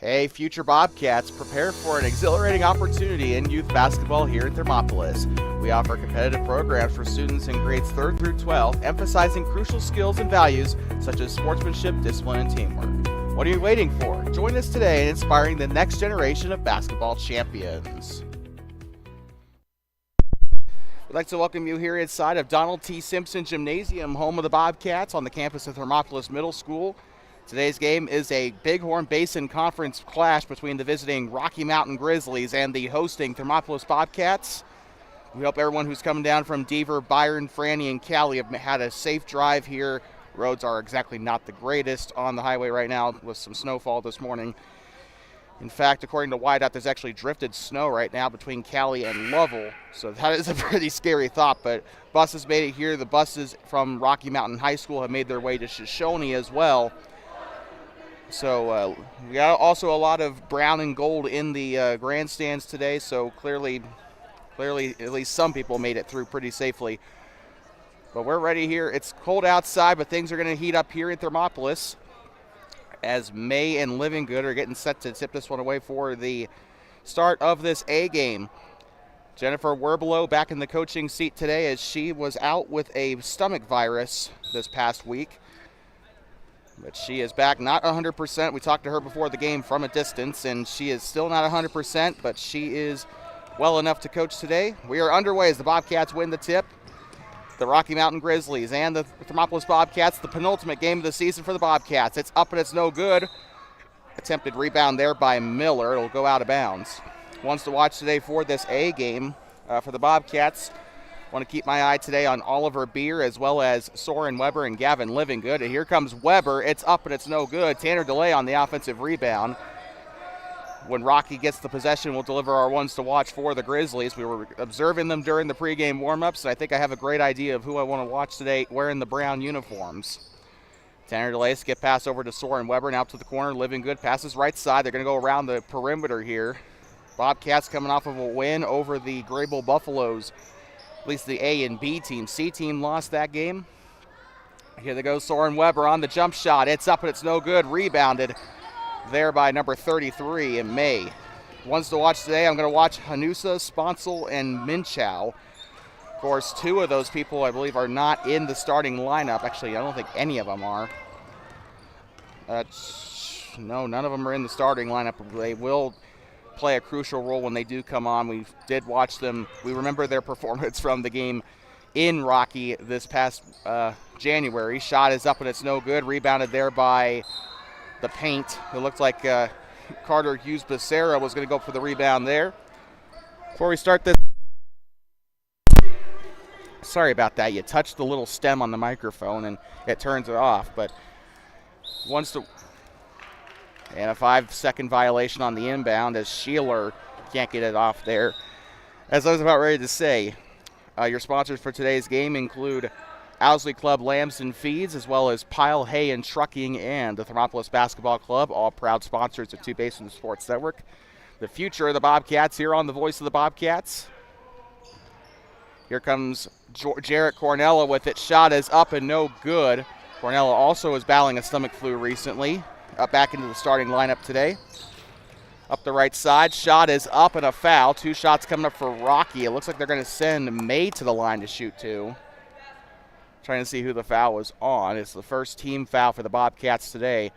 Hey, future Bobcats, prepare for an exhilarating opportunity in youth basketball here at Thermopolis. We offer competitive programs for students in grades 3rd through 12, emphasizing crucial skills and values such as sportsmanship, discipline, and teamwork. What are you waiting for? Join us today in inspiring the next generation of basketball champions. We'd like to welcome you here inside of Donald T. Simpson Gymnasium, home of the Bobcats, on the campus of Thermopolis Middle School. Today's game is a Bighorn Basin Conference clash between the visiting Rocky Mountain Grizzlies and the hosting Thermopolis Bobcats. We hope everyone who's coming down from Deaver, Byron, Franny, and Cali have had a safe drive here. Roads are exactly not the greatest on the highway right now with some snowfall this morning. In fact, according to YDOT, there's actually drifted snow right now between Cali and Lovell, so that is a pretty scary thought, but buses made it here. The buses from Rocky Mountain High School have made their way to Shoshone as well. So we got also a lot of brown and gold in the grandstands today, so clearly at least some people made it through pretty safely. But we're ready here. It's cold outside, but things are going to heat up here in Thermopolis as May and Living Good are getting set to tip this one away for the start of this A game. Jennifer Werbelow back in the coaching seat today as she was out with a stomach virus this past week. But she is back, not 100%. We talked to her before the game from a distance, and she is still not 100%, but she is well enough to coach today. We are underway as the Bobcats win the tip. The Rocky Mountain Grizzlies and the Thermopolis Bobcats, the penultimate game of the season for the Bobcats. It's up and it's no good. Attempted rebound there by Miller. It'll go out of bounds. Ones to watch today for this A game for the Bobcats. Want to keep my eye today on Oliver Beer as well as Soren Weber and Gavin Livingood. And here comes Weber. It's up and it's no good. Tanner DeLay on the offensive rebound. When Rocky gets the possession, we'll deliver our ones to watch for the Grizzlies. We were observing them during the pregame warm-ups, and I think I have a great idea of who I want to watch today wearing the brown uniforms. Tanner DeLay, skip pass over to Soren Weber, now to the corner. Livingood passes right side. They're going to go around the perimeter here. Bobcats coming off of a win over the Grable Buffaloes. At least the A and B team. C team lost that game. Here they go, Soren Weber on the jump shot. It's up and it's no good. Rebounded there by number 33 in May. Ones to watch today, I'm going to watch Hanusa, Sponsel, and Minchow. Of course, two of those people, I believe, are not in the starting lineup. Actually, I don't think any of them are. No, none of them are in the starting lineup. They will play a crucial role when they do come on. We did watch them. We remember their performance from the game in Rocky this past January. Shot is up and it's no good. Rebounded there by the paint. It looked like Carter Hughes Becerra was going to go for the rebound there. Before we start this, sorry about that. You touched the little stem on the microphone and it turns it off. But once to. And a 5-second violation on the inbound as Sheeler can't get it off there. As I was about ready to say, your sponsors for today's game include Owsley Club Lambs and Feeds, as well as Pile Hay and Trucking and the Thermopolis Basketball Club, all proud sponsors of Two Basin Sports Network. The future of the Bobcats here on the Voice of the Bobcats. Here comes Jarrett Cornella with it. Shot is up and no good. Cornella also is battling a stomach flu recently. Back into the starting lineup today. Up the right side, shot is up and a foul. Two shots coming up for Rocky. It looks like they're going to send May to the line to shoot two. Trying to see who the foul was on. It's the first team foul for the Bobcats today.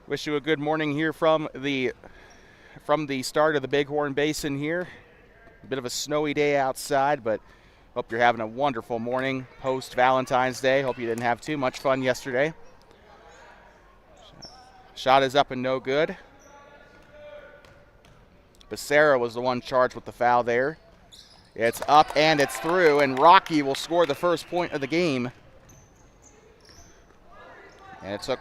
Wish you a good morning here from the start of the Bighorn Basin here. A bit of a snowy day outside, but hope you're having a wonderful morning post Valentine's Day. Hope you didn't have too much fun yesterday. Shot is up and no good. Becerra was the one charged with the foul there. It's up and it's through, and Rocky will score the first point of the game. And it took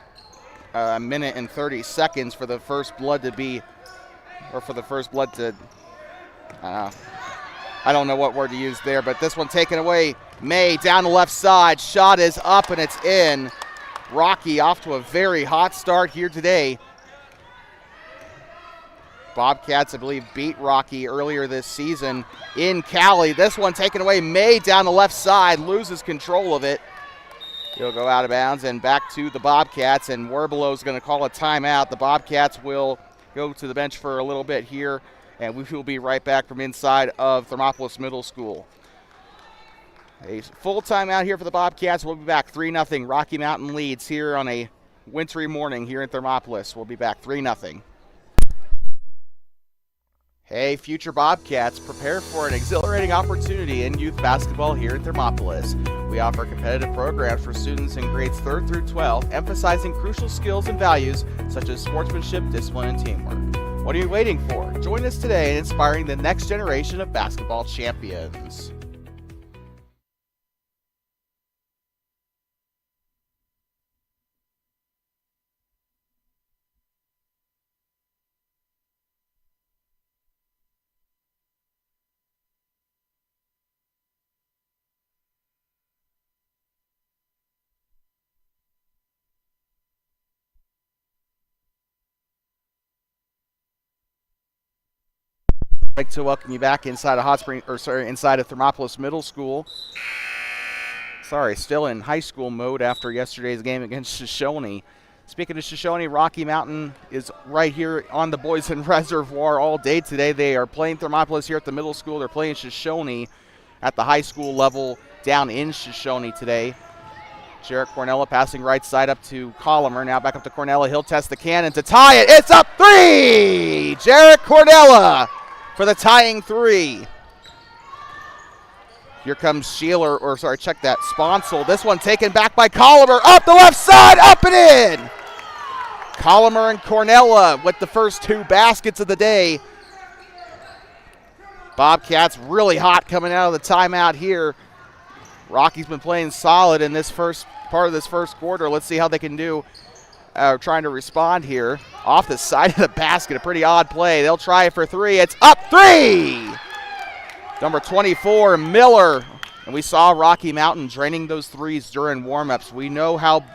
a minute and 30 seconds for the first blood to be, or for the first blood to, I don't know what word to use there, but this one taken away. May down the left side. Shot is up and it's in. Rocky off to a very hot start here today. Bobcats, I believe, beat Rocky earlier this season in Cali. This one taken away. May down the left side, loses control of it. He'll go out of bounds and back to the Bobcats, and Werbelow's going to call a timeout. The Bobcats will go to the bench for a little bit here, and we will be right back from inside of Thermopolis Middle School. A full timeout here for the Bobcats. We'll be back 3-0. Rocky Mountain leads here on a wintry morning here in Thermopolis. We'll be back 3-0. Hey, future Bobcats, prepare for an exhilarating opportunity in youth basketball here in Thermopolis. We offer competitive programs for students in grades 3rd through 12, emphasizing crucial skills and values such as sportsmanship, discipline, and teamwork. What are you waiting for? Join us today in inspiring the next generation of basketball champions. I'd like to welcome you back inside of inside of Thermopolis Middle School. Still in high school mode after yesterday's game against Shoshone. Speaking of Shoshone, Rocky Mountain is right here on the Boysen Reservoir all day today. They are playing Thermopolis here at the middle school. They're playing Shoshone at the high school level down in Shoshone today. Jarrett Cornella passing right side up to Collimer. Now back up to Cornella. He'll test the cannon to tie it. It's up 3! Jarrett Cornella for the tying 3. Here comes Sponsel. This one taken back by Collimer. Up the left side, up and in! Collimer and Cornella with the first 2 baskets of the day. Bobcats really hot coming out of the timeout here. Rocky's been playing solid in this first part of this first quarter. Let's see how they can do trying to respond here. Off the side of the basket, a pretty odd play. They'll try it for 3. It's up 3! Number 24, Miller. And we saw Rocky Mountain draining those threes during warm-ups. We know how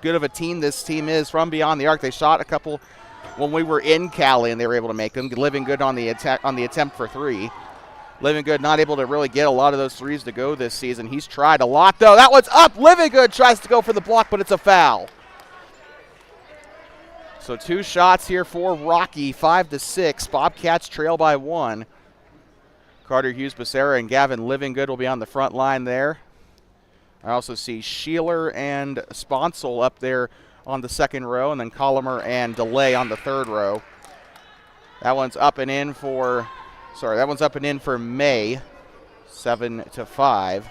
good of a team this team is from beyond the arc. They shot a couple when we were in Cali, and they were able to make them. Living Good on the attempt for 3. Living Good not able to really get a lot of those threes to go this season. He's tried a lot, though. That one's up. Living Good tries to go for the block, but it's a foul. So 2 shots here for Rocky, 5-6. Bobcats trail by 1. Carter Hughes-Becerra and Gavin Living Good will be on the front line there. I also see Sheeler and Sponsel up there on the second row, and then Collimer and DeLay on the third row. That one's up and in for May, 7-5.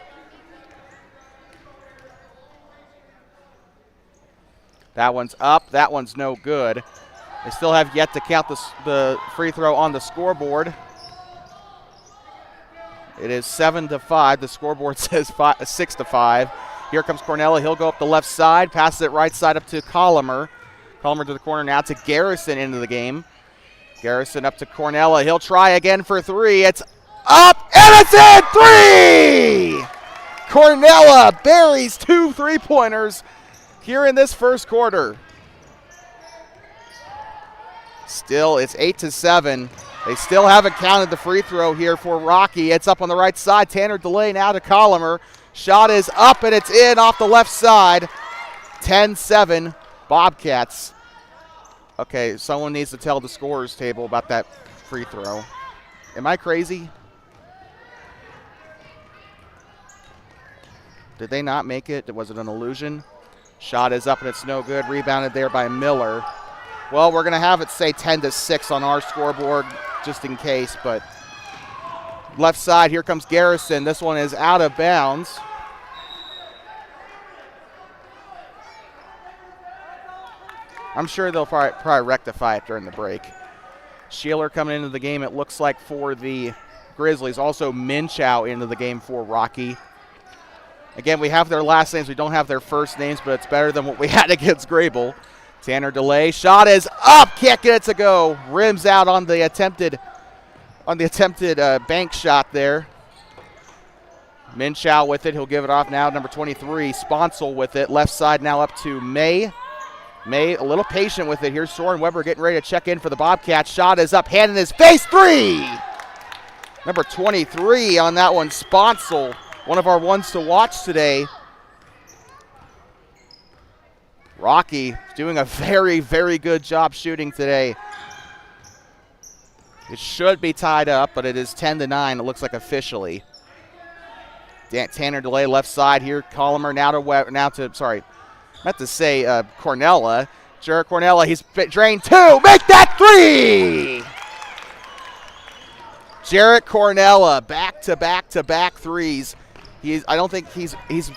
That one's up. That one's no good. They still have yet to count the free throw on the scoreboard. It is 7-5. The scoreboard says 6-5. Here comes Cornella. He'll go up the left side, passes it right side up to Collimer. Collimer to the corner now to Garrison into the game. Garrison up to Cornella. He'll try again for 3. It's up, and it's in! 3! Cornella buries 2 3-pointers here in this first quarter. Still, it's 8-7. They still haven't counted the free throw here for Rocky. It's up on the right side. Tanner DeLay now to Collimer. Shot is up, and it's in off the left side. 10-7, Bobcats. Okay, someone needs to tell the scorers table about that free throw. Am I crazy? Did they not make it? Was it an illusion? Shot is up, and it's no good. Rebounded there by Miller. Well, we're going to have it say 10-6 on our scoreboard just in case, but left side, here comes Garrison. This one is out of bounds. I'm sure they'll probably rectify it during the break. Sheeler coming into the game, it looks like, for the Grizzlies. Also Minchow into the game for Rocky. Again, we have their last names. We don't have their first names, but it's better than what we had against Grable. Tanner DeLay. Shot is up. Can't get it to go. Rims out on the attempted bank shot there. Minchow with it. He'll give it off now. Number 23, Sponsel with it. Left side now up to May. May a little patient with it. Here's Soren Weber getting ready to check in for the Bobcats. Shot is up. Hand in his face. 3! Number 23 on that one. Sponsel. One of our ones to watch today. Rocky doing a very, very good job shooting today. It should be tied up, but it is 10-9, it looks like officially. Tanner DeLay left side here. Collamer Cornella. Jared Cornella, he's drained two. Make that three! Jarrett Cornella, back-to-back threes. I don't think he's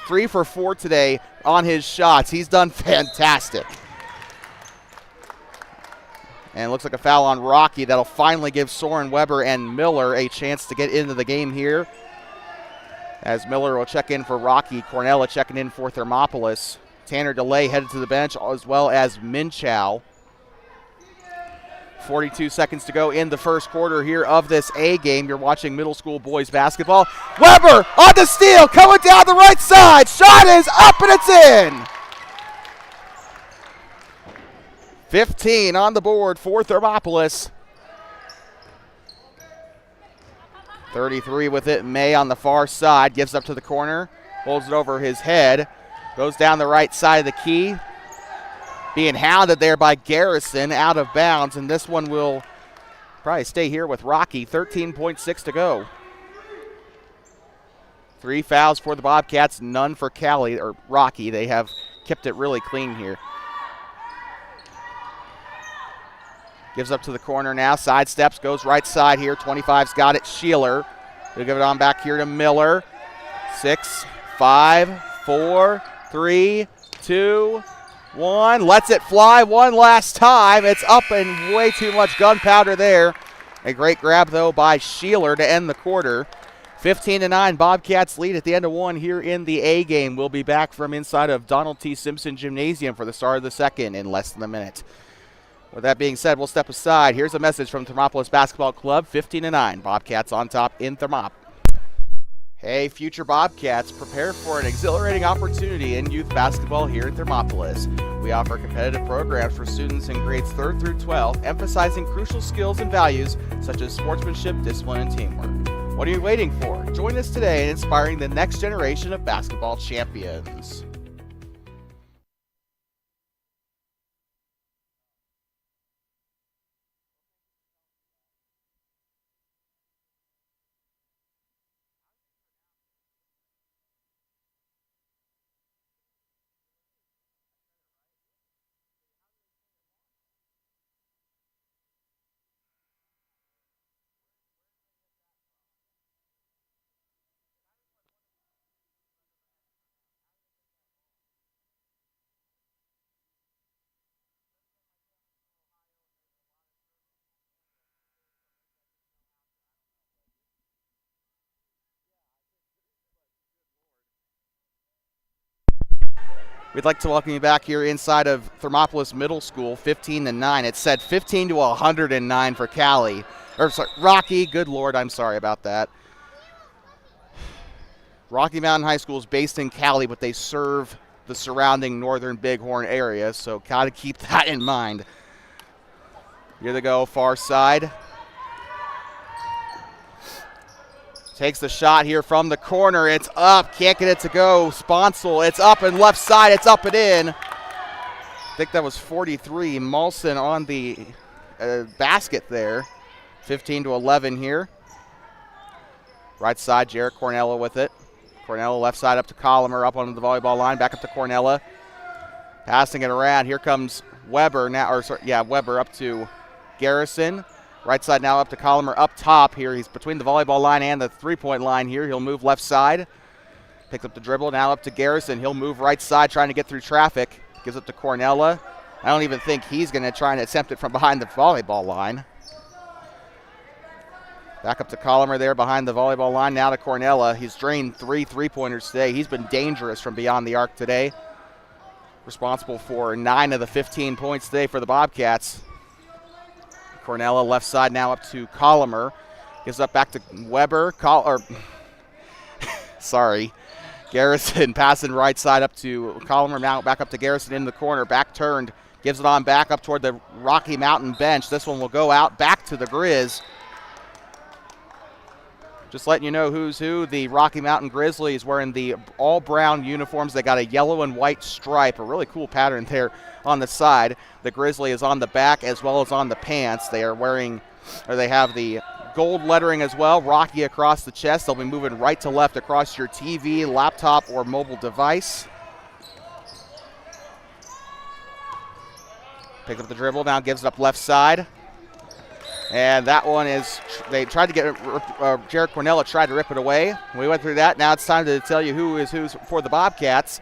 3 for 4 today on his shots. He's done fantastic. And it looks like a foul on Rocky that'll finally give Soren Weber and Miller a chance to get into the game here. As Miller will check in for Rocky, Cornella checking in for Thermopolis. Tanner DeLay headed to the bench, as well as Minchow. 42 seconds to go in the first quarter here of this A game. You're watching middle school boys basketball. Weber on the steal, coming down the right side. Shot is up and it's in. 15 on the board for Thermopolis. 33 with it. May on the far side, gives up to the corner, holds it over his head, goes down the right side of the key. Being hounded there by Garrison, out of bounds, and this one will probably stay here with Rocky. 13.6 to go. 3 fouls for the Bobcats, none for Rocky. They have kept it really clean here. Gives up to the corner now, sidesteps, goes right side here. 25's got it, Sheeler. He'll give it on back here to Miller. 6, 5, 4, 3, 2, 1. Lets it fly one last time. It's up and way too much gunpowder there. A great grab, though, by Sheeler to end the quarter. 15-9, Bobcats lead at the end of one here in the A game. We'll be back from inside of Donald T. Simpson Gymnasium for the start of the second in less than a minute. With that being said, we'll step aside. Here's a message from Thermopolis Basketball Club. 15-9, Bobcats on top in Thermop. Hey, future Bobcats, prepare for an exhilarating opportunity in youth basketball here at Thermopolis. We offer competitive programs for students in grades 3rd through 12th, emphasizing crucial skills and values such as sportsmanship, discipline, and teamwork. What are you waiting for? Join us today in inspiring the next generation of basketball champions. We'd like to welcome you back here inside of Thermopolis Middle School, 15-9. It said 15-109 for Rocky. Good Lord, I'm sorry about that. Rocky Mountain High School is based in Cali, but they serve the surrounding northern Bighorn area, so got to keep that in mind. Here they go, far side. Takes the shot here from the corner. It's up. Can't get it to go. Sponsel. It's up and left side. It's up and in. I think that was 43. Molson on the basket there. 15-11 here. Right side, Jarrett Cornella with it. Cornella left side up to Collamer, up onto the volleyball line. Back up to Cornella. Passing it around. Here comes Weber now. Weber up to Garrison. Right side now up to Collamer up top here. He's between the volleyball line and the three-point line here. He'll move left side. Picks up the dribble. Now up to Garrison. He'll move right side trying to get through traffic. Gives it to Cornella. I don't even think he's going to try and attempt it from behind the volleyball line. Back up to Collamer there behind the volleyball line. Now to Cornella. He's drained 3 three-pointers today. He's been dangerous from beyond the arc today. Responsible for 9 of the 15 points today for the Bobcats. Cornella left side now up to Collamer. Gives up back to Weber. Garrison passing right side up to Collamer. Now back up to Garrison in the corner. Back turned. Gives it on back up toward the Rocky Mountain bench. This one will go out back to the Grizz. Just letting you know who's who. The Rocky Mountain Grizzlies wearing the all-brown uniforms. They got a yellow and white stripe, a really cool pattern there on the side. The Grizzly is on the back as well as on the pants. They are wearing, or they have the gold lettering as well, Rocky across the chest. They'll be moving right to left across your TV, laptop, or mobile device. Picked up the dribble, now gives it up left side. And that one is, they tried to get, Jared Cornella tried to rip it away. We went through that. Now it's time to tell you who's for the Bobcats.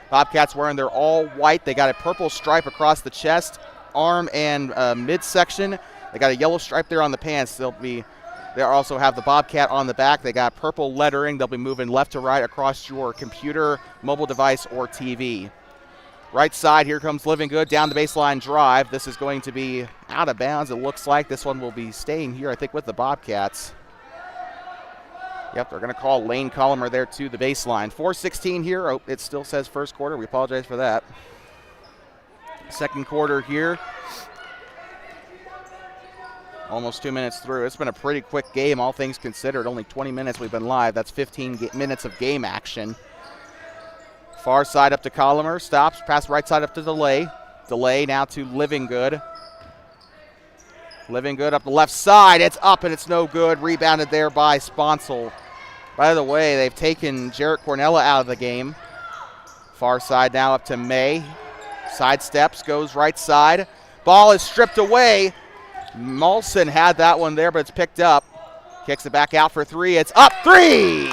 Bobcats wearing their all white. They got a purple stripe across the chest, arm, and midsection. They got a yellow stripe there on the pants. They also have the Bobcat on the back. They got purple lettering. They'll be moving left to right across your computer, mobile device, or TV. Right side, here comes Living Good down the baseline drive. This is going to be out of bounds, it looks like. This one will be staying here, I think, with the Bobcats. Yep, they're going to call Lane Collimer there to the baseline. 4:16 here. Oh, it still says first quarter. We apologize for that. Second quarter here. Almost 2 minutes through. It's been a pretty quick game, all things considered. Only 20 minutes we've been live. That's 15 minutes of game action. Far side up to Collimer, stops, pass right side up to Delay. Delay now to Living Good. Living Good up the left side, it's up and it's no good. Rebounded there by Sponsel. By the way, they've taken Jarrett Cornella out of the game. Far side now up to May. Side steps, goes right side. Ball is stripped away. Molson had that one there, but it's picked up. Kicks it back out for three, it's up, three!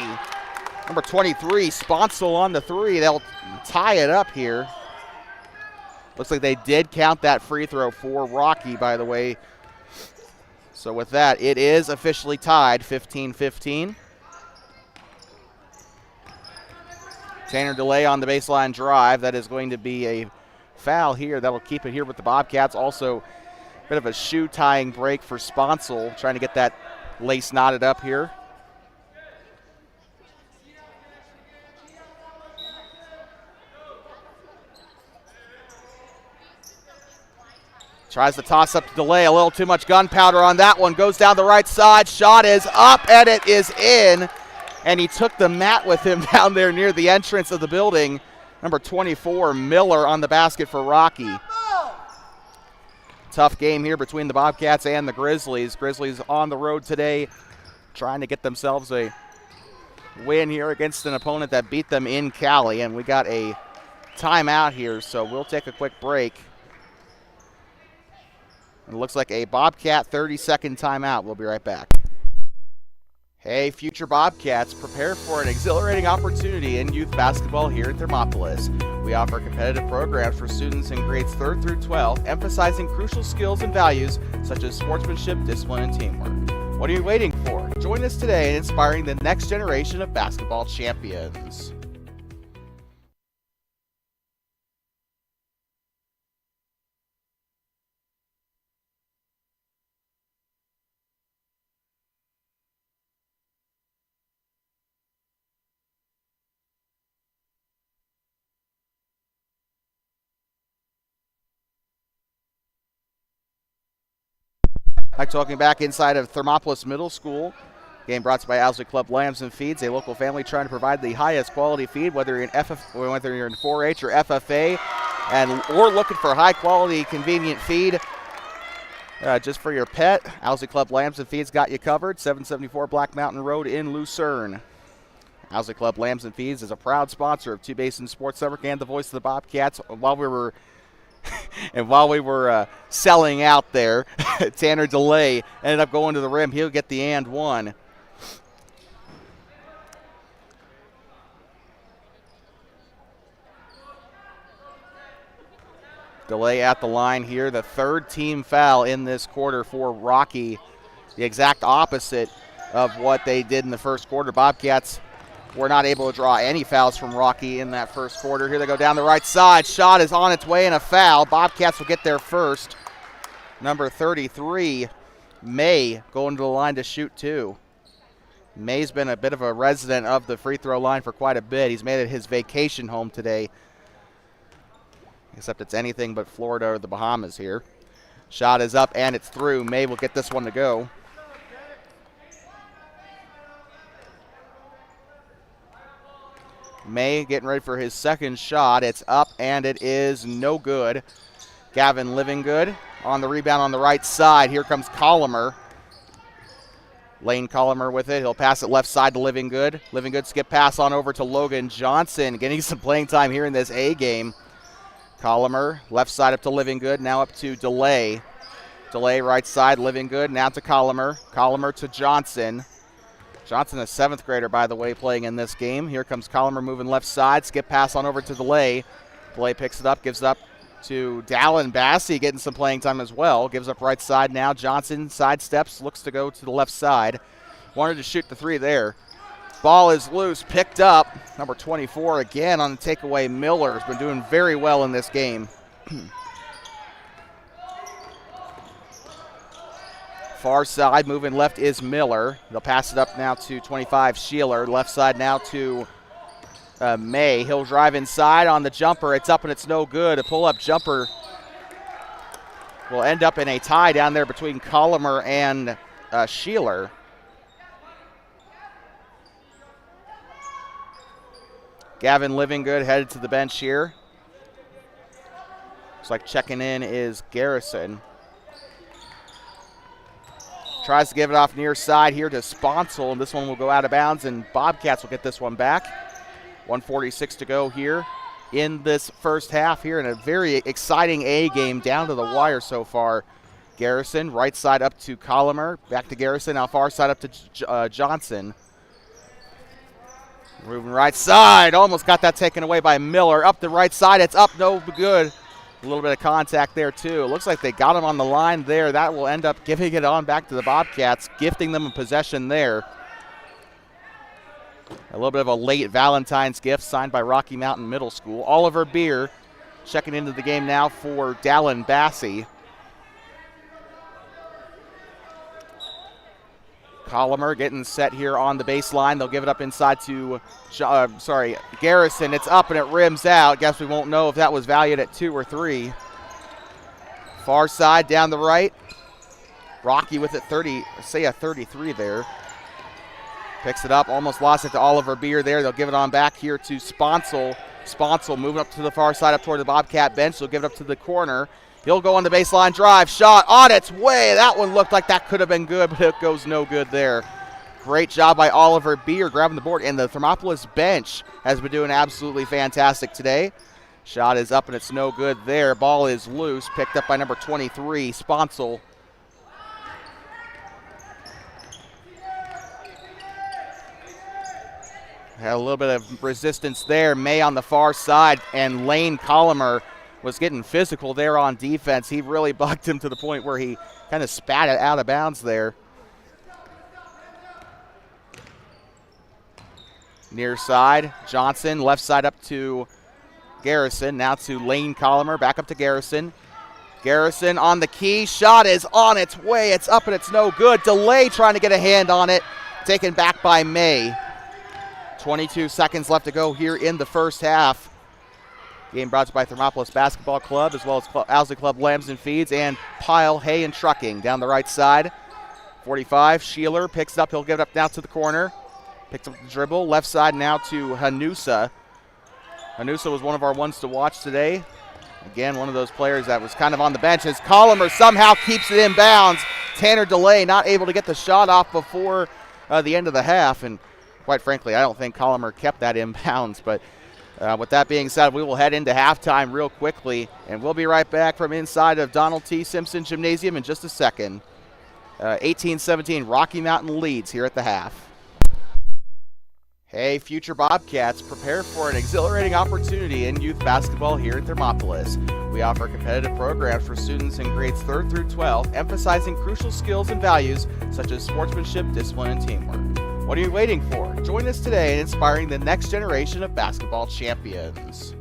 Number 23, Sponsel on the three. They'll tie it up here. Looks like they did count that free throw for Rocky, by the way. So with that, it is officially tied, 15-15. Tanner Delay on the baseline drive. That is going to be a foul here. That'll keep it here with the Bobcats. Also, a bit of a shoe tying break for Sponsel, trying to get that lace knotted up here. Tries to toss up to Delay, a little too much gunpowder on that one. Goes down the right side, shot is up and it is in. And he took the mat with him down there near the entrance of the building. Number 24, Miller on the basket for Rocky. Tough game here between the Bobcats and the Grizzlies. Grizzlies on the road today, trying to get themselves a win here against an opponent that beat them in Cali. And we got a timeout here, so we'll take a quick break. It looks like a Bobcat 30-second timeout. We'll be right back. Hey, future Bobcats, prepare for an exhilarating opportunity in youth basketball here at Thermopolis. We offer competitive programs for students in grades 3rd through 12, emphasizing crucial skills and values such as sportsmanship, discipline, and teamwork. What are you waiting for? Join us today in inspiring the next generation of basketball champions. Mike talking back inside of Thermopolis Middle School. Game brought to you by Owsley Club Lambs and Feeds, a local family trying to provide the highest quality feed, whether you're in 4-H or FFA, or looking for high quality, convenient feed just for your pet. Owsley Club Lambs and Feeds got you covered. 774 Black Mountain Road in Lucerne. Owsley Club Lambs and Feeds is a proud sponsor of Two Basin Sports Network and the voice of the Bobcats. While we were selling out there, Tanner Delay ended up going to the rim. He'll get the and one. Delay at the line here. The third team foul in this quarter for Rocky. The exact opposite of what they did in the first quarter. Bobcats were not able to draw any fouls from Rocky in that first quarter. Here they go down the right side. Shot is on its way and a foul. Bobcats will get there first. Number 33, May, going to the line to shoot two. May's been a bit of a resident of the free throw line for quite a bit. He's made it his vacation home today, except it's anything but Florida or the Bahamas here. Shot is up and it's through. May will get this one to go. May getting ready for his second shot. It's up and it is no good. Gavin Livingood on the rebound on the right side. Here comes Colomer. Lane Colomer with it. He'll pass it left side to Livingood. Livingood skip pass on over to Logan Johnson, getting some playing time here in this A game. Colomer left side up to Livingood. Now up to DeLay. DeLay right side. Livingood now to Colomer. Colomer to Johnson. Johnson, a 7th grader, by the way, playing in this game. Here comes Colomer moving left side. Skip pass on over to DeLay. DeLay picks it up, gives it up to Dallin Bassey, getting some playing time as well. Gives up right side now. Johnson sidesteps, looks to go to the left side. Wanted to shoot the 3 there. Ball is loose, picked up. Number 24 again on the takeaway. Miller has been doing very well in this game. Far side, moving left is Miller. They'll pass it up now to 25, Sheeler. Left side now to May. He'll drive inside on the jumper. It's up and it's no good. A pull-up jumper will end up in a tie down there between Colomer and Sheeler. Gavin Livingood headed to the bench here. Looks like checking in is Garrison. Tries to give it off near side here to Sponsel, and this one will go out of bounds, and Bobcats will get this one back. 1:46 to go here in this first half here in a very exciting A game down to the wire so far. Garrison, right side up to Colomer, back to Garrison, now far side up to Johnson. Moving right side, almost got that taken away by Miller. Up the right side, it's up, no good. A little bit of contact there, too. It looks like they got him on the line there. That will end up giving it on back to the Bobcats, gifting them a possession there. A little bit of a late Valentine's gift signed by Rocky Mountain Middle School. Oliver Beer checking into the game now for Dallin Bassey. Colomer getting set here on the baseline. They'll give it up inside to, Garrison. It's up and it rims out. Guess we won't know if that was valued at 2 or 3. Far side down the right. Rocky with it, 33 there. Picks it up, almost lost it to Oliver Beer there. They'll give it on back here to Sponsel. Sponsel moving up to the far side up toward the Bobcat bench. They'll give it up to the corner. He'll go on the baseline drive. Shot on its way. That one looked like that could have been good, but it goes no good there. Great job by Oliver Beer grabbing the board, and the Thermopolis bench has been doing absolutely fantastic today. Shot is up, and it's no good there. Ball is loose, picked up by number 23, Sponsel. Had a little bit of resistance there. May on the far side, and Lane Colomer was getting physical there on defense. He really bucked him to the point where he kind of spat it out of bounds there. Near side, Johnson, left side up to Garrison, now to Lane Colomer, back up to Garrison. Garrison on the key, shot is on its way, it's up and it's no good. DeLay trying to get a hand on it, taken back by May. 22 seconds left to go here in the first half. Game brought to you by Thermopolis Basketball Club, as well as Owsley Club Lambs and Feeds, and Pile Hay and Trucking down the right side. 45, Sheeler picks it up. He'll give it up now to the corner. Picks up the dribble. Left side now to Hanusa. Hanusa was one of our ones to watch today. Again, one of those players that was kind of on the bench as Colomer somehow keeps it in bounds. Tanner DeLay not able to get the shot off before the end of the half, and quite frankly, I don't think Colomer kept that in bounds, but with that being said, we will head into halftime real quickly, and we'll be right back from inside of Donald T. Simpson Gymnasium in just a second. 18-17, Rocky Mountain leads here at the half. Hey, future Bobcats, prepare for an exhilarating opportunity in youth basketball here at Thermopolis. We offer competitive programs for students in grades 3rd through 12, emphasizing crucial skills and values such as sportsmanship, discipline, and teamwork. What are you waiting for? Join us today in inspiring the next generation of basketball champions.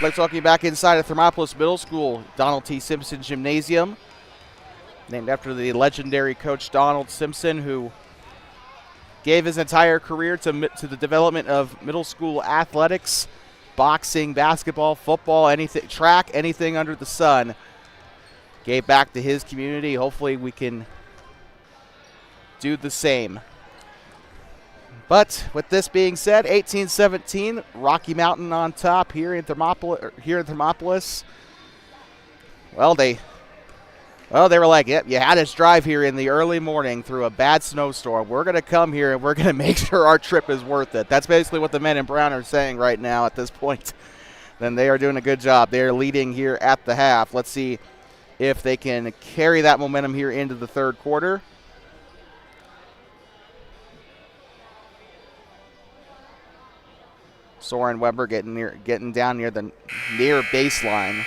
Let's welcome you back inside of Thermopolis Middle School, Donald T. Simpson Gymnasium, named after the legendary coach Donald Simpson, who gave his entire career to the development of middle school athletics, boxing, basketball, football, anything, track, anything under the sun. Gave back to his community. Hopefully we can do the same. But with this being said, 18-17, Rocky Mountain on top here in Thermopolis. Well, they were like, yep, you had us drive here in the early morning through a bad snowstorm. We're going to come here and we're going to make sure our trip is worth it. That's basically what the men in brown are saying right now at this point. Then they are doing a good job. They are leading here at the half. Let's see if they can carry that momentum here into the third quarter. Soren Weber getting down near the near baseline.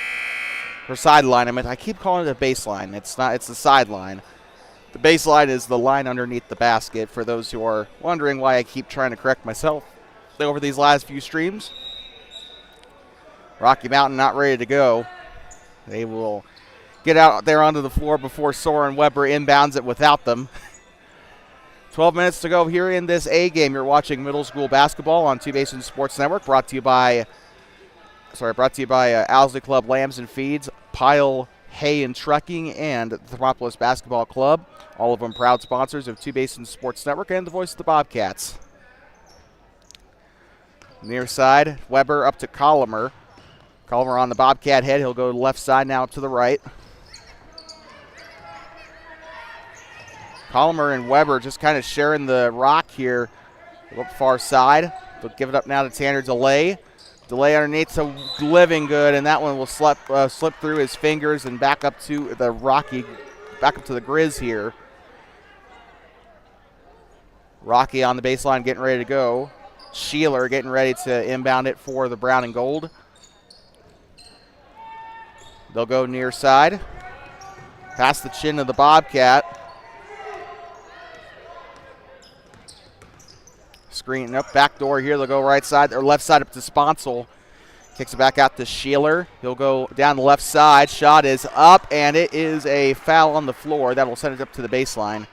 Or sideline. I keep calling it a baseline. It's not, it's the sideline. The baseline is the line underneath the basket, for those who are wondering why I keep trying to correct myself over these last few streams. Rocky Mountain not ready to go. They will get out there onto the floor before Soren Weber inbounds it without them. 12 minutes to go here in this A game. You're watching middle school basketball on Two Basin Sports Network, brought to you by Owsley Club Lambs and Feeds, Pile Hay and Trucking, and the Thermopolis Basketball Club. All of them proud sponsors of Two Basin Sports Network and the voice of the Bobcats. Near side, Weber up to Collimer. Collimer on the Bobcat head. He'll go left side now up to the right. Collimer and Weber just kind of sharing the rock here. Up far side. They'll give it up now to Tanner DeLay. DeLay underneath to Living Good, and that one will slip through his fingers and back up to the Grizz here. Rocky on the baseline getting ready to go. Sheeler getting ready to inbound it for the brown and gold. They'll go near side. Past the chin of the Bobcat. Screen up, back door here. They'll go right side or left side up to Sponsel. Kicks it back out to Sheeler. He'll go down the left side. Shot is up, and it is a foul on the floor. That will send it up to the baseline.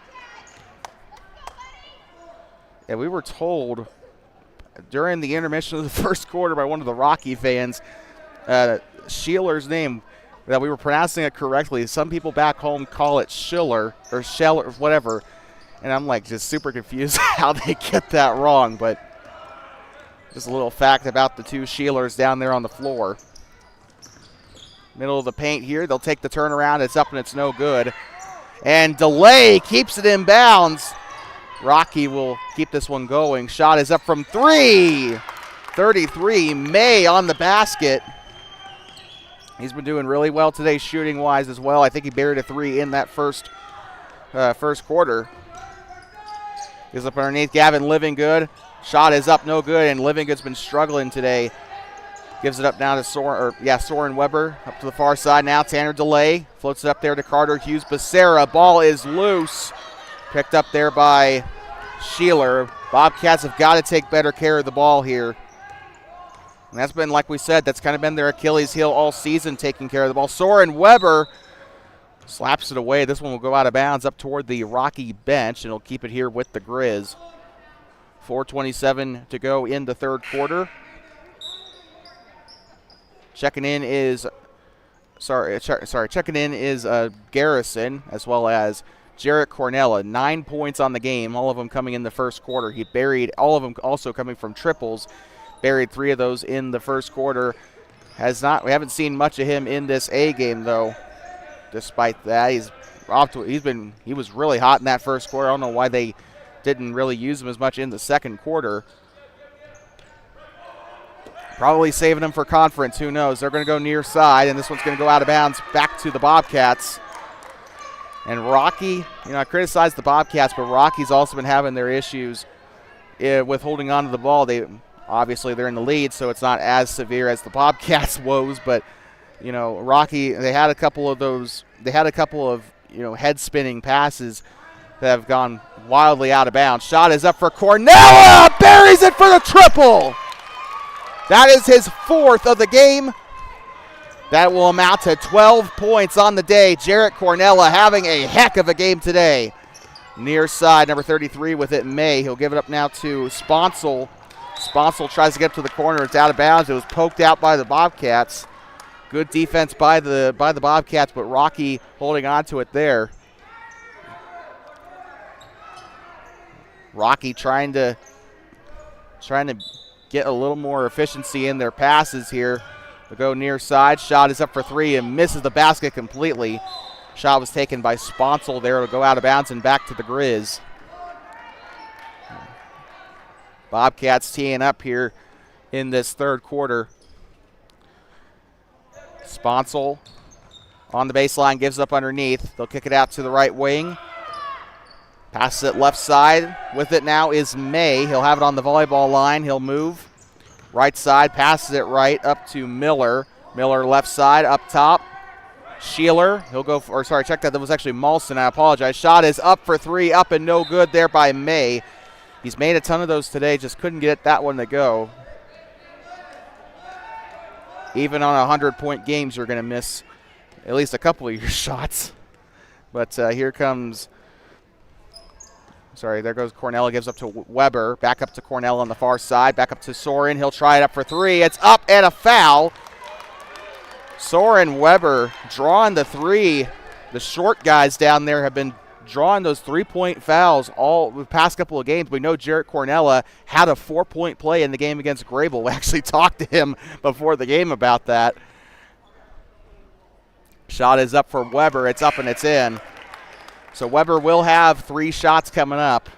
And we were told during the intermission of the first quarter by one of the Rocky fans, Sheeler's name, that we were pronouncing it correctly. Some people back home call it Schiller or Scheller or whatever. And I'm like just super confused how they get that wrong. But just a little fact about the two Sheelers down there on the floor. Middle of the paint here. They'll take the turnaround. It's up and it's no good. And DeLay keeps it in bounds. Rocky will keep this one going. Shot is up from three. 33. May on the basket. He's been doing really well today shooting-wise as well. I think he buried a three in that first quarter. Gives up underneath Gavin Living Good. Shot is up, no good, and Living Good's been struggling today. Gives it up now to Soren Weber up to the far side now. Tanner DeLay floats it up there to Carter Hughes Becerra. Ball is loose. Picked up there by Sheeler. Bobcats have got to take better care of the ball here. And that's been, like we said, that's kind of been their Achilles heel all season, taking care of the ball. Soren Weber slaps it away. This one will go out of bounds up toward the Rocky bench, and he'll keep it here with the Grizz. 4:27 to go in the third quarter. Checking in is Garrison, as well as Jarrett Cornella. 9 points on the game, all of them coming in the first quarter. He buried all of them, also coming from triples. Buried 3 of those in the first quarter. We haven't seen much of him in this A game though. Despite that, he was really hot in that first quarter. I don't know why they didn't really use him as much in the second quarter. Probably saving him for conference, who knows. They're going to go near side, and this one's going to go out of bounds back to the Bobcats. And Rocky, I criticized the Bobcats, but Rocky's also been having their issues with holding on to the ball. Obviously they're in the lead, so it's not as severe as the Bobcats' woes, but Rocky, they had a couple of head spinning passes that have gone wildly out of bounds. Shot is up for Cornella, buries it for the triple. That is his 4th of the game. That will amount to 12 points on the day. Jarrett Cornella having a heck of a game today. Near side, number 33 with it, May. He'll give it up now to Sponsel. Sponsel tries to get up to the corner. It's out of bounds. It was poked out by the Bobcats. Good defense by the Bobcats, but Rocky holding on to it there. Rocky trying to get a little more efficiency in their passes here. They'll go near side. Shot is up for three and misses the basket completely. Shot was taken by Sponsel there. It'll go out of bounds and back to the Grizz. Bobcats teeing up here in this third quarter. Sponsel on the baseline, gives up underneath. They'll kick it out to the right wing. Passes it left side. With it now is May. He'll have it on the volleyball line. He'll move. Right side, passes it right up to Miller. Miller left side, up top. Sheeler, he'll go for, check that was actually Malson, I apologize. Shot is up for three, up and no good there by May. He's made a ton of those today, just couldn't get that one to go. Even on 100-point games, you're going to miss at least a couple of your shots. But here comes, there goes Cornella, gives up to Weber. Back up to Cornella on the far side, back up to Soren. He'll try it up for three. It's up and a foul. Soren Weber drawing the three. The short guys down there have been drawing those three-point fouls all the past couple of games. We know Jarrett Cornella had a 4-point play in the game against Grable. We actually talked to him before the game about that. Shot is up for Weber. It's up and it's in. So Weber will have 3 shots coming up.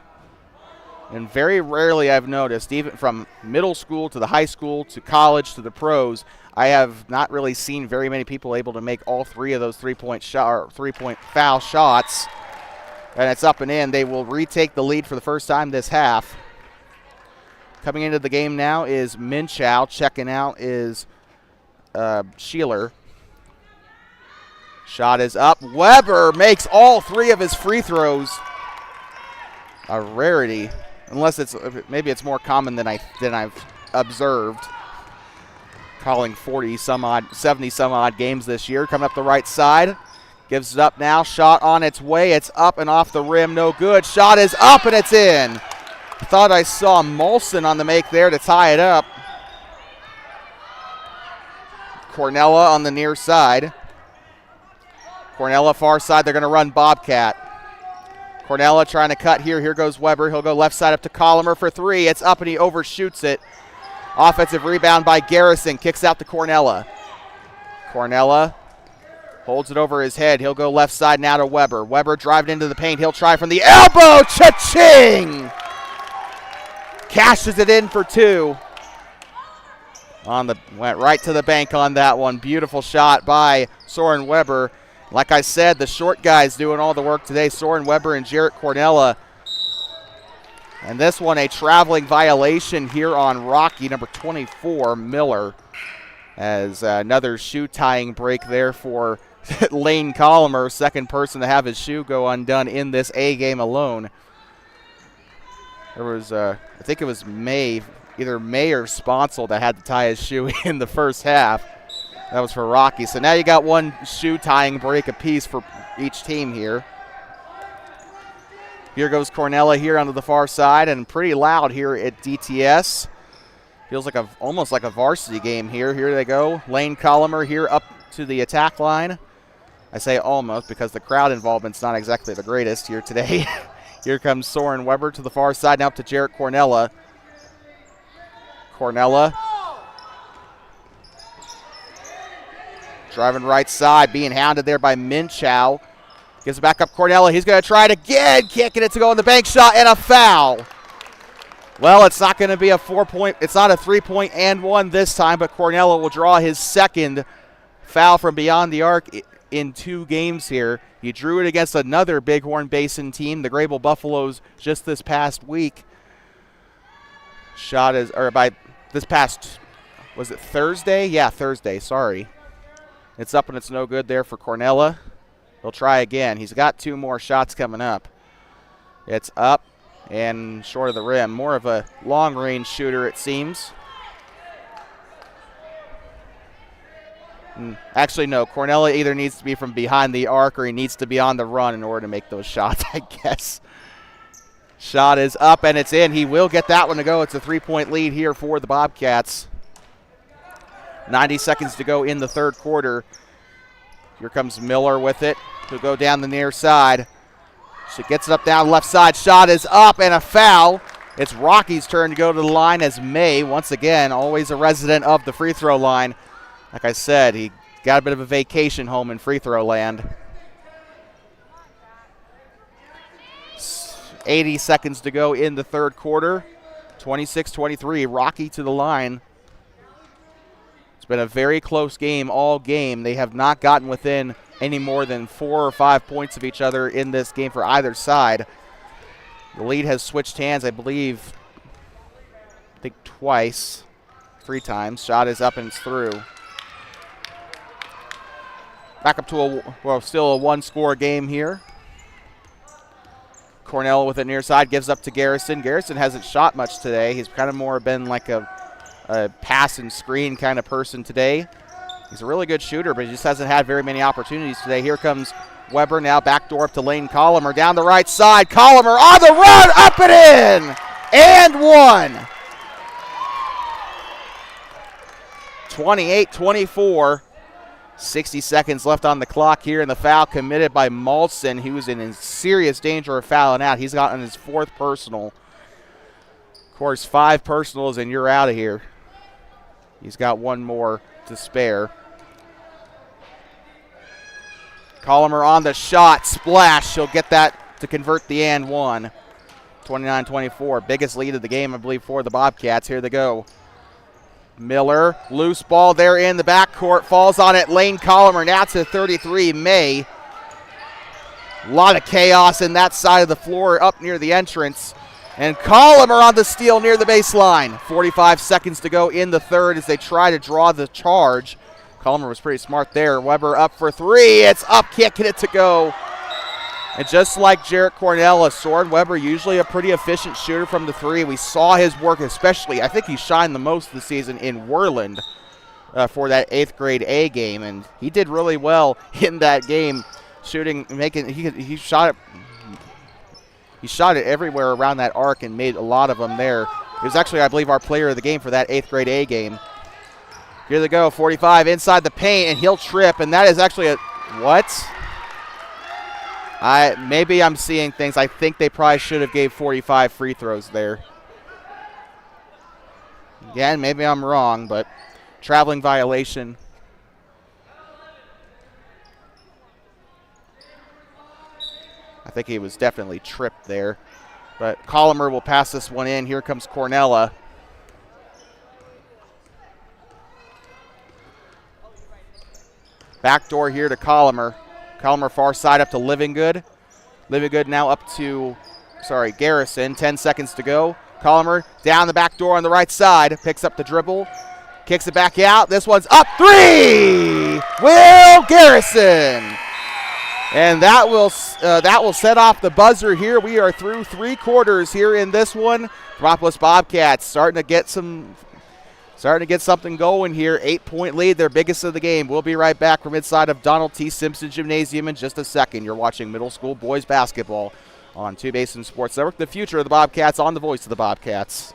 And very rarely I've noticed, even from middle school to the high school to college to the pros, I have not really seen very many people able to make all 3 of those three-point foul shots. And it's up and in. They will retake the lead for the first time this half. Coming into the game now is Minchow. Checking out is Sheeler. Shot is up. Weber makes all 3 of his free throws. A rarity, unless maybe it's more common than I've observed. Calling 70 some odd games this year. Coming up the right side. Gives it up now. Shot on its way. It's up and off the rim. No good. Shot is up and it's in. I thought I saw Molson on the make there to tie it up. Cornella on the near side. Cornella far side. They're going to run Bobcat. Cornella trying to cut here. Here goes Weber. He'll go left side up to Collimer for 3. It's up and he overshoots it. Offensive rebound by Garrison. Kicks out to Cornella. Cornella holds it over his head. He'll go left side now to Weber. Weber driving into the paint. He'll try from the elbow. Cha-ching! Cashes it in for 2. Went right to the bank on that one. Beautiful shot by Soren Weber. Like I said, the short guys doing all the work today. Soren Weber and Jarrett Cornella. And this one, a traveling violation here on Rocky, number 24, Miller. As another shoe tying break there for Lane Collimer, second person to have his shoe go undone in this A game alone. There was, I think it was either May or Sponsel that had to tie his shoe in the first half. That was for Rocky. So now you got one shoe tying break apiece for each team here. Here goes Cornella here onto the far side, and pretty loud here at DTS. Feels like almost like a varsity game here. Here they go. Lane Collimer here up to the attack line. I say almost because the crowd involvement's not exactly the greatest here today. Here comes Soren Weber to the far side, now up to Jarrett Cornella. Cornella driving right side, being hounded there by Minchow. Gives it back up Cornella. He's going to try it again. Kicking it to go in the bank shot and a foul. Well, it's not going to be it's not a 3-point and 1 this time, but Cornella will draw his second foul from beyond the arc in 2 games here. He drew it against another Bighorn Basin team, the Grable Buffaloes, just this past week. Was it Thursday? Yeah, Thursday, sorry. It's up and it's no good there for Cornella. He'll try again. He's got 2 more shots coming up. It's up and short of the rim. More of a long-range shooter, it seems. Actually, no. Cornella either needs to be from behind the arc or he needs to be on the run in order to make those shots, I guess. Shot is up and it's in. He will get that one to go. It's a 3-point lead here for the Bobcats. 90 seconds to go in the third quarter. Here comes Miller with it. He'll go down the near side. She gets it up down the left side. Shot is up and a foul. It's Rocky's turn to go to the line as May, once again, always a resident of the free throw line. Like I said, he got a bit of a vacation home in free throw land. 80 seconds to go in the third quarter. 26-23, Rocky to the line. It's been a very close game all game. They have not gotten within any more than 4 or 5 points of each other in this game for either side. The lead has switched hands, I believe, twice, 3 times. Shot is up and it's through. Back up to still a one-score game here. Cornell with it near side, gives up to Garrison. Garrison hasn't shot much today. He's kind of more been like a pass and screen kind of person today. He's a really good shooter, but he just hasn't had very many opportunities today. Here comes Weber now, backdoor up to Lane Collimer down the right side. Collimer on the run, up and in, and one. 28-24. 60 seconds left on the clock here, and the foul committed by Malson, who's in serious danger of fouling out. He's gotten his 4th personal. Of course, 5 personals, and you're out of here. He's got 1 more to spare. Collimer on the shot, splash. She'll get that to convert the and one. 29-24, biggest lead of the game, I believe, for the Bobcats. Here they go. Miller, loose ball there in the backcourt, falls on it. Lane Collimer now to 33. May. A lot of chaos in that side of the floor up near the entrance. And Collimer on the steal near the baseline. 45 seconds to go in the third as they try to draw the charge. Collimer was pretty smart there. Weber up for 3. It's up, can't get it to go. And just like Jarrett Cornell, Soren Weber, usually a pretty efficient shooter from the 3. We saw his work, especially, I think he shined the most this season in Worland for that 8th grade A game. And he did really well in that game, shooting, making, he shot it everywhere around that arc and made a lot of them there. He was actually, I believe, our player of the game for that 8th grade A game. Here they go, 45 inside the paint, and he'll trip, and that is actually a, what? Maybe I'm seeing things. I think they probably should have gave 45 free throws there. Again, maybe I'm wrong, but traveling violation. I think he was definitely tripped there. But Collimer will pass this one in. Here comes Cornella. Backdoor here to Collimer. Collimer far side up to Livingood. Livingood now up to, Garrison. 10 seconds to go. Collimer down the back door on the right side. Picks up the dribble. Kicks it back out. This one's up. 3! Will Garrison. And that will set off the buzzer here. We are through 3 quarters here in this one. Thermopolis Bobcats starting to get something going here. 8-point lead, their biggest of the game. We'll be right back from inside of Donald T. Simpson Gymnasium in just a second. You're watching middle school boys basketball on Two Basin Sports Network. The future of the Bobcats on the voice of the Bobcats.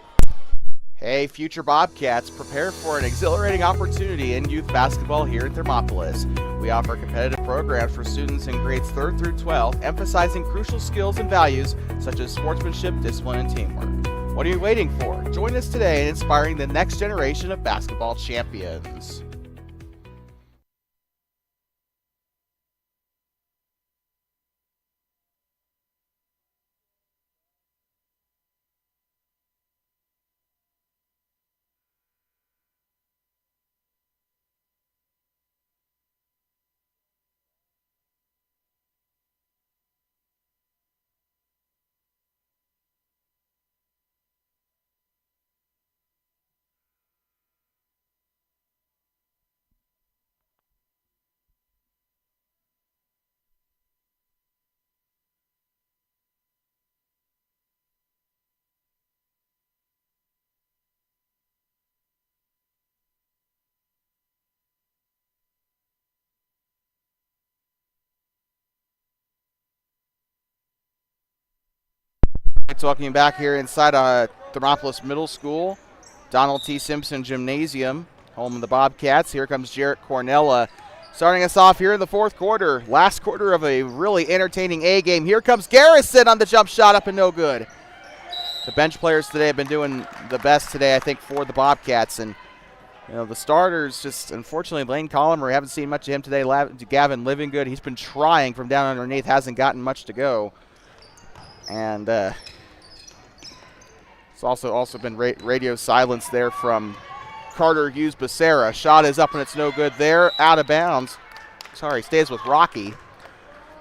Hey, future Bobcats, prepare for an exhilarating opportunity in youth basketball here at Thermopolis. We offer competitive programs for students in grades 3rd through 12, emphasizing crucial skills and values such as sportsmanship, discipline, and teamwork. What are you waiting for? Join us today in inspiring the next generation of basketball champions. Welcome back here inside Thermopolis Middle School, Donald T. Simpson Gymnasium, home of the Bobcats. Here comes Jarrett Cornella, starting us off here in the fourth quarter. Last quarter of a really entertaining A game. Here comes Garrison on the jump shot, up and no good. The bench players today have been doing the best today, I think, for the Bobcats. And, you know, the starters just, unfortunately, Lane Collimer, haven't seen much of him today. Gavin Livingood, he's been trying from down underneath, hasn't gotten much to go. And it's also been radio silence there from Carter Hughes Becerra. Shot is up and it's no good there. Out of bounds. Sorry, stays with Rocky.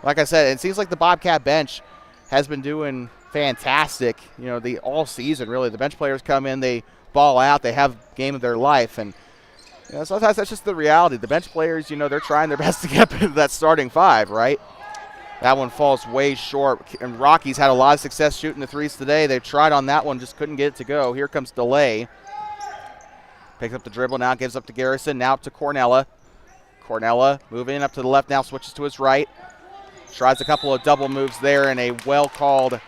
Like I said, it seems like the Bobcat bench has been doing fantastic, you know, all season really. The bench players come in, they ball out, they have game of their life. And you know, sometimes that's just the reality. The bench players, you know, they're trying their best to get into that starting five, right? That one falls way short, and Rocky's had a lot of success shooting the threes today. They've tried on that one, just couldn't get it to go. Here comes DeLay. Picks up the dribble, now gives up to Garrison, now up to Cornella. Cornella moving up to the left, now switches to his right. Tries a couple of double moves there, and a well-called,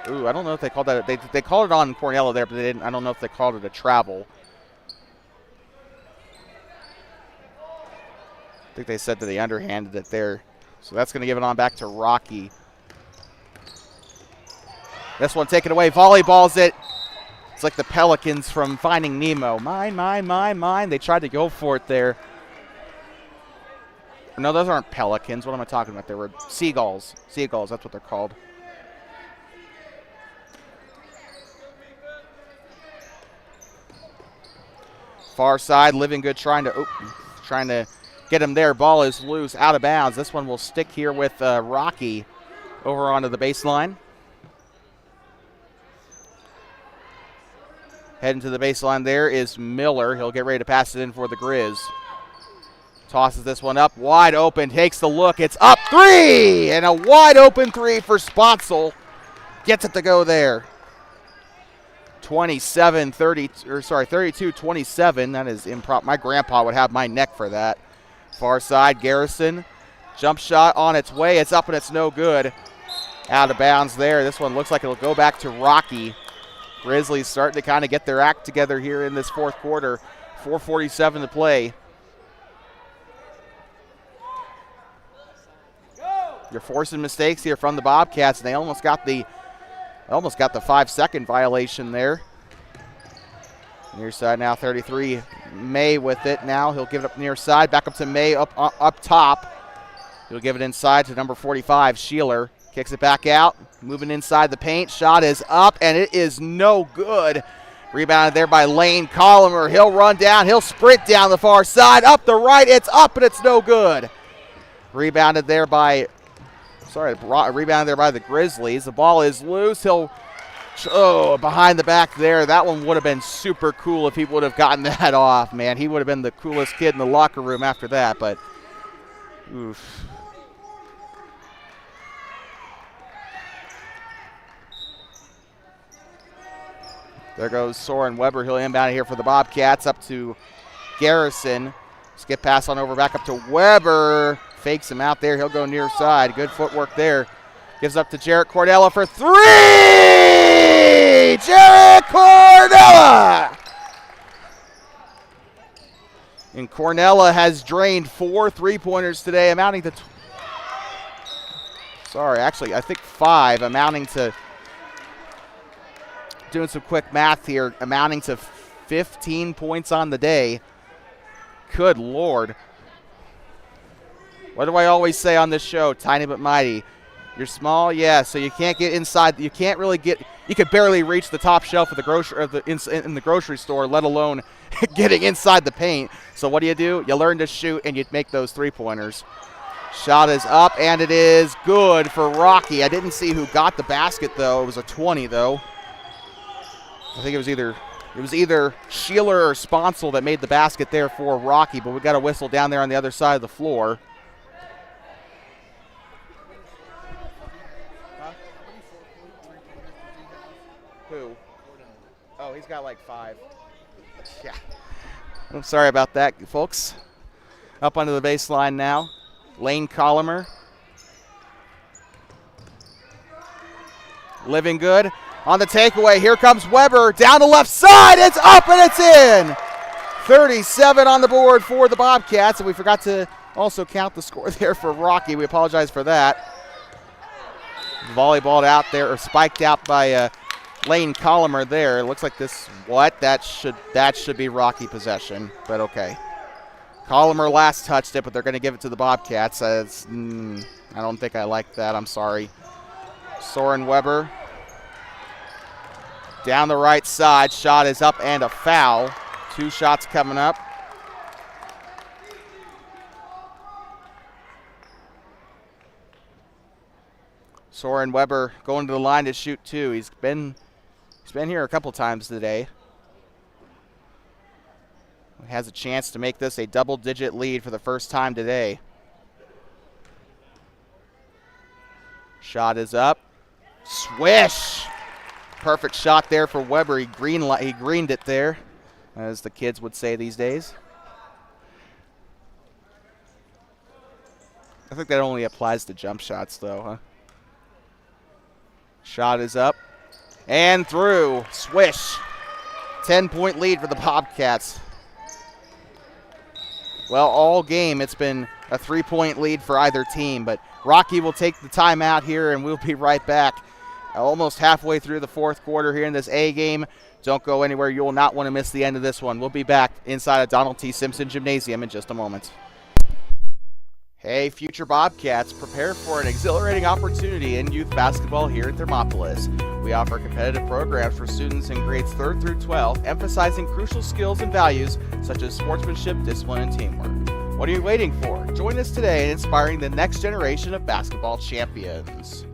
I don't know if they called that, they called it on Cornella there, but they didn't, I don't know if they called it a travel. I think they said that they underhanded it there. So that's going to give it on back to Rocky. This one taken away. Volleyballs it. It's like the Pelicans from Finding Nemo. Mine, mine, mine, mine. They tried to go for it there. No, those aren't pelicans. What am I talking about? They were seagulls. Seagulls, that's what they're called. Far side, Livingood trying to get him there. Ball is loose, out of bounds. This one will stick here with Rocky over onto the baseline. Heading to the baseline there is Miller. He'll get ready to pass it in for the Grizz. Tosses this one up, wide open, takes the look. It's up, three! And a wide open three for Spotzel. Gets it to go there. 32-27. That is improper. My grandpa would have my neck for that. Far side, Garrison. Jump shot on its way. It's up and it's no good. Out of bounds there. This one looks like it'll go back to Rocky. Grizzlies starting to kind of get their act together here in this fourth quarter. 4:47 to play. You're forcing mistakes here from the Bobcats, and they almost got the 5-second violation there. Near side now, 33. May with it now. He'll give it up near side. Back up to May up top. He'll give it inside to number 45, Sheeler. Kicks it back out. Moving inside the paint. Shot is up, and it is no good. Rebounded there by Lane Collimer. He'll run down. He'll sprint down the far side. Up the right. It's up, and it's no good. Rebounded there by the Grizzlies. The ball is loose. He'll behind the back there. That one would have been super cool if he would have gotten that off, man. He would have been the coolest kid in the locker room after that, but oof. There goes Soren Weber. He'll inbound here for the Bobcats up to Garrison. Skip pass on over back up to Weber. Fakes him out there. He'll go near side. Good footwork there. Gives up to Jarrett Cornella for three! Jarrett Cornella! And Cornella has drained 4 3-pointers today, amounting to I think 5, amounting to, doing some quick math here, amounting to 15 points on the day. Good Lord. What do I always say on this show? Tiny but mighty. You're small, yeah, so you can't get inside. You can't really get, you could barely reach the top shelf of the in the grocery store, let alone getting inside the paint. So what do? You learn to shoot, and you make those 3-pointers. Shot is up, and it is good for Rocky. I didn't see who got the basket, though. It was a 20, though. I think it was either Sheeler or Sponsel that made the basket there for Rocky, but we got a whistle down there on the other side of the floor. Who? Oh, he's got like 5. Yeah. I'm sorry about that, folks. Up onto the baseline now. Lane Collimer. Living good on the takeaway. Here comes Weber down the left side. It's up and it's in. 37 on the board for the Bobcats, and we forgot to also count the score there for Rocky. We apologize for that. Volleyballed out there, or spiked out by Lane Collimer there. It looks like this, that should be Rocky possession, but okay. Collimer last touched it, but they're going to give it to the Bobcats. I don't think I like that. I'm sorry. Soren Weber down the right side. Shot is up and a foul. 2 shots coming up. Soren Weber going to the line to shoot 2. He's been here a couple times today. He has a chance to make this a double-digit lead for the first time today. Shot is up. Swish! Perfect shot there for Weber. He greened it there, as the kids would say these days. I think that only applies to jump shots, though, huh? Shot is up and through. Swish. 10-point lead for the Bobcats. Well, all game it's been a 3-point lead for either team, but Rocky will take the timeout here, and we'll be right back. Almost halfway through the 4th quarter here in this A game. Don't go anywhere. You will not want to miss the end of this one. We'll be back inside of Donald T. Simpson Gymnasium in just a moment. Hey, future Bobcats, prepare for an exhilarating opportunity in youth basketball here at Thermopolis. We offer competitive programs for students in grades 3rd through 12, emphasizing crucial skills and values such as sportsmanship, discipline, and teamwork. What are you waiting for? Join us today in inspiring the next generation of basketball champions.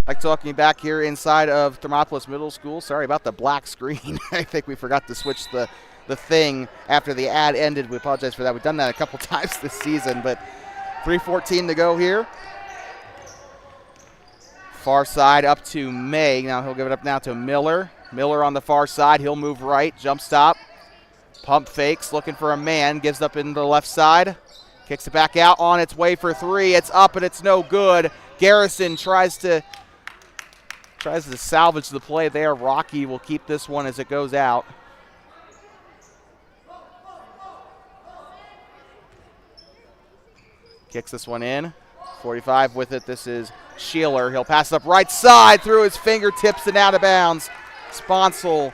Like talking back here inside of Thermopolis Middle School. Sorry about the black screen. I think we forgot to switch the thing after the ad ended. We apologize for that. We've done that a couple times this season, but 3:14 to go here. Far side up to May. Now he'll give it up now to Miller. Miller on the far side. He'll move right. Jump stop. Pump fakes. Looking for a man. Gives up into the left side. Kicks it back out on its way for 3. It's up and it's no good. Garrison tries to salvage the play there. Rocky will keep this one as it goes out. Kicks this one in. 45 with it. This is Sheeler. He'll pass it up right side through his fingertips and out of bounds. Sponsel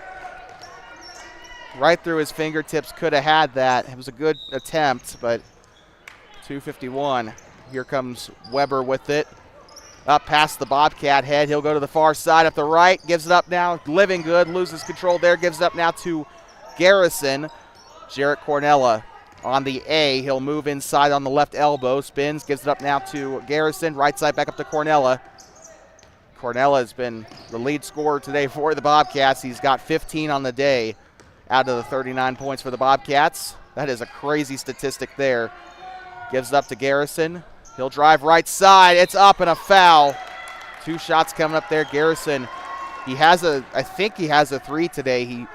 right through his fingertips. Could have had that. It was a good attempt, but 2:51. Here comes Weber with it. Up past the Bobcat head. He'll go to the far side up the right. Gives it up now. Living good. Loses control there. Gives it up now to Garrison. Jarrett Cornella on the A. He'll move inside on the left elbow. Spins. Gives it up now to Garrison. Right side back up to Cornella. Cornella has been the lead scorer today for the Bobcats. He's got 15 on the day out of the 39 points for the Bobcats. That is a crazy statistic there. Gives it up to Garrison. He'll drive right side. It's up and a foul. 2 shots coming up there. Garrison, I think he has a 3 today.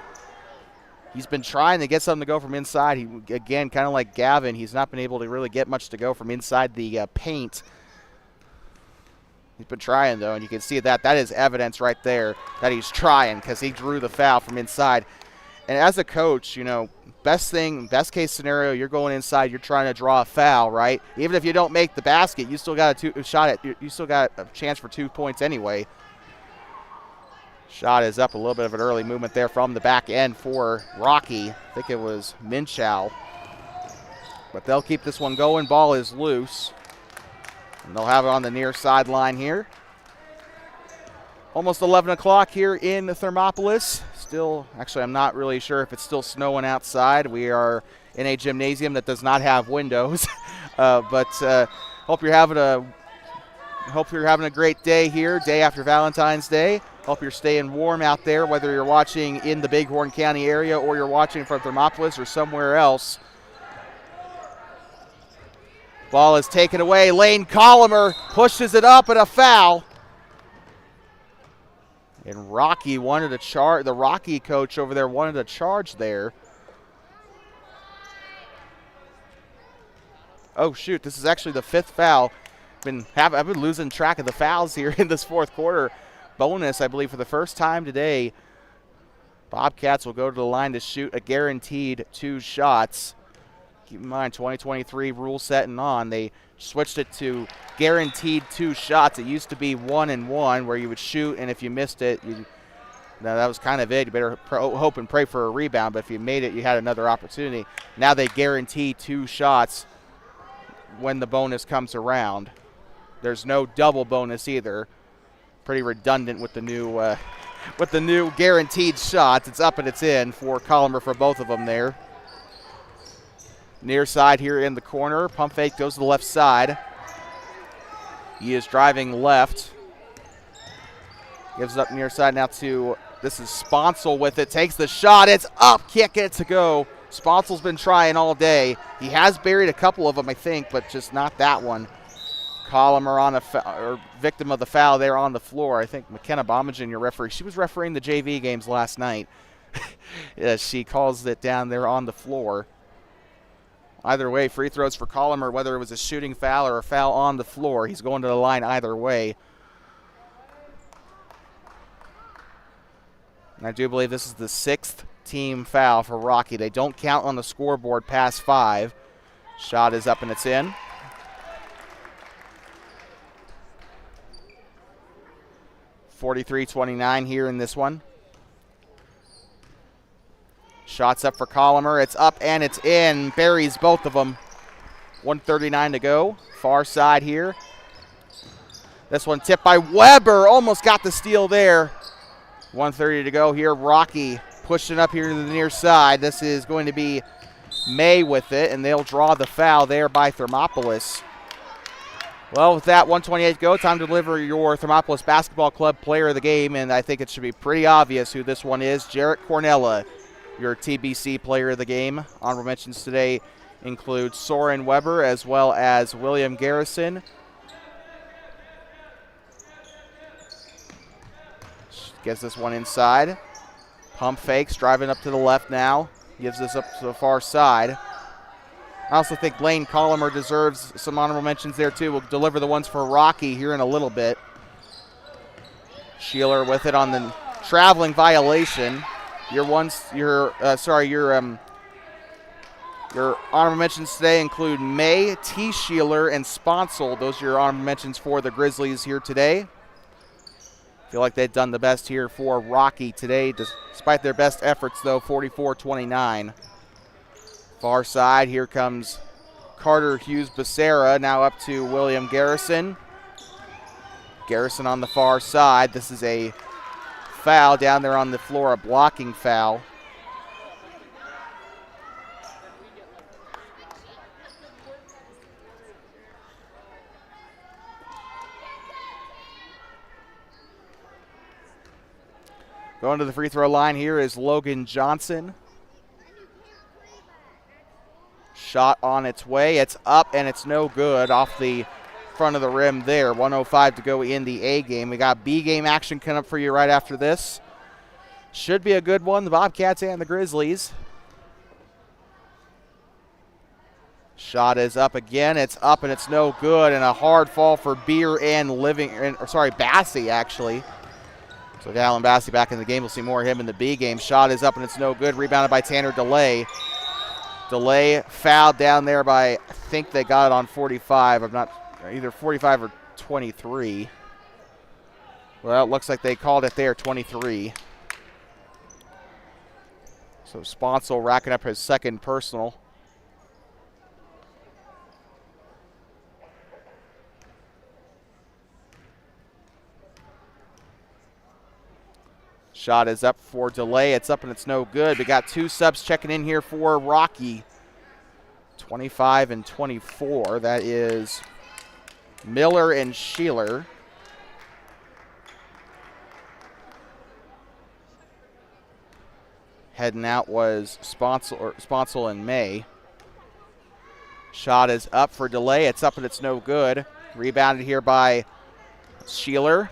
He's been trying to get something to go from inside. He, again, kind of like Gavin, he's not been able to really get much to go from inside the paint. He's been trying, though, and you can see that. That is evidence right there that he's trying because he drew the foul from inside. And as a coach, you know, best case scenario, you're going inside, you're trying to draw a foul, right? Even if you don't make the basket, you still got you still got a chance for 2 points anyway. Shot is up. A little bit of an early movement there from the back end for Rocky. I think it was Minchow. But they'll keep this one going. Ball is loose. And they'll have it on the near sideline here. Almost 11 o'clock here in Thermopolis. Still, actually, I'm not really sure if it's still snowing outside. We are in a gymnasium that does not have windows. But hope you're having a great day here, day after Valentine's Day. Hope you're staying warm out there, whether you're watching in the Bighorn County area or you're watching from Thermopolis or somewhere else. Ball is taken away. Lane Colomer pushes it up and a foul. And Rocky wanted a charge. The Rocky coach over there wanted a charge there. Oh, shoot. This is actually the 5th foul. I've been losing track of the fouls here in this 4th quarter. Bonus, I believe, for the first time today. Bobcats will go to the line to shoot a guaranteed 2 shots. Keep in mind, 2023 rule setting on. They switched it to guaranteed 2 shots. It used to be 1 and 1 where you would shoot, and if you missed it, that was kind of it. You better hope and pray for a rebound, but if you made it, you had another opportunity. Now they guarantee 2 shots when the bonus comes around. There's no double bonus either. Pretty redundant with the new guaranteed shots. It's up and it's in for Colomer for both of them there. Near side here in the corner. Pump fake goes to the left side. He is driving left. Gives it up near side now to, this is Sponsel with it. Takes the shot. It's up. Can't get it to go. Sponsel's been trying all day. He has buried a couple of them, I think, but just not that one. Colomer on or victim of the foul there on the floor. I think McKenna Bomagen, your referee, she was refereeing the JV games last night. She calls it down there on the floor. Either way, free throws for Colomer, whether it was a shooting foul or a foul on the floor. He's going to the line either way. And I do believe this is the 6th team foul for Rocky. They don't count on the scoreboard past 5. Shot is up and it's in. (43-29) here in this one. Shots up for Colomer. It's up and it's in. Buries both of them. 1:39 to go. Far side here. This one tipped by Weber. Almost got the steal there. 1:30 to go here. Rocky pushing up here to the near side. This is going to be May with it, and they'll draw the foul there by Thermopolis. Well, with that, 1:28 to go, time to deliver your Thermopolis Basketball Club player of the game, and I think it should be pretty obvious who this one is. Jarrett Cornella, your TBC player of the game. Honorable mentions today include Soren Weber as well as William Garrison. Gets this one inside. Pump fakes, driving up to the left now. Gives this up to the far side. I also think Lane Colomer deserves some honorable mentions there too. We'll deliver the ones for Rocky here in a little bit. Sheeler with it on the traveling violation. Your honorable mentions today include May, T. Sheeler, and Sponsel. Those are your honorable mentions for the Grizzlies here today. Feel like they've done the best here for Rocky today, despite their best efforts, though. 44-29. Far side, here comes Carter Hughes-Becerra, now up to William Garrison. Garrison on the far side. This is a foul down there on the floor, a blocking foul. Going to the free throw line here is Logan Johnson. Shot on its way. It's up and it's no good off the front of the rim there. 1:05 to go in the A game. We got B game action coming up for you right after this. Should be a good one, the Bobcats and the Grizzlies. Shot is up again. It's up and it's no good, and a hard fall for Beer and Bassey actually. So Alan Bassey back in the game. We'll see more of him in the B game. Shot is up and it's no good. Rebounded by Tanner DeLay. DeLay fouled down there by, I think they got it on 45. I'm not, either 45 or 23. Well, it looks like they called it there, 23. So Sponsel racking up his second personal. Shot is up for delay. It's up and it's no good. We got two subs checking in here for Rocky. 25 and 24. That is Miller and Sheeler. Heading out was Sponsel and May. Shot is up for delay. It's up and it's no good. Rebounded here by Sheeler.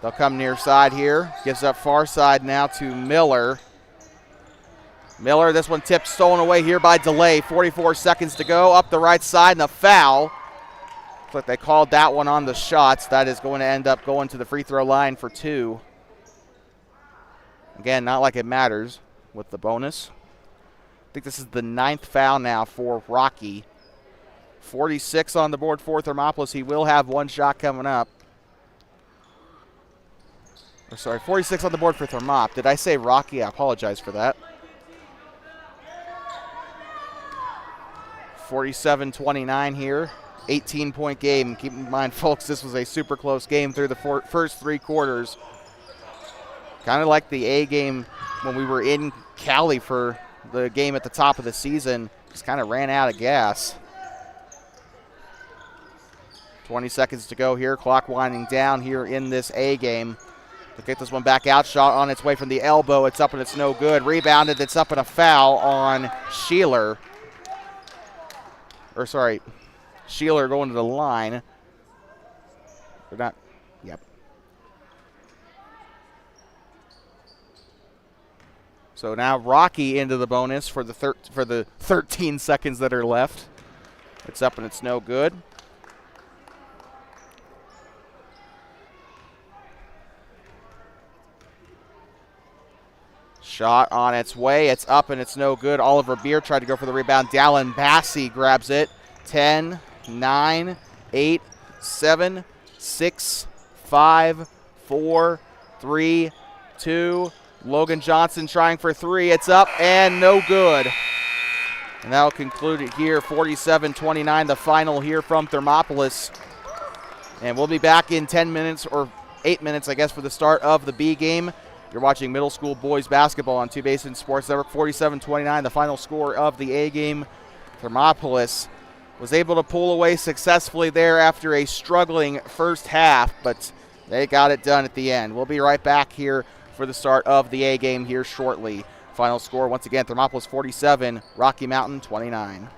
They'll come near side here. Gives up far side now to Miller. Miller, this one tipped, stolen away here by delay. 44 seconds to go. Up the right side and a foul. Looks like they called that one on the shots. That is going to end up going to the free throw line for two. Again, not like it matters with the bonus. I think this is the 9th foul now for Rocky. 46 on the board for Thermopolis. He will have one shot coming up. 46 on the board for Thermop. Did I say Rocky? I apologize for that. 47-29 here. 18-point game. Keep in mind, folks, this was a super close game through the first three quarters. Kind of like the A game when we were in Cali for the game at the top of the season. Just kind of ran out of gas. 20 seconds to go here. Clock winding down here in this A game. To get this one back out. Shot on its way from the elbow. It's up and it's no good. Rebounded. It's up and a foul on Sheeler. Sheeler going to the line. They're not. Yep. So now Rocky into the bonus for the 13 seconds that are left. It's up and it's no good. Shot on its way. It's up and it's no good. Oliver Beer tried to go for the rebound. Dallin Bassey grabs it. 10, 9, 8, 7, 6, 5, 4, 3, 2. Logan Johnson trying for three. It's up and no good. And that will conclude it here. 47-29, the final here from Thermopolis. And we'll be back in 10 minutes or 8 minutes, I guess, for the start of the B game. You're watching middle school boys basketball on Two Basin Sports Network. 47-29, the final score of the A game. Thermopolis was able to pull away successfully there after a struggling first half, but they got it done at the end. We'll be right back here for the start of the A game here shortly. Final score, once again, Thermopolis 47, Rocky Mountain 29.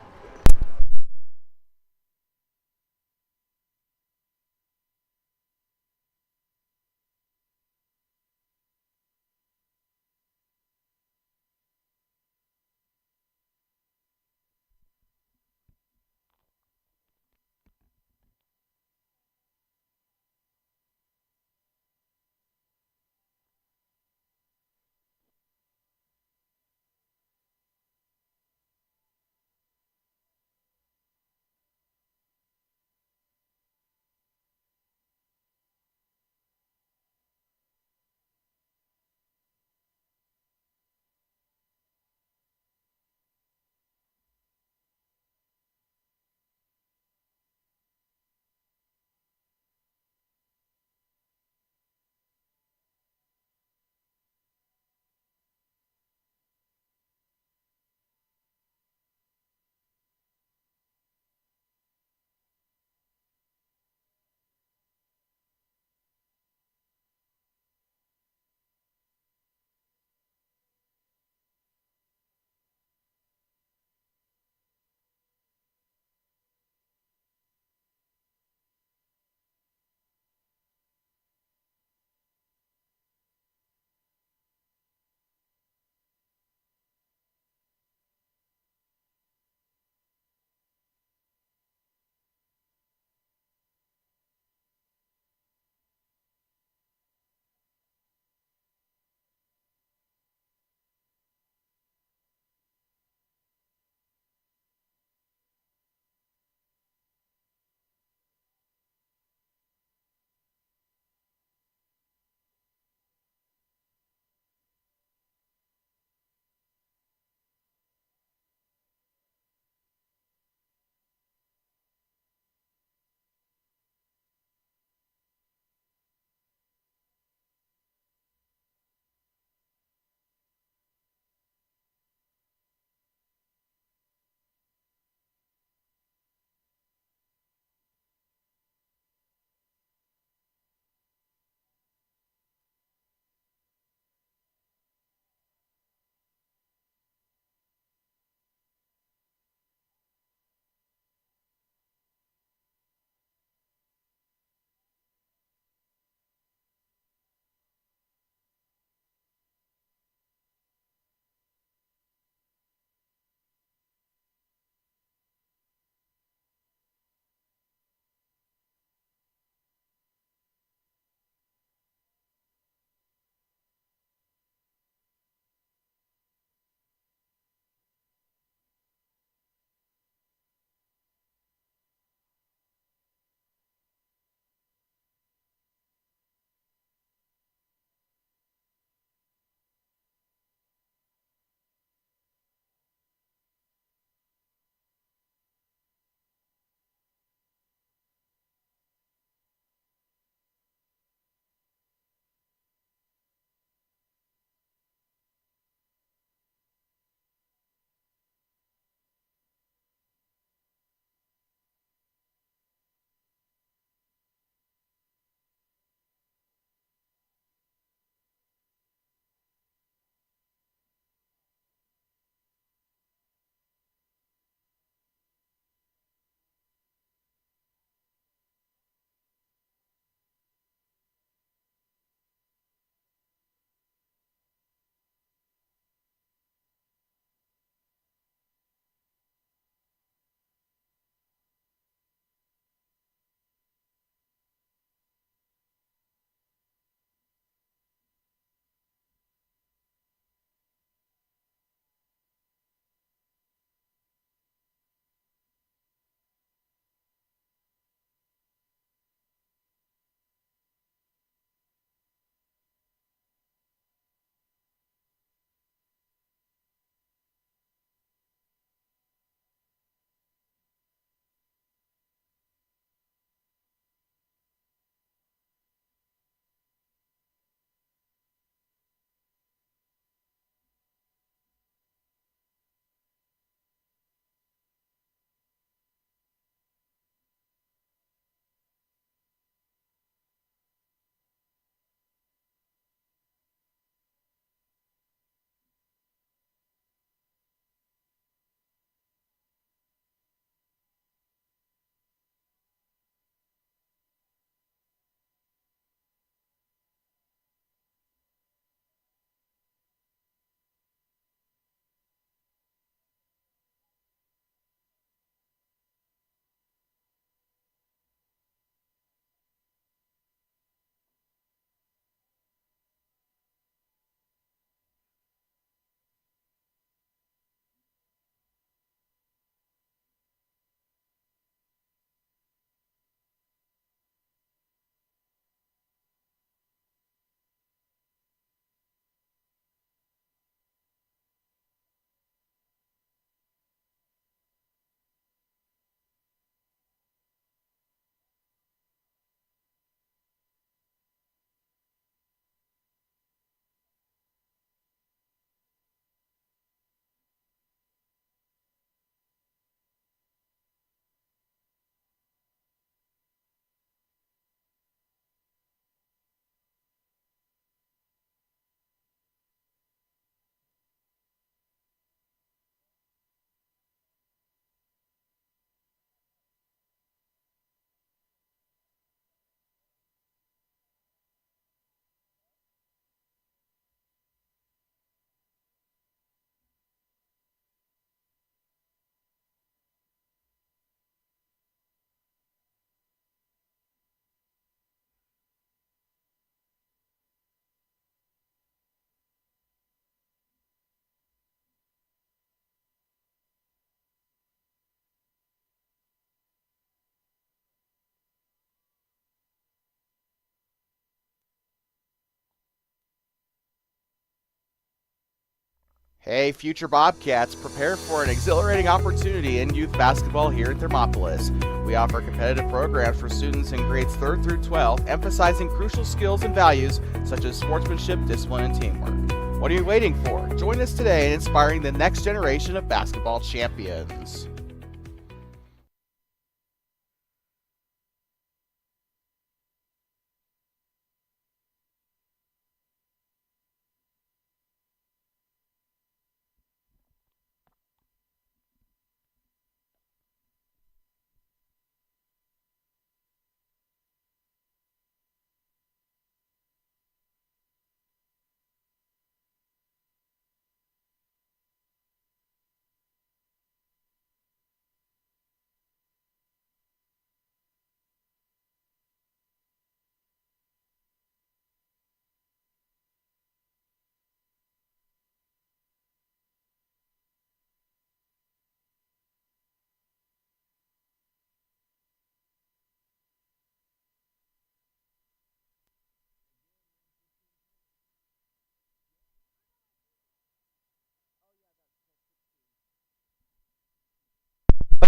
Hey, future Bobcats, prepare for an exhilarating opportunity in youth basketball here at Thermopolis. We offer competitive programs for students in grades 3rd through 12, emphasizing crucial skills and values such as sportsmanship, discipline, and teamwork. What are you waiting for? Join us today in inspiring the next generation of basketball champions.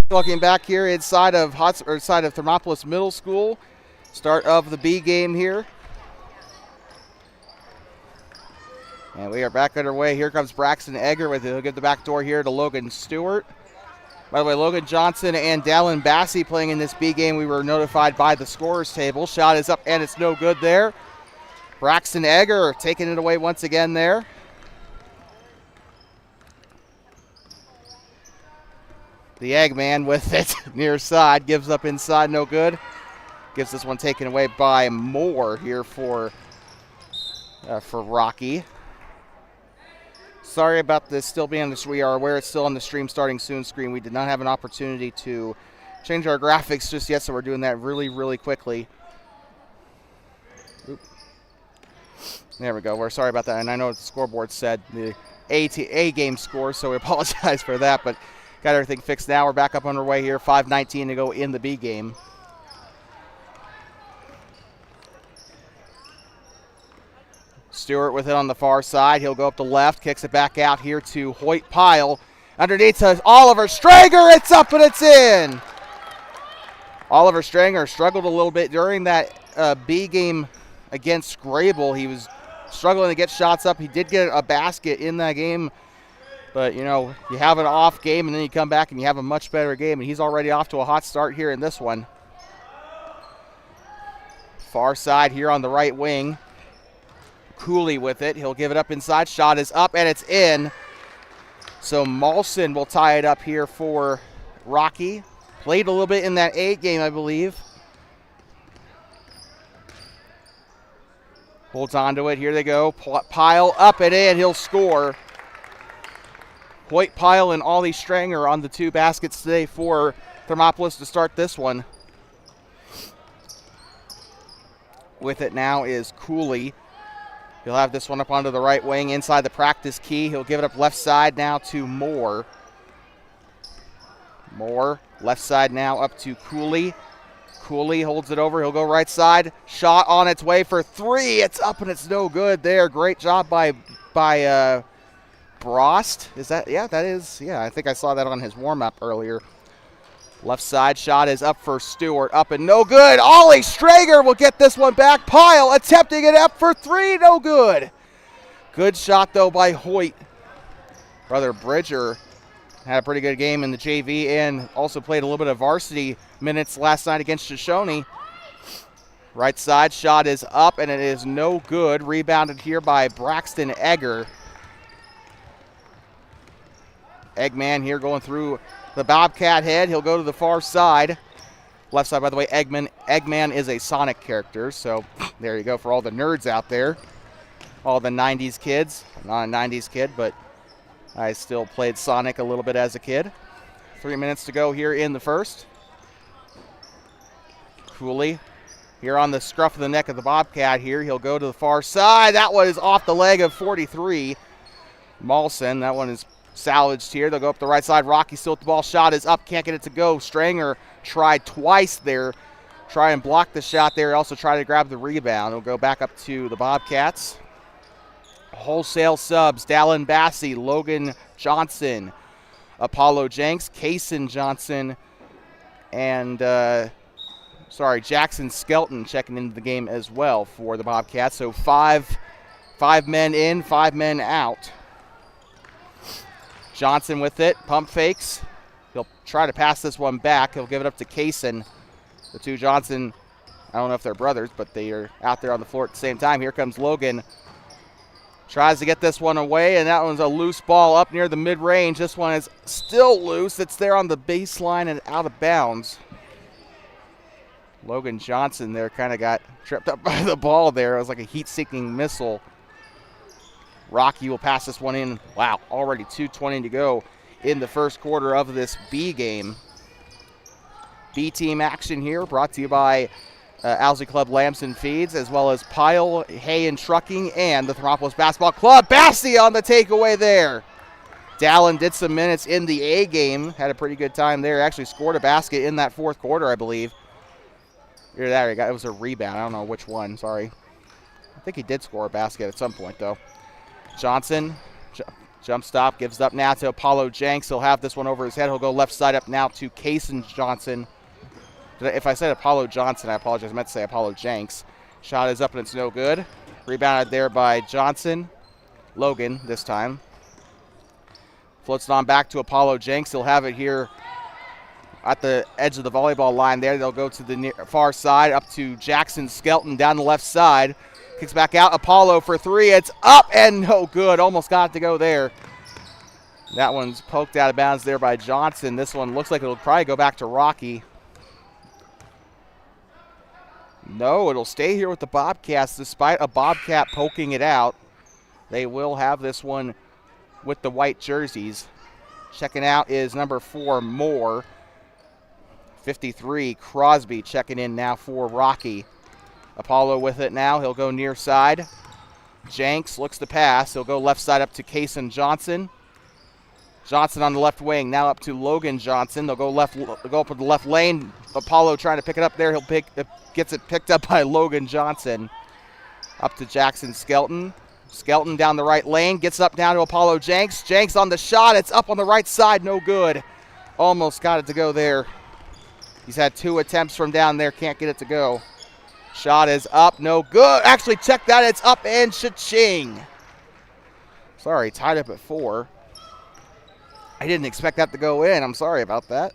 Looking back here inside of Thermopolis Middle School, start of the B game here. And we are back underway. Here comes Braxton Egger with it. He'll give the back door here to Logan Stewart. By the way, Logan Johnson and Dallin Bassey playing in this B game. We were notified by the scorers table. Shot is up and it's no good there. Braxton Egger taking it away once again there. The Eggman with it near side, gives up inside, no good. Gives this one taken away by Moore here for Rocky. Sorry about this still being on this. We are aware it's still on the stream starting soon screen. We did not have an opportunity to change our graphics just yet, so we're doing that really, really quickly. Oop. There we go. We're sorry about that, and I know what the scoreboard said the A game score, so we apologize for that, but got everything fixed now. We're back up underway here. 5:19 to go in the B game. Stewart with it on the far side. He'll go up the left, kicks it back out here to Hoyt Pyle. Underneath to Oliver Stranger. It's up and it's in. Oliver Stranger struggled a little bit during that B game against Grable. He was struggling to get shots up. He did get a basket in that game. But, you know, you have an off game and then you come back and you have a much better game. And he's already off to a hot start here in this one. Far side here on the right wing. Cooley with it. He'll give it up inside. Shot is up and it's in. So Molson will tie it up here for Rocky. Played a little bit in that A game, I believe. Holds on to it. Here they go. Pile up and in. He'll score. Hoyt Pyle and Ollie Stranger on the two baskets today for Thermopolis to start this one. With it now is Cooley. He'll have this one up onto the right wing inside the practice key. He'll give it up left side now to Moore. Moore, left side now up to Cooley. Cooley holds it over. He'll go right side. Shot on its way for three. It's up and it's no good there. Great job by Brost. Is that? Yeah, that is. Yeah, I think I saw that on his warm-up earlier. Left side shot is up for Stewart. Up and no good. Ollie Strager will get this one back. Pyle attempting it up for three. No good. Good shot, though, by Hoyt. Brother Bridger had a pretty good game in the JV and also played a little bit of varsity minutes last night against Shoshone. Right side shot is up and it is no good. Rebounded here by Braxton Egger. Eggman here going through the Bobcat head. He'll go to the far side. Left side, by the way, Eggman is a Sonic character, so there you go for all the nerds out there. All the 90s kids. I'm not a 90s kid, but I still played Sonic a little bit as a kid. 3 minutes to go here in the first. Cooley here on the scruff of the neck of the Bobcat here. He'll go to the far side. That one is off the leg of 43. Molson, that one is salvaged here. They'll go up the right side. Rocky still with the ball. Shot is up. Can't get it to go. Stranger tried twice there. Try and block the shot there. Also try to grab the rebound. It'll go back up to the Bobcats. Wholesale subs, Dallin Bassey, Logan Johnson, Apollo Jenks, Kaysen Johnson, and Jackson Skelton checking into the game as well for the Bobcats. So five men in, 5 men out. Johnson with it, pump fakes. He'll try to pass this one back. He'll give it up to Kaysen. The two Johnson, I don't know if they're brothers, but they are out there on the floor at the same time. Here comes Logan. Tries to get this one away, and that one's a loose ball up near the mid-range. This one is still loose. It's there on the baseline and out of bounds. Logan Johnson there kind of got tripped up by the ball there. It was like a heat-seeking missile. Rocky will pass this one in. Wow, already 2:20 to go in the first quarter of this B game. B team action here brought to you by Owsley Club Lamson Feeds, as well as Pile, Hay, and Trucking, and the Thermopolis Basketball Club. Bassey on the takeaway there. Dallin did some minutes in the A game, had a pretty good time there. Actually scored a basket in that fourth quarter, I believe. There he got, it was a rebound. I don't know which one, sorry. I think he did score a basket at some point, though. Johnson, jump stop, gives up now to Apollo Jenks. He'll have this one over his head. He'll go left side up now to Kaysen Johnson. If I said Apollo Johnson, I apologize. I meant to say Apollo Jenks. Shot is up and it's no good. Rebounded there by Johnson. Logan this time. Floats it on back to Apollo Jenks. He'll have it here at the edge of the volleyball line there. They'll go to the far side up to Jackson Skelton down the left side. Kicks back out. Apollo for three. It's up and no good. Almost got it to go there. That one's poked out of bounds there by Johnson. This one looks like it'll probably go back to Rocky. No, it'll stay here with the Bobcats despite a Bobcat poking it out. They will have this one with the white jerseys. Checking out is number 4, Moore. 53, Crosby checking in now for Rocky. Apollo with it now. He'll go near side. Jenks looks to pass. He'll go left side up to Kaysen Johnson. Johnson on the left wing, now up to Logan Johnson. They'll go up in the left lane. Apollo trying to pick it up there. Gets it picked up by Logan Johnson. Up to Jackson Skelton. Skelton down the right lane, gets up down to Apollo Jenks. Jenks on the shot. It's up on the right side, no good. Almost got it to go there. He's had 2 attempts from down there, can't get it to go. Shot is up, no good. Actually, check that, it's up and cha-ching. Sorry, tied up at 4. I didn't expect that to go in. I'm sorry about that.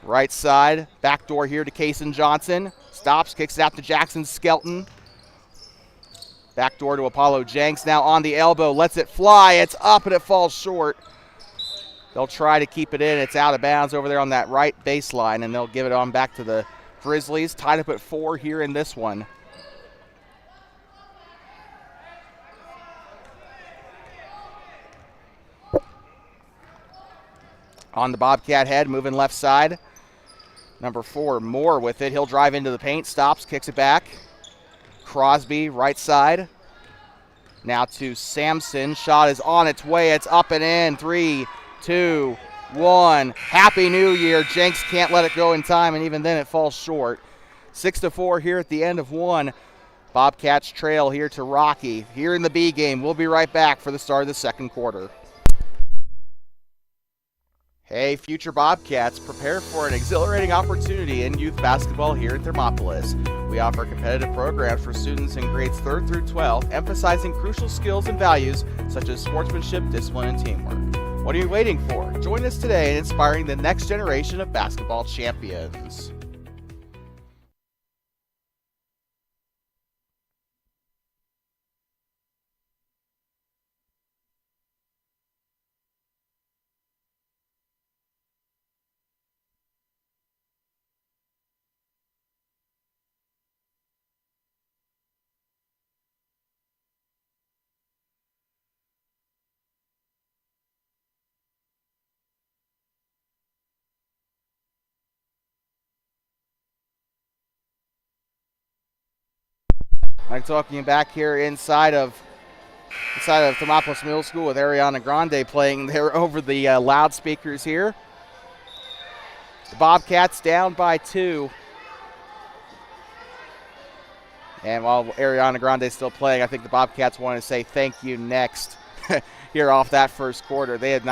Right side, backdoor here to Kaysen Johnson. Stops, kicks it out to Jackson Skelton. Backdoor to Apollo Jenks. Now on the elbow, lets it fly. It's up and it falls short. They'll try to keep it in. It's out of bounds over there on that right baseline, and they'll give it on back to the Grizzlies. Tied up at 4 here in this one. On the Bobcat head, moving left side. Number 4, Moore with it. He'll drive into the paint, stops, kicks it back. Crosby, right side. Now to Simpson. Shot is on its way. It's up and in. 3, 2, 1. Happy New Year. Jenks can't let it go in time, and even then it falls short. 6-4 here at the end of 1. Bobcats trail here to Rocky. Here in the B game. We'll be right back for the start of the second quarter. Hey, future Bobcats, prepare for an exhilarating opportunity in youth basketball here at Thermopolis. We offer competitive programs for students in grades 3rd through 12, emphasizing crucial skills and values such as sportsmanship, discipline, and teamwork. What are you waiting for? Join us today in inspiring the next generation of basketball champions. I'm talking back here inside of Thermopolis Middle School with Ariana Grande playing there over the loudspeakers here. The Bobcats down by 2. And while Ariana Grande is still playing, I think the Bobcats want to say thank you next here off that first quarter. They did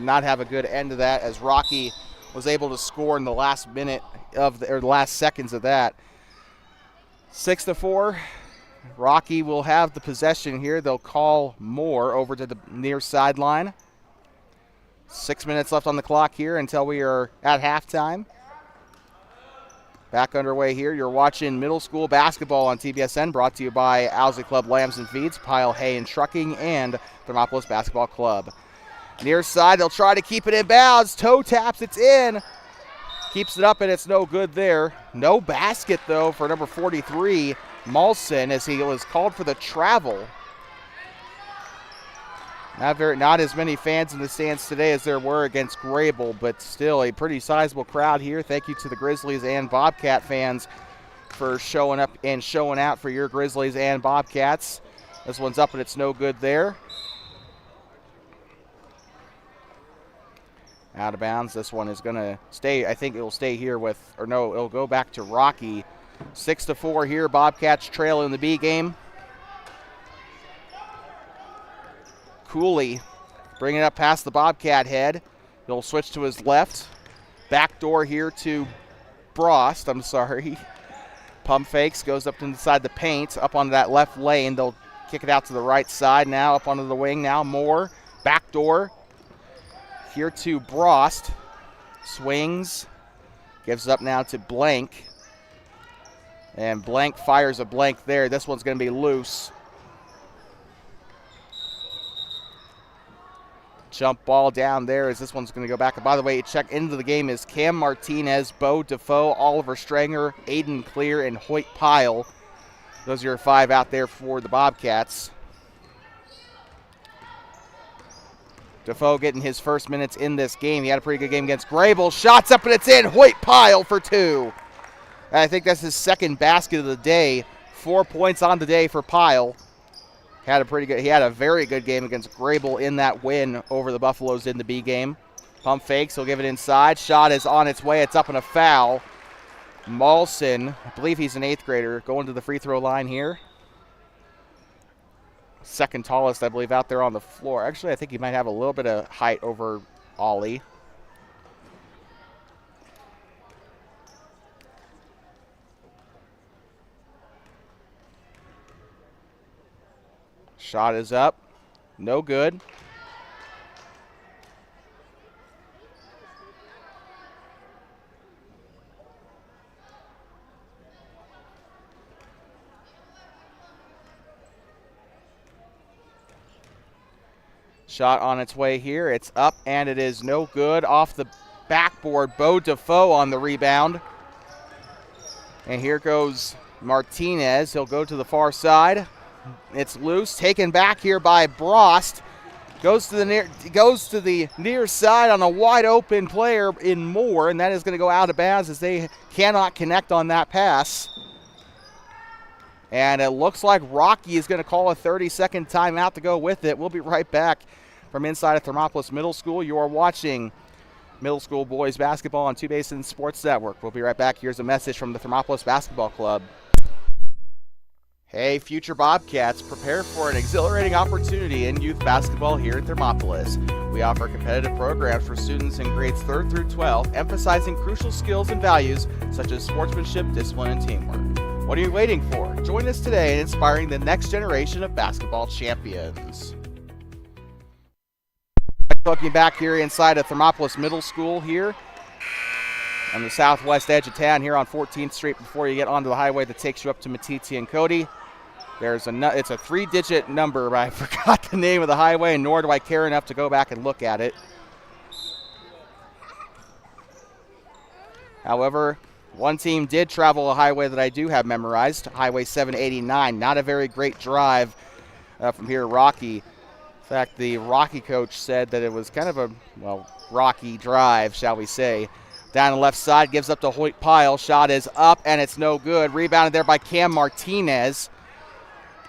not have a good end of that, as Rocky was able to score in the last minute of the last seconds of that. 6-4. Rocky will have the possession here. They'll call Moore over to the near sideline. 6 minutes left on the clock here until we are at halftime. Back underway here. You're watching middle school basketball on TBSN, brought to you by Owsley Club Lambs and Feeds, Pile Hay and Trucking, and Thermopolis Basketball Club. Near side, they'll try to keep it in bounds. Toe taps, it's in. Keeps it up, and it's no good there. No basket, though, for number 43, Malson, as he was called for the travel. Not as many fans in the stands today as there were against Grable, but still a pretty sizable crowd here. Thank you to the Grizzlies and Bobcat fans for showing up and showing out for your Grizzlies and Bobcats. This one's up, and it's no good there. Out of bounds. This one is going to stay. I think it will stay here with, or no, it'll go back to Rocky. 6-4 here. Bobcats trail in the B game. Cooley bringing it up past the Bobcat head. He'll switch to his left. Backdoor here to Brost. Pump fakes, goes up inside the paint, up onto that left lane. They'll kick it out to the right side now, up onto the wing now. Moore, backdoor. Here to Brost. Swings. Gives it up now to Blank. And Blank fires a blank there. This one's going to be loose. Jump ball down there as this one's going to go back. And by the way, check into the game is Cam Martinez, Bo Defoe, Oliver Stranger, Aiden Clear, and Hoyt Pyle. Those are your 5 out there for the Bobcats. Defoe getting his first minutes in this game. He had a pretty good game against Grable. Shots up and it's in. Hoyt Pyle for 2. And I think that's his second basket of the day. 4 points on the day for Pyle. He had a very good game against Grable in that win over the Buffaloes in the B game. Pump fakes, he'll give it inside. Shot is on its way, it's up and a foul. Malson, I believe he's an 8th grader, going to the free throw line here. Second tallest, I believe, out there on the floor. Actually, I think he might have a little bit of height over Ollie. Shot is up. No good. Shot on its way here. It's up, and it is no good. Off the backboard, Bo Defoe on the rebound. And here goes Martinez. He'll go to the far side. It's loose, taken back here by Brost. Goes to the near side on a wide open player in Moore, and that is going to go out of bounds as they cannot connect on that pass. And it looks like Rocky is going to call a 30-second timeout to go with it. We'll be right back from inside of Thermopolis Middle School. You are watching middle school boys basketball on Two Basins Sports Network. We'll be right back. Here's a message from the Thermopolis Basketball Club. Hey, future Bobcats, prepare for an exhilarating opportunity in youth basketball here in Thermopolis. We offer competitive programs for students in grades 3rd through 12, emphasizing crucial skills and values such as sportsmanship, discipline, and teamwork. What are you waiting for? Join us today in inspiring the next generation of basketball champions. Looking back here inside of Thermopolis Middle School here on the southwest edge of town here on 14th Street before you get onto the highway that takes you up to Matiti and Cody. It's a 3-digit number, but I forgot the name of the highway, and nor do I care enough to go back and look at it. However, one team did travel a highway that I do have memorized, Highway 789. Not a very great drive from here to Rocky. In fact, the Rocky coach said that it was kind of a, rocky drive, shall we say. Down the left side, gives up to Hoyt Pyle. Shot is up, and it's no good. Rebounded there by Cam Martinez.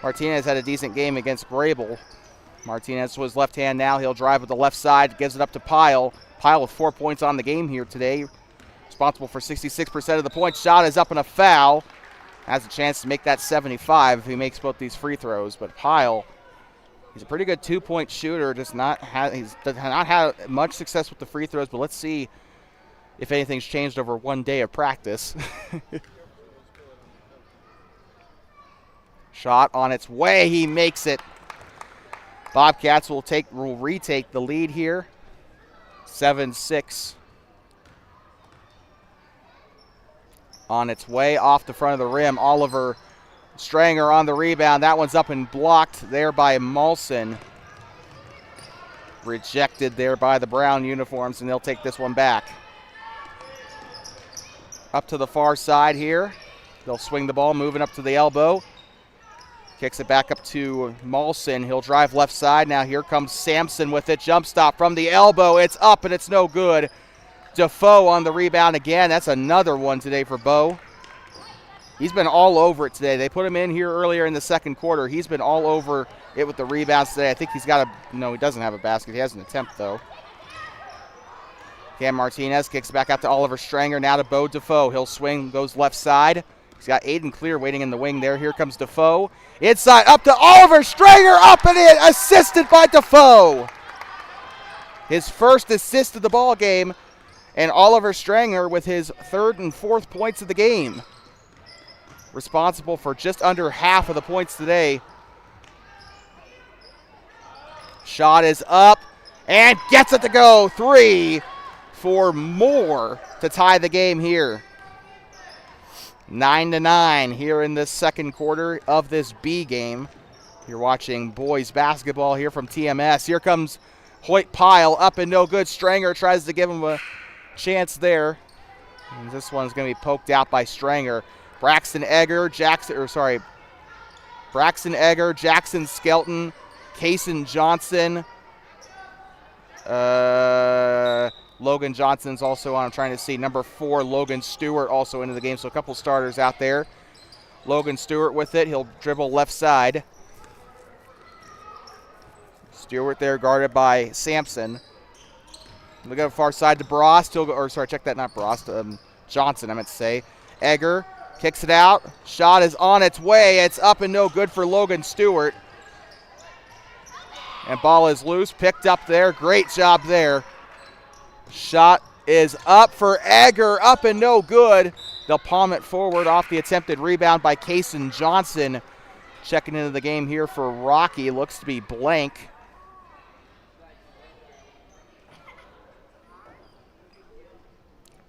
Martinez had a decent game against Grable. Martinez was left hand now. He'll drive with the left side, gives it up to Pyle. Pyle with 4 points on the game here today. Responsible for 66% of the points. Shot is up and a foul. has a chance to make that 75 if he makes both these free throws. But Pyle, he's a pretty good two-point shooter. He's not had much success with the free throws, but let's see if anything's changed over one day of practice. Shot on its way. He makes it. Bobcats will retake the lead here. 7-6. On its way off the front of the rim. Oliver Stranger on the rebound. That one's up and blocked there by Molson. Rejected there by the Brown uniforms, and they'll take this one back. Up to the far side here. They'll swing the ball, moving up to the elbow. Kicks it back up to Molson. He'll drive left side. Now here comes Simpson with it. Jump stop from the elbow. It's up, and it's no good. Defoe on the rebound again. That's another one today for Bo. He's been all over it today. They put him in here earlier in the second quarter. He's been all over it with the rebounds today. I think he's got no, he doesn't have a basket. He has an attempt, though. Cam Martinez kicks back out to Oliver Stranger. Now to Bo Defoe. He'll swing, goes left side. He's got Aiden Clear waiting in the wing there. Here comes Defoe. Inside, up to Oliver Stranger, up and in, assisted by Defoe. His first assist of the ball game, and Oliver Stranger with his third and fourth points of the game. Responsible for just under half of the points today. Shot is up and gets it to go. 3 for Moore to tie the game here. 9-9 here in this second quarter of this B game. You're watching boys basketball here from TMS. Here comes Hoyt Pyle, up and no good. Stranger tries to give him a chance there. And this one's going to be poked out by Stranger. Braxton Egger, Jackson Skelton, Kaysen Johnson. Logan Johnson's also on. I'm trying to see. Number 4, Logan Stewart, also into the game. So a couple starters out there. Logan Stewart with it. He'll dribble left side. Stewart there guarded by Sampson. Look at far side to Brost. Johnson, I meant to say. Egger kicks it out. Shot is on its way. It's up and no good for Logan Stewart. And ball is loose. Picked up there. Great job there. Shot is up for Egger. Up and no good. They'll palm it forward off the attempted rebound by Kaysen Johnson. Checking into the game here for Rocky. Looks to be Blank.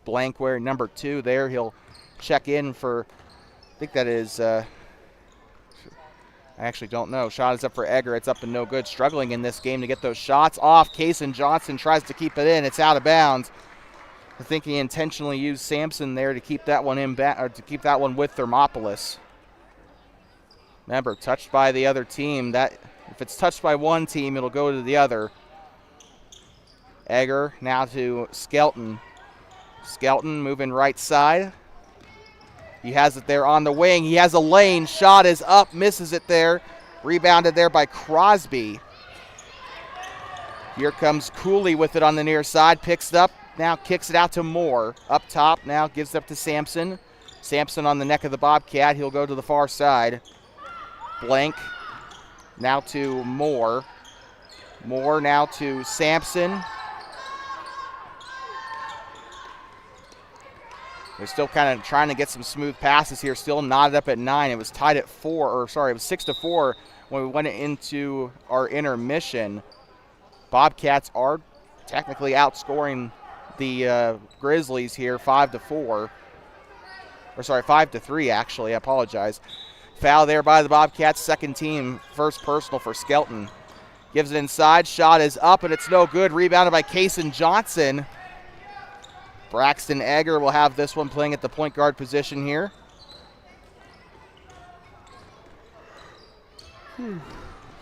Blank wearing number 2 there. He'll check in for, I think that is, I actually don't know. Shot is up for Egger. It's up and no good. Struggling in this game to get those shots off. Kaysen Johnson tries to keep it in. It's out of bounds. I think he intentionally used Sampson there to keep that one to keep that one with Thermopolis. Remember, touched by the other team. That if it's touched by one team, it'll go to the other. Egger now to Skelton. Skelton moving right side. He has it there on the wing. He has a lane. Shot is up. Misses it there. Rebounded there by Crosby. Here comes Cooley with it on the near side. Picks it up. Now kicks it out to Moore. Up top now. Gives it up to Sampson. Sampson on the neck of the Bobcat. He'll go to the far side. Blank. Now to Moore. Moore now to Sampson. They're still kind of trying to get some smooth passes here. Still knotted up at 9. It was tied at 4, it was 6-4 when we went into our intermission. Bobcats are technically outscoring the Grizzlies here 5-4. 5-3 actually. I apologize. Foul there by the Bobcats. Second team, first personal for Skelton. Gives it inside. Shot is up and it's no good. Rebounded by Kaysen Johnson. Braxton Egger will have this one playing at the point guard position here.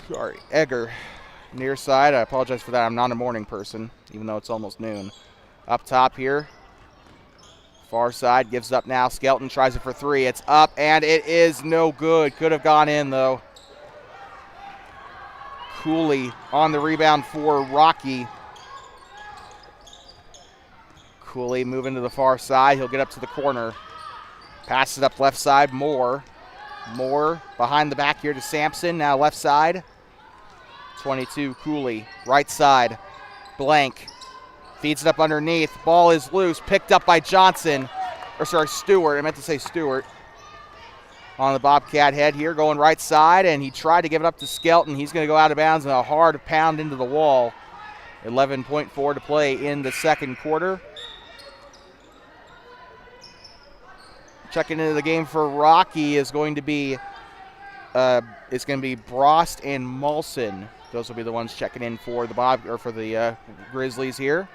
Sorry, Egger. Near side, I apologize for that. I'm not a morning person, even though it's almost noon. Up top here. Far side, gives up now. Skelton tries it for 3. It's up, and it is no good. Could have gone in, though. Cooley on the rebound for Rocky. Cooley moving to the far side. He'll get up to the corner. Passes it up left side, Moore. Moore behind the back here to Sampson, now left side. 22, Cooley, right side, Blank. Feeds it up underneath, ball is loose, picked up by Johnson. Stewart, I meant to say Stewart. On the Bobcat head here, going right side, and he tried to give it up to Skelton. He's going to go out of bounds and a hard pound into the wall. 11.4 to play in the second quarter. Checking into the game for Rocky is going to be Brost and Molson. Those will be the ones checking in for the Grizzlies here.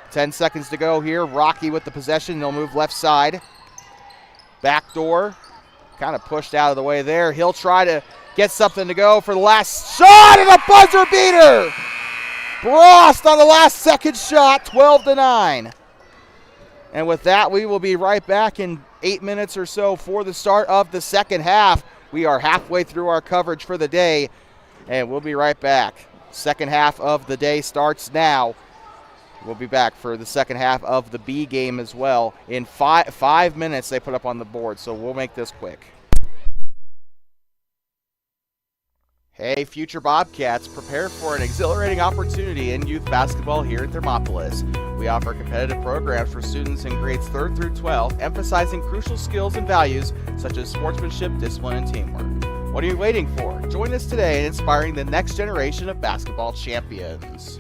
10 seconds to go here. Rocky with the possession. They'll move left side. Backdoor. Kind of pushed out of the way there. He'll try to get something to go for the last shot, and a buzzer beater! Brost on the last second shot, 12-9. And with that, we will be right back in 8 minutes or so for the start of the second half. We are halfway through our coverage for the day, and we'll be right back. Second half of the day starts now. We'll be back for the second half of the B game as well. In 5 minutes they put up on the board, so we'll make this quick. Hey, future Bobcats, prepare for an exhilarating opportunity in youth basketball here at Thermopolis. We offer competitive programs for students in grades 3rd through 12, emphasizing crucial skills and values such as sportsmanship, discipline, and teamwork. What are you waiting for? Join us today in inspiring the next generation of basketball champions.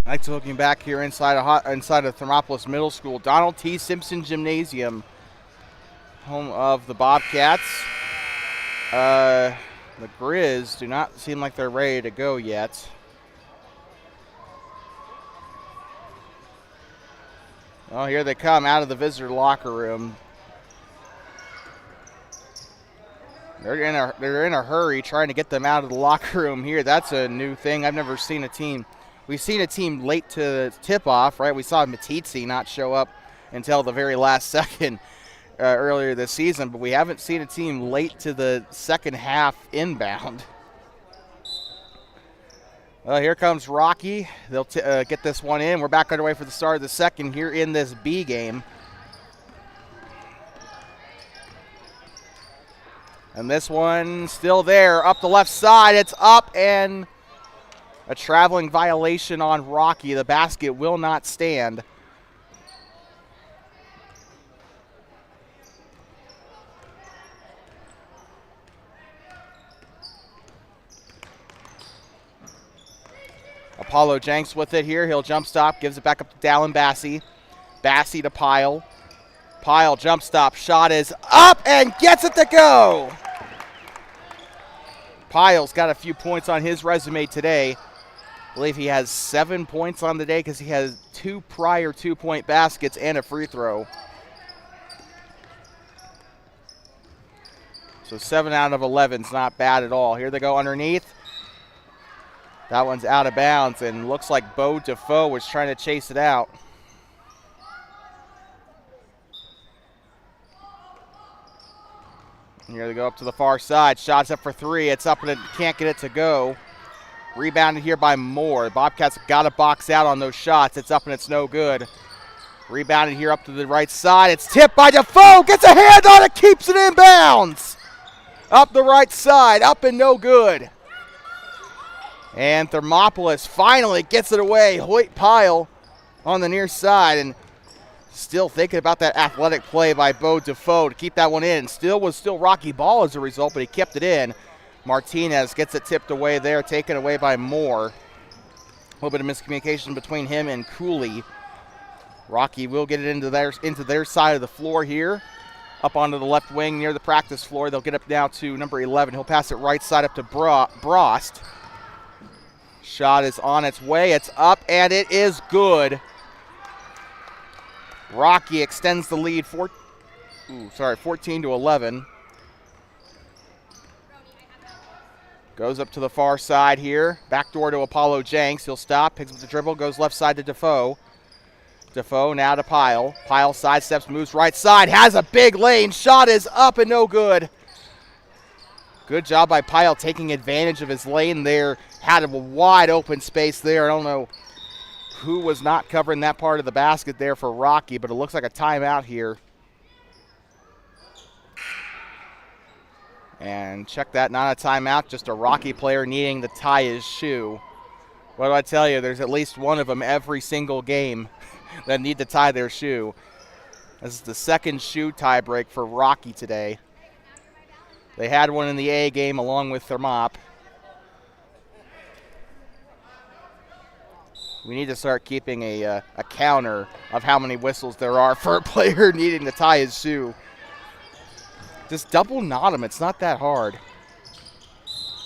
Next, looking back here inside of Thermopolis Middle School, Donald T. Simpson Gymnasium, home of the Bobcats. The Grizz do not seem like they're ready to go yet. Oh, here they come out of the visitor locker room. They're in a hurry trying to get them out of the locker room here. That's a new thing. I've never seen a team. We've seen a team late to the tip-off, right? We saw Matitsi not show up until the very last second earlier this season, but we haven't seen a team late to the second half inbound. Well, here comes Rocky. They'll get this one in. We're back underway for the start of the second here in this B game. And this one still there, up the left side. It's up, and a traveling violation on Rocky. The basket will not stand. Apollo Jenks with it here. He'll jump stop, gives it back up to Dallin Bassey. Bassey to Pyle. Pyle jump stop, shot is up and gets it to go. Pyle's got a few points on his resume today. I believe he has 7 points on the day because he has 2 prior 2-point baskets and a free throw. So 7 out of 11 is not bad at all. Here they go underneath. That one's out of bounds, and looks like Bo Defoe was trying to chase it out. And here they go up to the far side. Shots up for 3. It's up and it can't get it to go. Rebounded here by Moore. The Bobcats got to box out on those shots. It's up and it's no good. Rebounded here up to the right side. It's tipped by Defoe. Gets a hand on it. Keeps it in bounds. Up the right side. Up and no good. And Thermopolis finally gets it away. Hoyt Pyle on the near side. And still thinking about that athletic play by Bo Defoe to keep that one in. Was still rocky ball as a result, but he kept it in. Martinez gets it tipped away there, taken away by Moore. A little bit of miscommunication between him and Cooley. Rocky will get it into their side of the floor here. Up onto the left wing near the practice floor. They'll get up now to number 11. He'll pass it right side up to Brost. Shot is on its way. It's up, and it is good. Rocky extends the lead 14 to 11. Goes up to the far side here. Backdoor to Apollo Jenks. He'll stop, picks up the dribble, goes left side to Defoe. Defoe now to Pyle. Pyle sidesteps, moves right side, has a big lane. Shot is up and no good. Good job by Pyle taking advantage of his lane there. Had a wide open space there. I don't know who was not covering that part of the basket there for Rocky, but it looks like a timeout here. And check that, not a timeout, just a Rocky player needing to tie his shoe. What do I tell you? There's at least one of them every single game that need to tie their shoe. This is the second shoe tie break for Rocky today. They had one in the A game along with Thermop. We need to start keeping a counter of how many whistles there are for a player needing to tie his shoe. Just double knot them. It's not that hard.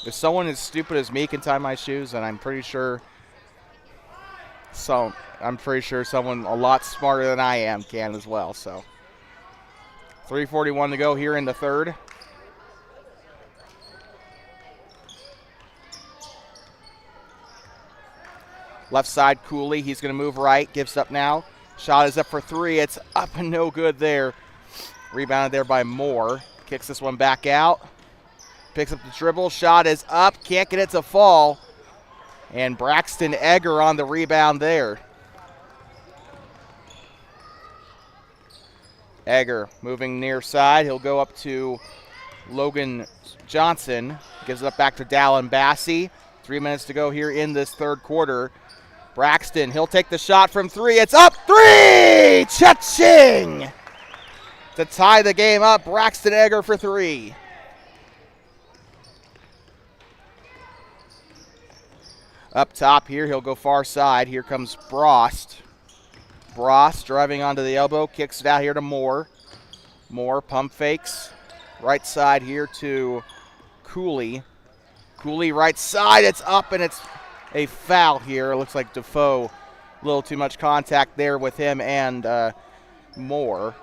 If someone as stupid as me can tie my shoes, then I'm pretty sure someone a lot smarter than I am can as well. So 3:41 to go here in the third. Left side, Cooley. He's going to move right. Gives up now. Shot is up for 3. It's up and no good there. Rebounded there by Moore. Kicks this one back out. Picks up the dribble. Shot is up. Can't get it to fall. And Braxton Egger on the rebound there. Egger moving near side. He'll go up to Logan Johnson. Gives it up back to Dallin Bassey. 3 minutes to go here in this third quarter. Braxton, he'll take the shot from 3. It's up. 3! Cha-ching! To tie the game up, Braxton Egger for 3. Up top here, he'll go far side. Here comes Brost. Brost driving onto the elbow, kicks it out here to Moore. Moore pump fakes. Right side here to Cooley. Cooley right side, it's up and it's a foul here. It looks like Defoe, a little too much contact there with him and Moore.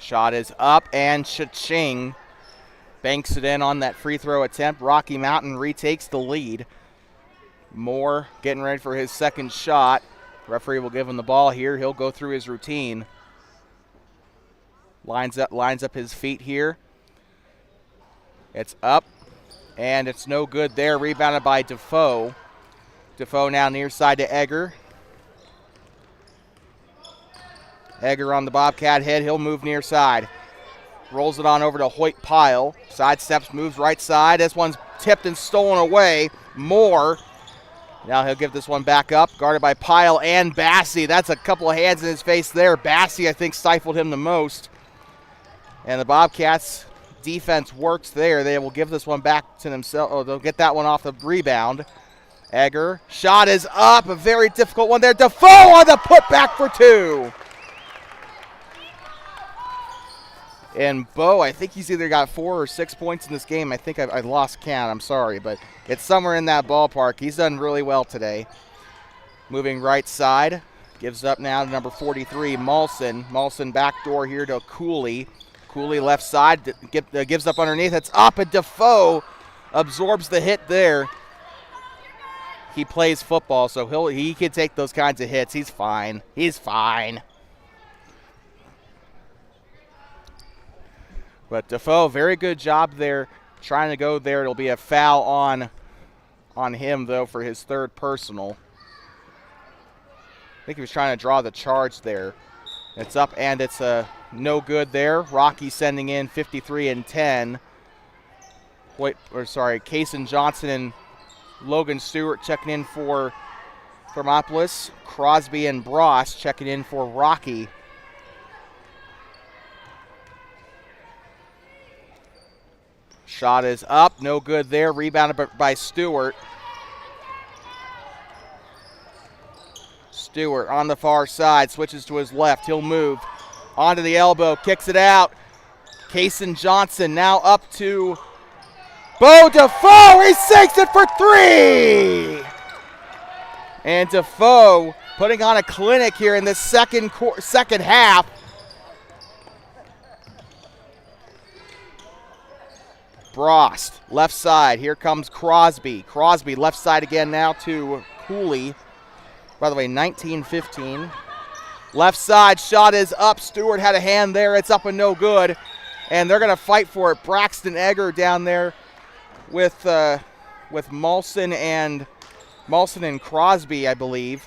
Shot is up, and Cha-ching banks it in on that free throw attempt. Rocky Mountain retakes the lead. Moore getting ready for his second shot. Referee will give him the ball here. He'll go through his routine. Lines up his feet here. It's up, and it's no good there. Rebounded by Defoe. Defoe now near side to Egger. Egger on the Bobcat head. He'll move near side. Rolls it on over to Hoyt Pyle. Sidesteps, moves right side. This one's tipped and stolen away. Moore. Now he'll give this one back up. Guarded by Pyle and Bassey. That's a couple of hands in his face there. Bassey, I think, stifled him the most. And the Bobcats defense works there. They will give this one back to themselves. Oh, they'll get that one off the rebound. Egger. Shot is up. A very difficult one there. Defoe on the putback for two. And Bo, I think he's either got 4 or 6 points in this game. I think I lost count. I'm sorry, but it's somewhere in that ballpark. He's done really well today. Moving right side. Gives up now to number 43, Molson. Molson backdoor here to Cooley. Cooley left side. Gives up underneath. It's up, and Defoe absorbs the hit there. He plays football, so he can take those kinds of hits. He's fine. He's fine. But Defoe, very good job there, trying to go there. It'll be a foul on him, though, for his third personal. I think he was trying to draw the charge there. It's up, and it's no good there. Rocky sending in 53 and 10. Kaysen Johnson and Logan Stewart checking in for Thermopolis. Crosby and Bross checking in for Rocky. Shot is up, no good there. Rebounded by Stewart. Stewart on the far side, switches to his left. He'll move onto the elbow, kicks it out. Kaysen Johnson now up to Bo Defoe. He sinks it for three. And Defoe putting on a clinic here in the second half. Brost, left side. Here comes Crosby. Crosby, left side again now to Cooley. By the way, 19-15. Left side, shot is up. Stewart had a hand there. It's up and no good. And they're going to fight for it. Braxton Egger down there with Molson and Crosby, I believe.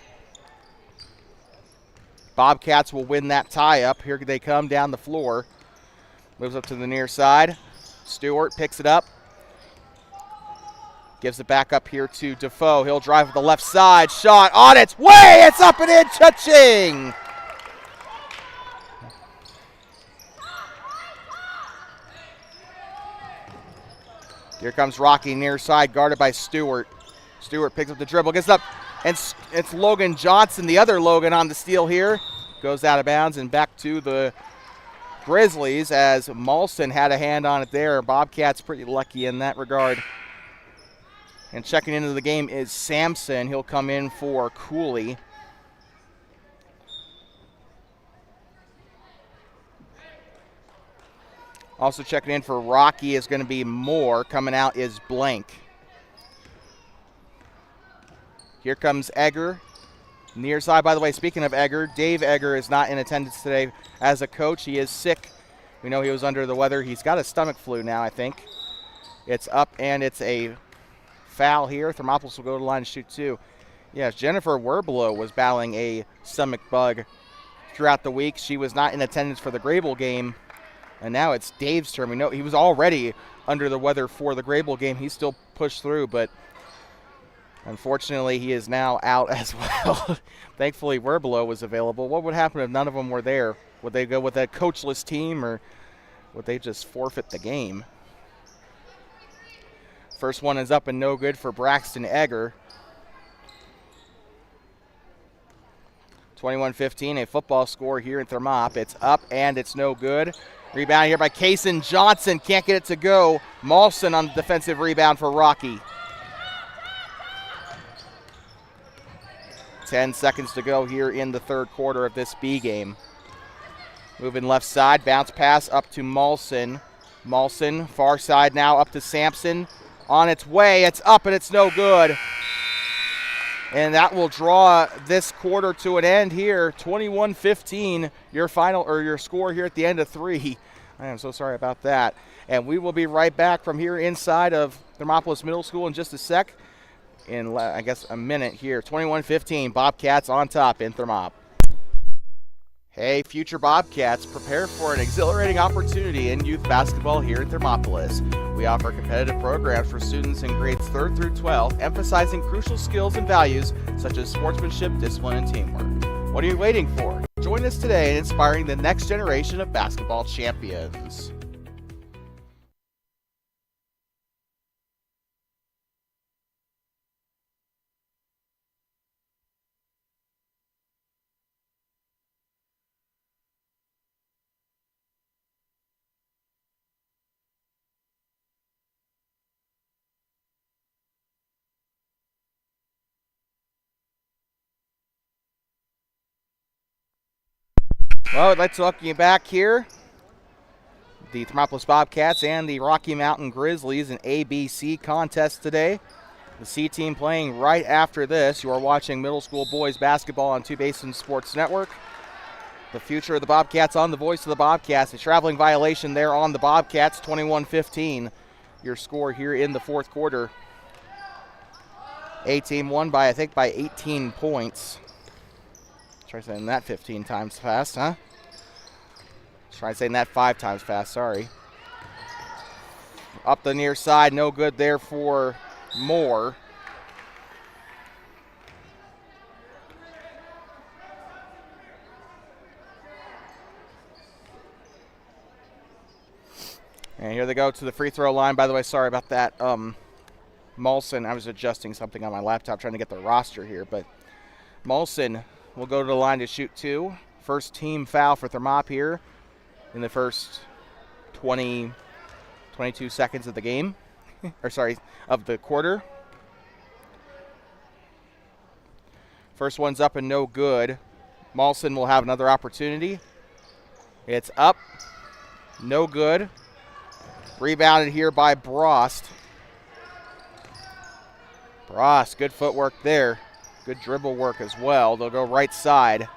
Bobcats will win that tie-up. Here they come down the floor. Moves up to the near side. Stewart picks it up. Gives it back up here to Defoe. He'll drive with the left side. Shot on its way. It's up and in. Cha-ching. Here comes Rocky near side, guarded by Stewart. Stewart picks up the dribble, gets up, and it's Logan Johnson, the other Logan, on the steal here. Goes out of bounds and back to the Grizzlies as Molson had a hand on it there. Bobcats pretty lucky in that regard. And checking into the game is Simpson. He'll come in for Cooley. Also checking in for Rocky is going to be Moore. Coming out is Blank. Here comes Egger. Near side, by the way, speaking of Egger, Dave Egger is not in attendance today as a coach. He is sick. We know he was under the weather. He's got a stomach flu now, I think. It's up, and it's a foul here. Thermopolis will go to the line and shoot two. Yes, Jennifer Werblow was battling a stomach bug throughout the week. She was not in attendance for the Grable game And now it's Dave's turn. We know he was already under the weather for the Grable game. He still pushed through, but unfortunately he is now out as well. Thankfully Werbelo was available. What would happen if none of them were there? Would they go with that coachless team, or would they just forfeit the game? First one is up and no good for Braxton Egger. 21-15, a football score here in Thermop. It's up and it's no good. Rebound here by Kaysen Johnson. Can't get it to go. Maulson on the defensive rebound for Rocky. 10 seconds to go here in the third quarter of this B game. Moving left side, bounce pass up to Maulson. Maulson, far side now up to Sampson. On its way, it's up and it's no good. And that will draw this quarter to an end here. 21-15, your final, or your score here at the end of 3. I am so sorry about that. And we will be right back from here inside of Thermopolis Middle School in just a sec. In, I guess, a minute here. 21-15, Bobcats on top in Thermop. Hey, future Bobcats, prepare for an exhilarating opportunity in youth basketball here in Thermopolis. We offer competitive programs for students in grades 3rd through 12, emphasizing crucial skills and values such as sportsmanship, discipline, and teamwork. What are you waiting for? Join us today in inspiring the next generation of basketball champions. Well, let's welcome you back here. The Thermopolis Bobcats and the Rocky Mountain Grizzlies, an ABC contest today. The C team playing right after this. You are watching middle school boys basketball on Two Basins Sports Network. The future of the Bobcats on the voice of the Bobcats. A traveling violation there on the Bobcats, 21-15. Your score here in the fourth quarter. A team won by, I think, by 18 points. Try saying that 15 times fast, huh? Try saying that 5 times fast, sorry. Up the near side, no good there for Moore. And here they go to the free throw line. By the way, sorry about that. Maulson, I was adjusting something on my laptop trying to get the roster here, but Maulson will go to the line to shoot 2. First team foul for Thermop here in the first 22 seconds of the game. Or sorry, of the quarter. First one's up and no good. Maulson will have another opportunity. It's up. No good. Rebounded here by Brost. Brost, good footwork there. Good dribble work as well. They'll go right side.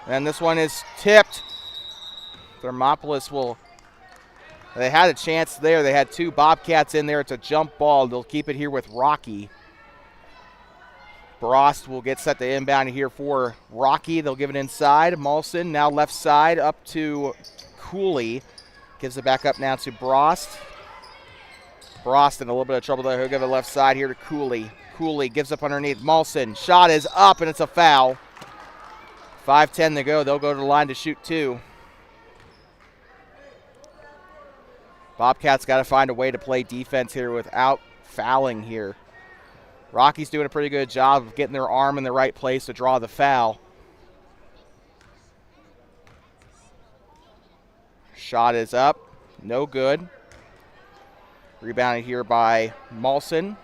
And this one is tipped. Thermopolis will, they had a chance there. They had 2 Bobcats in there. It's a jump ball. They'll keep it here with Rocky. Brost will get set to inbound here for Rocky. They'll give it inside. Maulson now left side up to Cooley. Gives it back up now to Brost. Brost in a little bit of trouble there. He'll give it left side here to Cooley. Cooley gives up underneath. Maulson. Shot is up, and it's a foul. 5:10 to go. They'll go to the line to shoot 2. Bobcats got to find a way to play defense here without fouling here. Rocky's doing a pretty good job of getting their arm in the right place to draw the foul. Shot is up. No good. Rebounded here by Maulson.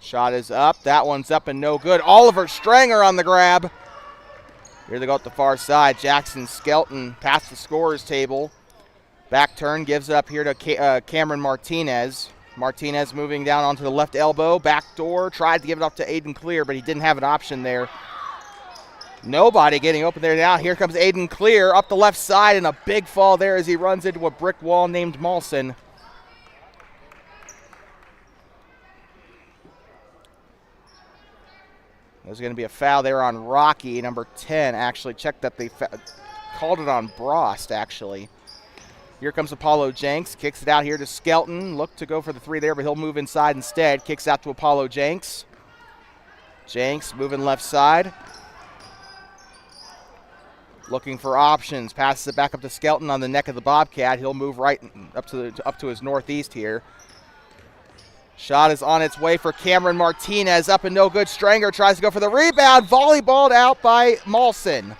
Shot is up. That one's up and no good. Oliver Stranger on the grab. Here they go at the far side. Jackson Skelton past the scorer's table. Back turn gives it up here to Cameron Martinez. Martinez moving down onto the left elbow. Back door. Tried to give it up to Aiden Clear, but he didn't have an option there. Nobody getting open there now. Here comes Aiden Clear up the left side, and a big fall there as he runs into a brick wall named Molson. There's going to be a foul there on Rocky, number 10. Actually, check that they called it on Brost, actually. Here comes Apollo Jenks. Kicks it out here to Skelton. Looked to go for the three there, but he'll move inside instead. Kicks out to Apollo Jenks. Jenks moving left side. Looking for options. Passes it back up to Skelton on the neck of the Bobcat. He'll move right up to his northeast here. Shot is on its way for Cameron Martinez. Up and no good. Stranger tries to go for the rebound. Volleyballed out by Molson.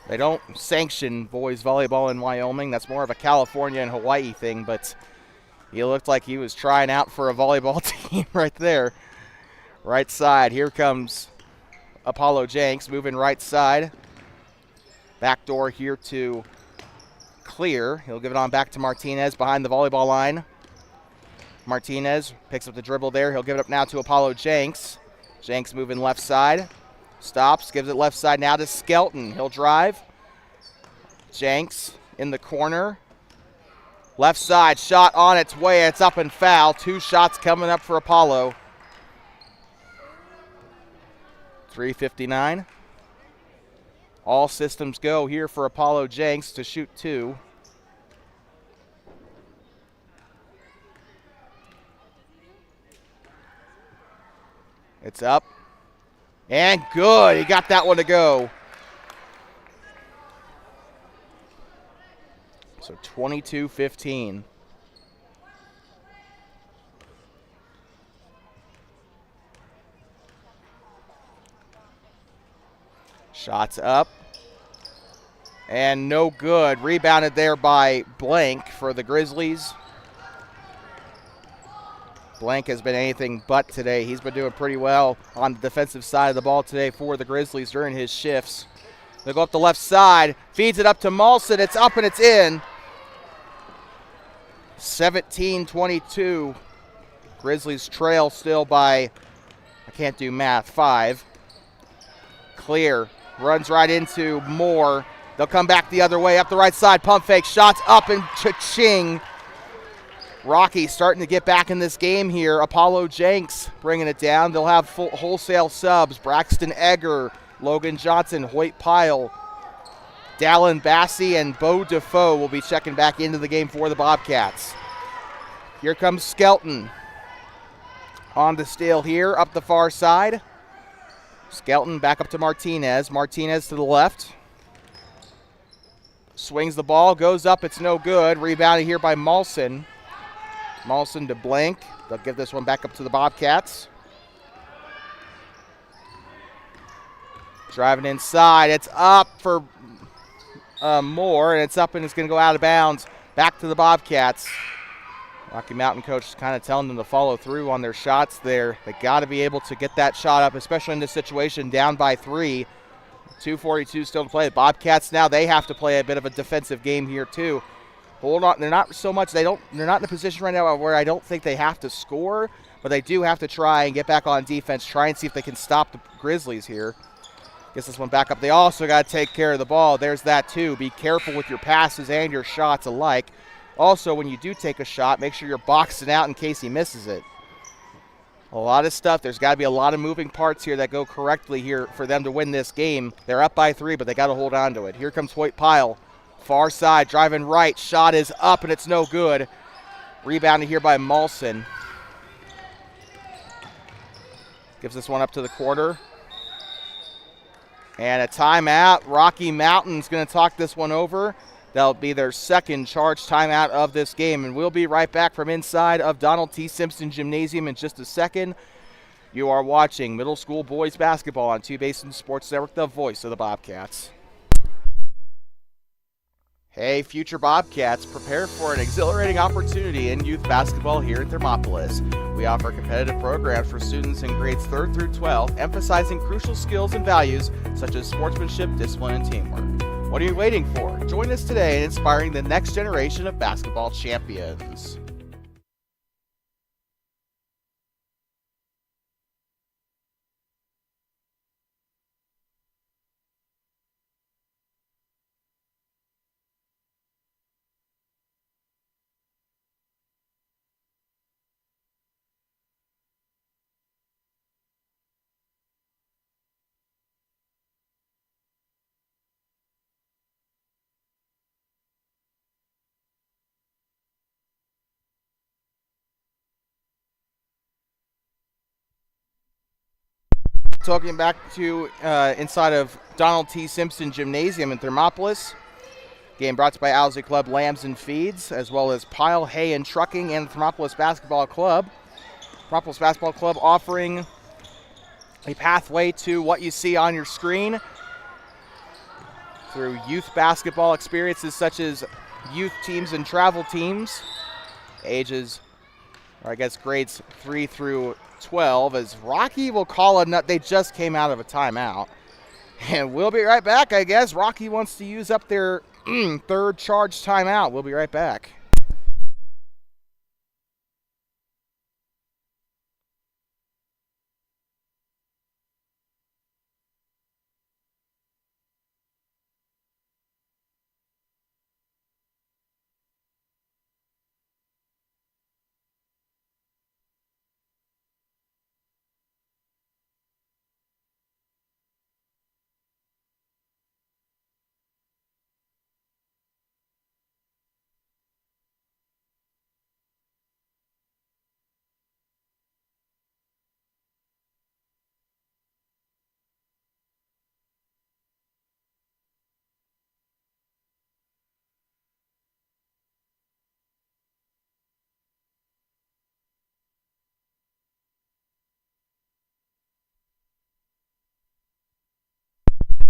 They don't sanction boys volleyball in Wyoming. That's more of a California and Hawaii thing, but he looked like he was trying out for a volleyball team right there. Right side. Here comes Apollo Jenks moving right side. Back door here to Clear. He'll give it on back to Martinez behind the volleyball line. Martinez picks up the dribble there. He'll give it up now to Apollo Jenks. Jenks moving left side. Stops, gives it left side now to Skelton. He'll drive. Jenks in the corner. Left side, shot on its way. It's up and foul. 2 shots coming up for Apollo. 3:59. All systems go here for Apollo Jenks to shoot 2. It's up. And good. He got that one to go. So 22-15. Shots up. And no good. Rebounded there by Blank for the Grizzlies. Blank has been anything but today. He's been doing pretty well on the defensive side of the ball today for the Grizzlies during his shifts. They go up the left side. Feeds it up to Molson. It's up and it's in. 17-22. Grizzlies trail still by, I can't do math, 5. Clear. Runs right into Moore. They'll come back the other way up the right side. Pump fake. Shots up and cha-ching. Rocky starting to get back in this game here. Apollo Jenks bringing it down. They'll have full wholesale subs. Braxton Egger, Logan Johnson, Hoyt Pyle, Dallin Bassey, and Bo Defoe will be checking back into the game for the Bobcats. Here comes Skelton. On the steal here, up the far side. Skelton back up to Martinez. Martinez to the left. Swings the ball, goes up, it's no good. Rebounded here by Molson. Molson to Blank. They'll give this one back up to the Bobcats. Driving inside. It's up for Moore, and it's up and it's going to go out of bounds. Back to the Bobcats. Rocky Mountain coach is kind of telling them to follow through on their shots there. They got to be able to get that shot up, especially in this situation, down by 3. 2:42 still to play. The Bobcats now, they have to play a bit of a defensive game here too. Hold on, they're not so much, they're not in a position right now where I don't think they have to score, but they do have to try and get back on defense, try and see if they can stop the Grizzlies here. Gets this one back up. They also got to take care of the ball. There's that too. Be careful with your passes and your shots alike. Also, when you do take a shot, make sure you're boxing out in case he misses it. A lot of stuff. There's got to be a lot of moving parts here that go correctly here for them to win this game. They're up by 3, but they got to hold on to it. Here comes Hoyt Pyle. Far side, driving right. Shot is up, and it's no good. Rebounded here by Molson. Gives this one up to the quarter. And a timeout. Rocky Mountain's going to talk this one over. That'll be their second charged timeout of this game. And we'll be right back from inside of Donald T. Simpson Gymnasium in just a second. You are watching middle school boys basketball on Two-Basin Sports Network, the voice of the Bobcats. Hey, future Bobcats, prepare for an exhilarating opportunity in youth basketball here at Thermopolis. We offer competitive programs for students in grades 3rd through 12, emphasizing crucial skills and values such as sportsmanship, discipline, and teamwork. What are you waiting for? Join us today in inspiring the next generation of basketball champions. talking back to inside of Donald T. Simpson Gymnasium in Thermopolis. Game brought to you by Owsley Club Lambs and Feeds, as well as Pile, Hay, and Trucking and Thermopolis Basketball Club. Thermopolis Basketball Club offering a pathway to what you see on your screen through youth basketball experiences such as youth teams and travel teams, ages, or I guess grades 3 through 12, as Rocky will call a nut. They just came out of a timeout. And we'll be right back, I guess. Rocky wants to use up their third charge timeout. We'll be right back.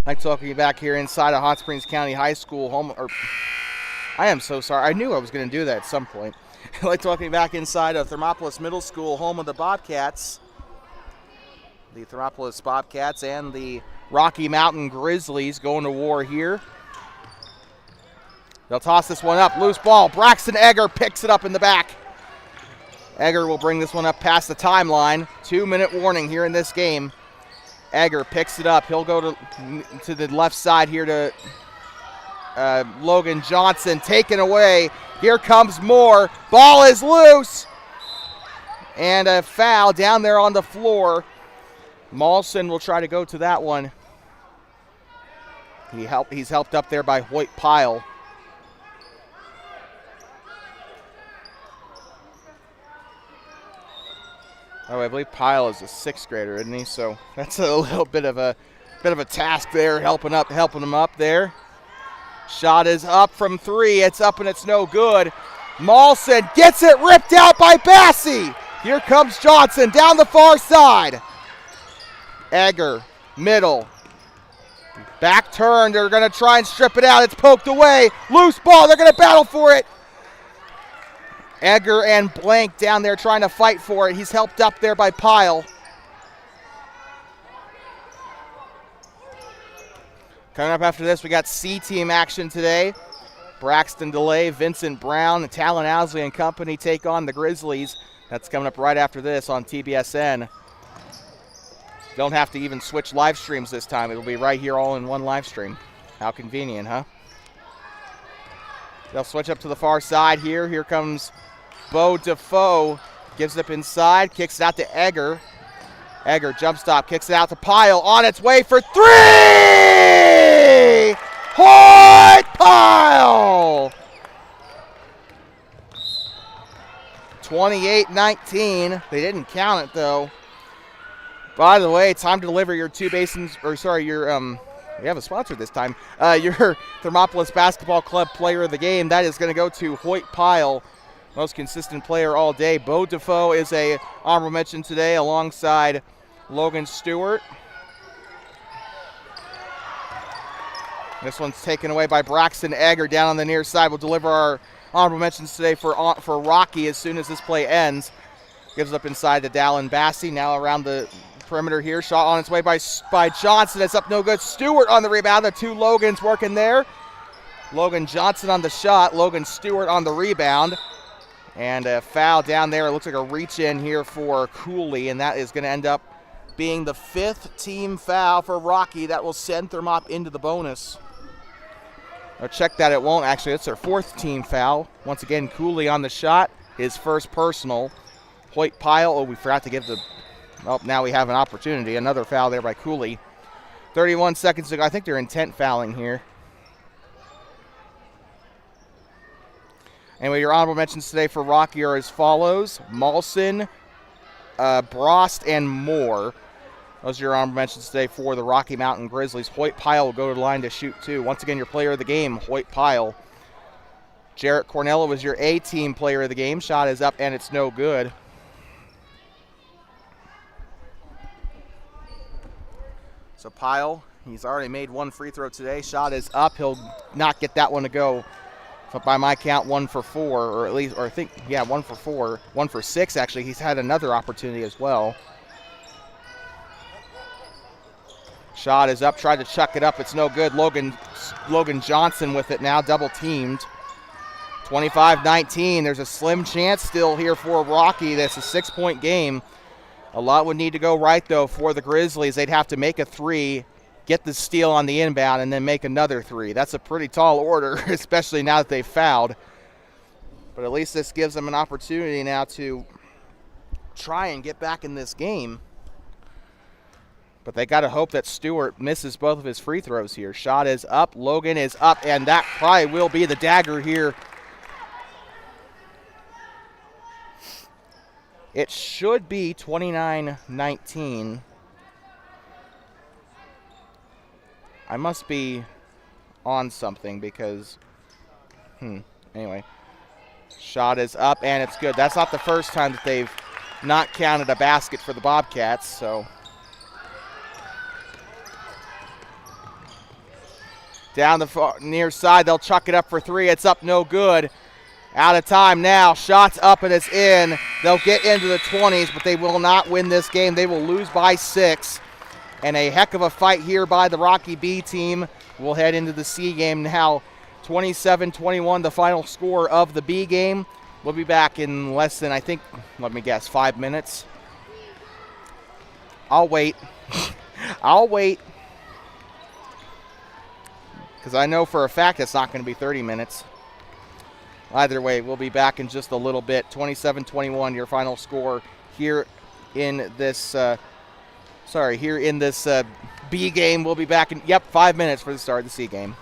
I'm talking back here inside of Hot Springs County High School. I am so sorry. I knew I was going to do that at some point. Like talking back inside of Thermopolis Middle School, home of the Bobcats. The Thermopolis Bobcats and the Rocky Mountain Grizzlies going to war here. They'll toss this one up. Loose ball. Braxton Egger picks it up in the back. Egger will bring this one up past the timeline. 2-minute warning here in this game. Egger picks it up. He'll go to the left side here to Logan Johnson. Taken away. Here comes Moore. Ball is loose. And a foul down there on the floor. Maulson will try to go to that one. He's helped up there by Hoyt Pyle. Oh, I believe Pyle is a 6th grader, isn't he? So that's a little bit of a task there, helping him up there. Shot is up from 3. It's up and it's no good. Maulson gets it ripped out by Bassey. Here comes Johnson down the far side. Egger, middle. Back turn. They're going to try and strip it out. It's poked away. Loose ball. They're going to battle for it. Egger and Blank down there trying to fight for it. He's helped up there by Pyle. Coming up after this, we got C-team action today. Braxton DeLay, Vincent Brown, Talon Owsley and company take on the Grizzlies. That's coming up right after this on TBSN. Don't have to even switch live streams this time. It'll be right here all in one live stream. How convenient, huh? They'll switch up to the far side here. Here comes Bo Defoe. Gives it up inside, kicks it out to Egger. Egger, jump stop, kicks it out to Pyle. On its way for 3! Hoyt Pyle! 28-19. They didn't count it, though. By the way, time to deliver your we have a sponsor this time. Your Thermopolis Basketball Club player of the game. That is going to go to Hoyt Pyle, most consistent player all day. Bo Defoe is a honorable mention today alongside Logan Stewart. This one's taken away by Braxton Egger down on the near side. We'll deliver our honorable mentions today for Rocky as soon as this play ends. Gives up inside to Dallin Bassey. Now around the perimeter here. Shot on its way by Johnson. It's up no good. Stewart on the rebound. The two Logans working there. Logan Johnson on the shot. Logan Stewart on the rebound. And a foul down there. It looks like a reach in here for Cooley. And that is going to end up being the 5th team foul for Rocky. That will send Thermop into the bonus. Or check that, it won't actually. It's their 4th team foul. Once again, Cooley on the shot. His first personal. Hoyt Pyle. Oh, we forgot to give the... Oh, now we have an opportunity. Another foul there by Cooley. 31 seconds to go. I think they're intent fouling here. Anyway, your honorable mentions today for Rocky are as follows. Maulson, Brost, and Moore. Those are your honorable mentions today for the Rocky Mountain Grizzlies. Hoyt Pyle will go to the line to shoot two. Once again, your player of the game, Hoyt Pyle. Jarrett Cornella was your A-team player of the game. Shot is up and it's no good. So Pyle, he's already made one free throw today. Shot is up. He'll not get that one to go. But by my count, 1 for 4, or at least, or I think, yeah, 1 for 4. 1 for 6, actually. He's had another opportunity as well. Shot is up. Tried to chuck it up. It's no good. Logan Johnson with it now. Double teamed. 25-19. There's a slim chance still here for Rocky. That's a 6-point game. A lot would need to go right, though, for the Grizzlies. They'd have to make a 3, get the steal on the inbound, and then make another 3. That's a pretty tall order, especially now that they've fouled. But at least this gives them an opportunity now to try and get back in this game. But they got to hope that Stewart misses both of his free throws here. Shot is up. Logan is up, and that probably will be the dagger here. It should be 29-19. I must be on something because, anyway. Shot is up, and it's good. That's not the first time that they've not counted a basket for the Bobcats, so. Down the near side, they'll chuck it up for 3. It's up, no good. Out of time now. Shots up and it's in. They'll get into the 20s, but they will not win this game. They will lose by 6. And a heck of a fight here by the Rocky B team. We'll head into the C game now. 27-21, the final score of the B game. We'll be back in less than, I think, let me guess, 5 minutes. I'll wait. I'll wait. Because I know for a fact it's not going to be 30 minutes. Either way, we'll be back in just a little bit. 27-21, your final score here in this, B game. We'll be back in, 5 minutes for the start of the C game.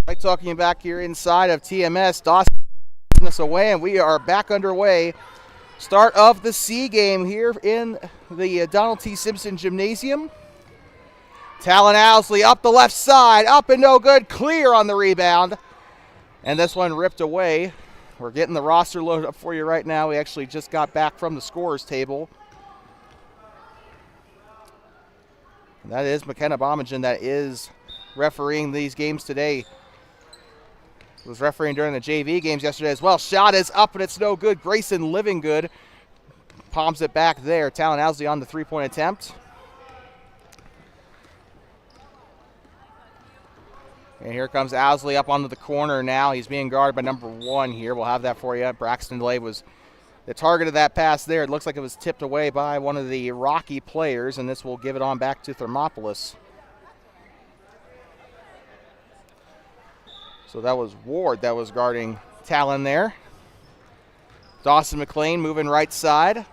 Right, talking back here inside of TMS. Dawson us away, and we are back underway. Start of the C game here in the Donald T. Simpson Gymnasium. Talon Owsley up the left side, up and no good, clear on the rebound. And this one ripped away. We're getting the roster loaded up for you right now. We actually just got back from the scorers table. And that is McKenna Bomagen that is refereeing these games today. Was refereeing during the JV games yesterday as well. Shot is up and it's no good. Grayson Livingood palms it back there. Talon Owsley on the three-point attempt. And here comes Owsley up onto the corner now. He's being guarded by number 1 here. We'll have that for you. Braxton DeLay was the target of that pass there. It looks like it was tipped away by one of the Rocky players, and this will give it on back to Thermopolis. So that was Ward that was guarding Talon there. Dawson McLean moving right side.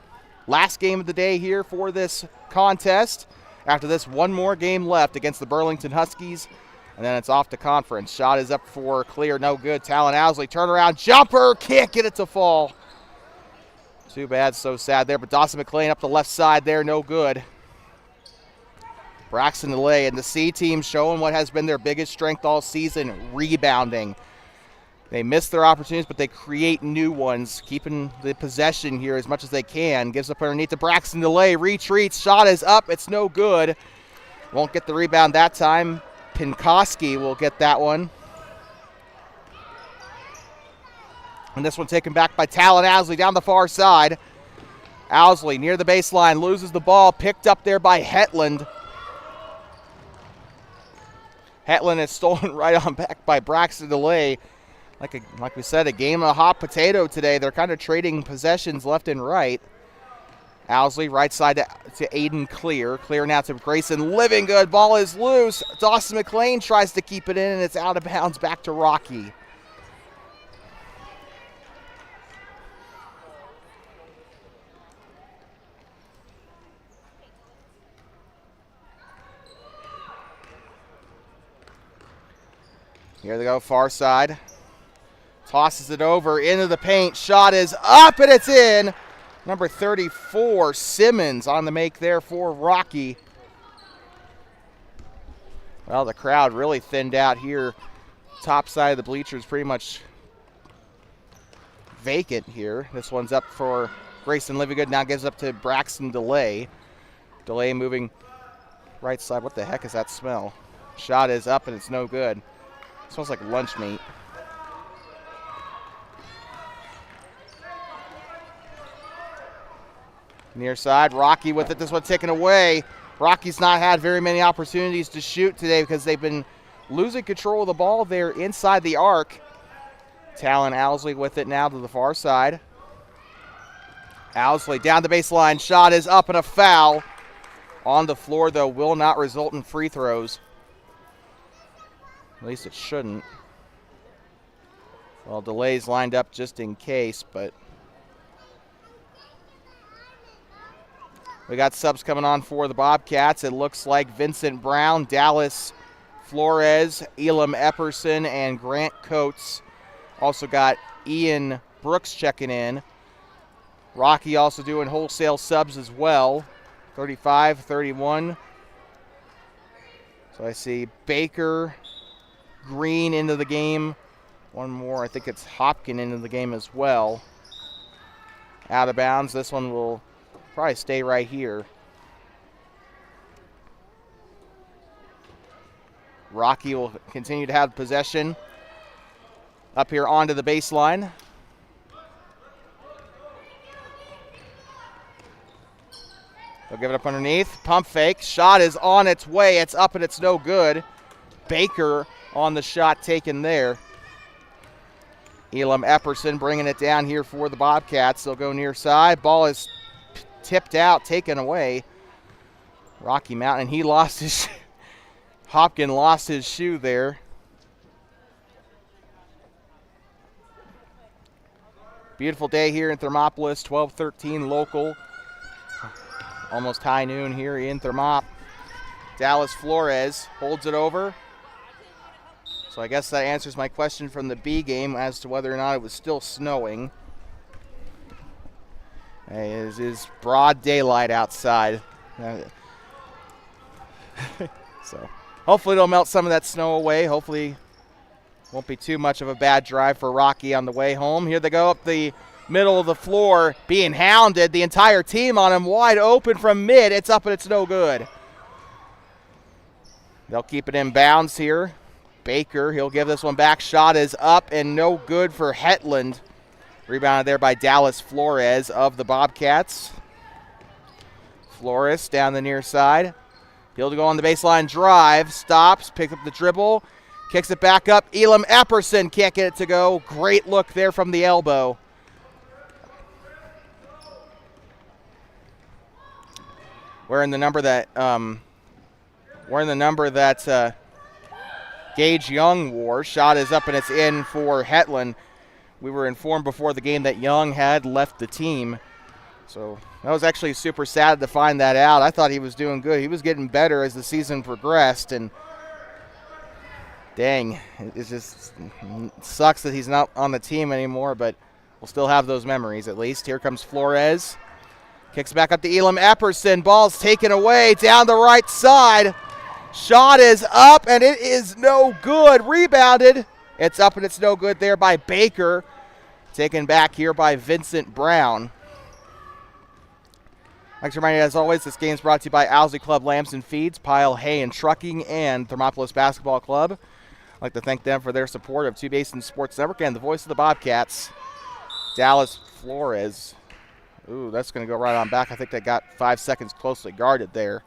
Last game of the day here for this contest. After this, one more game left against the Burlington Huskies, and then it's off to conference. Shot is up for clear, no good. Talon Owsley, turnaround jumper, can't get it to fall. Too bad, so sad there, but Dawson McLean up the left side there, no good. Braxton DeLay and the C team showing what has been their biggest strength all season, rebounding. They miss their opportunities, but they create new ones, keeping the possession here as much as they can. Gives up underneath to Braxton DeLay, retreats, shot is up, it's no good. Won't get the rebound that time. Pinkoski will get that one. And this one taken back by Talon Owsley down the far side. Owsley near the baseline, loses the ball, picked up there by Hetland. Hetland is stolen right on back by Braxton DeLay. Like we said, a game of hot potato today. They're kind of trading possessions left and right. Owsley right side to Aiden Clear. Clear now to Grayson Livingood. Ball is loose. Dawson McLean tries to keep it in, and it's out of bounds back to Rocky. Here they go, far side. Tosses it over into the paint. Shot is up and it's in. Number 34, Simmons on the make there for Rocky. Well, the crowd really thinned out here. Top side of the bleachers pretty much vacant here. This one's up for Grayson Livingood. Now gives up to Braxton DeLay. DeLay moving right side. What the heck is that smell? Shot is up and it's no good. Smells like lunch meat. Near side, Rocky with it. This one taken away. Rocky's not had very many opportunities to shoot today because they've been losing control of the ball there inside the arc. Talon Owsley with it now to the far side. Owsley down the baseline. Shot is up and a foul. On the floor, though, will not result in free throws. At least it shouldn't. Well, DeLay's lined up just in case, but we got subs coming on for the Bobcats. It looks like Vincent Brown, Dallas Flores, Elam Epperson, and Grant Coates. Also got Ian Brooks checking in. Rocky also doing wholesale subs as well. 35, 31. So I see Baker, Green into the game. One more, I think it's Hopkin into the game as well. Out of bounds. This one will probably stay right here. Rocky will continue to have possession. Up here onto the baseline. They'll give it up underneath. Pump fake. Shot is on its way. It's up and it's no good. Baker on the shot taken there. Elam Epperson bringing it down here for the Bobcats. They'll go near side. Ball is tipped out, taken away. Rocky Mountain, he lost his Hopkin lost his shoe there. Beautiful day here in Thermopolis, 12:13 local. Almost high noon here in Thermop. Dallas Flores holds it over. So I guess that answers my question from the B game as to whether or not it was still snowing. It is broad daylight outside. So hopefully it'll melt some of that snow away. Hopefully won't be too much of a bad drive for Rocky on the way home. Here they go up the middle of the floor, being hounded. The entire team on him, wide open from mid. It's up and it's no good. They'll keep it in bounds here. Baker, he'll give this one back. Shot is up and no good for Hetland. Rebounded there by Dallas Flores of the Bobcats. Flores down the near side. He'll go on the baseline drive. Stops, picks up the dribble. Kicks it back up. Elam Epperson can't get it to go. Great look there from the elbow. Wearing the number that Gage Young wore. Shot is up and it's in for Hetland. We were informed before the game that Young had left the team. So that was actually super sad to find that out. I thought he was doing good. He was getting better as the season progressed, and dang, it just sucks that he's not on the team anymore, but we'll still have those memories at least. Here comes Flores. Kicks back up to Elam Epperson. Ball's taken away down the right side. Shot is up, and it is no good. Rebounded. It's up, and it's no good there by Baker. Taken back here by Vincent Brown. I'd like to remind you, as always, this game is brought to you by Owsley Club Lamps and Feeds, Pile Hay and Trucking, and Thermopolis Basketball Club. I'd like to thank them for their support of Two Basins Sports Network and the voice of the Bobcats, Dallas Flores. Ooh, that's going to go right on back. I think they got 5 seconds closely guarded there.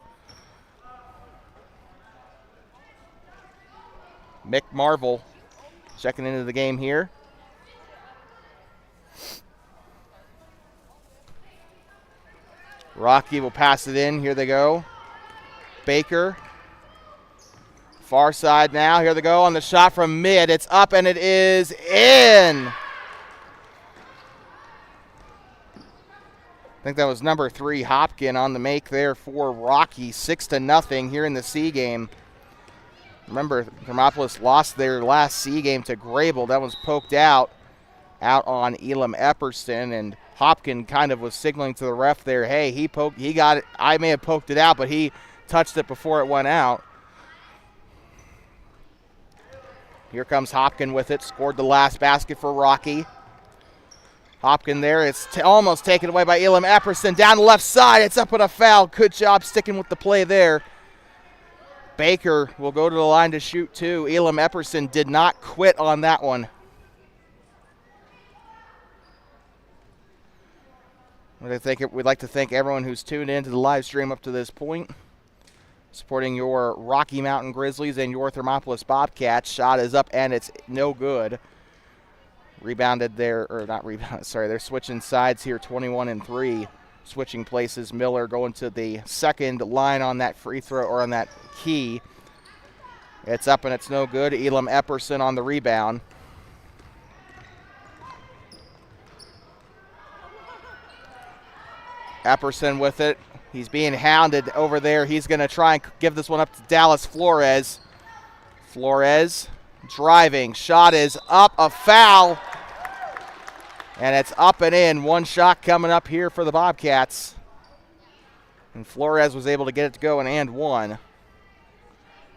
Mick Marvel checking into the game here. Rocky will pass it in. Here they go. Baker. Far side now. Here they go on the shot from mid. It's up and it is in. I think that was number 3, Hopkin, on the make there for Rocky. 6-0 here in the C game. Remember, Thermopolis lost their last C game to Grable. That was poked out on Elam Epperson, and Hopkin kind of was signaling to the ref there, hey, he got it. I may have poked it out, but he touched it before it went out. Here comes Hopkin with it, scored the last basket for Rocky. Hopkin there, it's almost taken away by Elam Epperson. Down the left side, it's up with a foul. Good job sticking with the play there. Baker will go to the line to shoot too. Elam Epperson did not quit on that one. We'd like to thank everyone who's tuned in to the live stream up to this point, supporting your Rocky Mountain Grizzlies and your Thermopolis Bobcats. Shot is up and it's no good. Rebounded there, or not rebounded, sorry, they're switching sides here, 21-3. Switching places, Miller going to the second line on that free throw, or on that key. It's up and it's no good. Elam Epperson on the rebound. Epperson with it. He's being hounded over there. He's going to try and give this one up to Dallas Flores. Flores driving. Shot is up. A foul. And it's up and in. One shot coming up here for the Bobcats. And Flores was able to get it to go and one.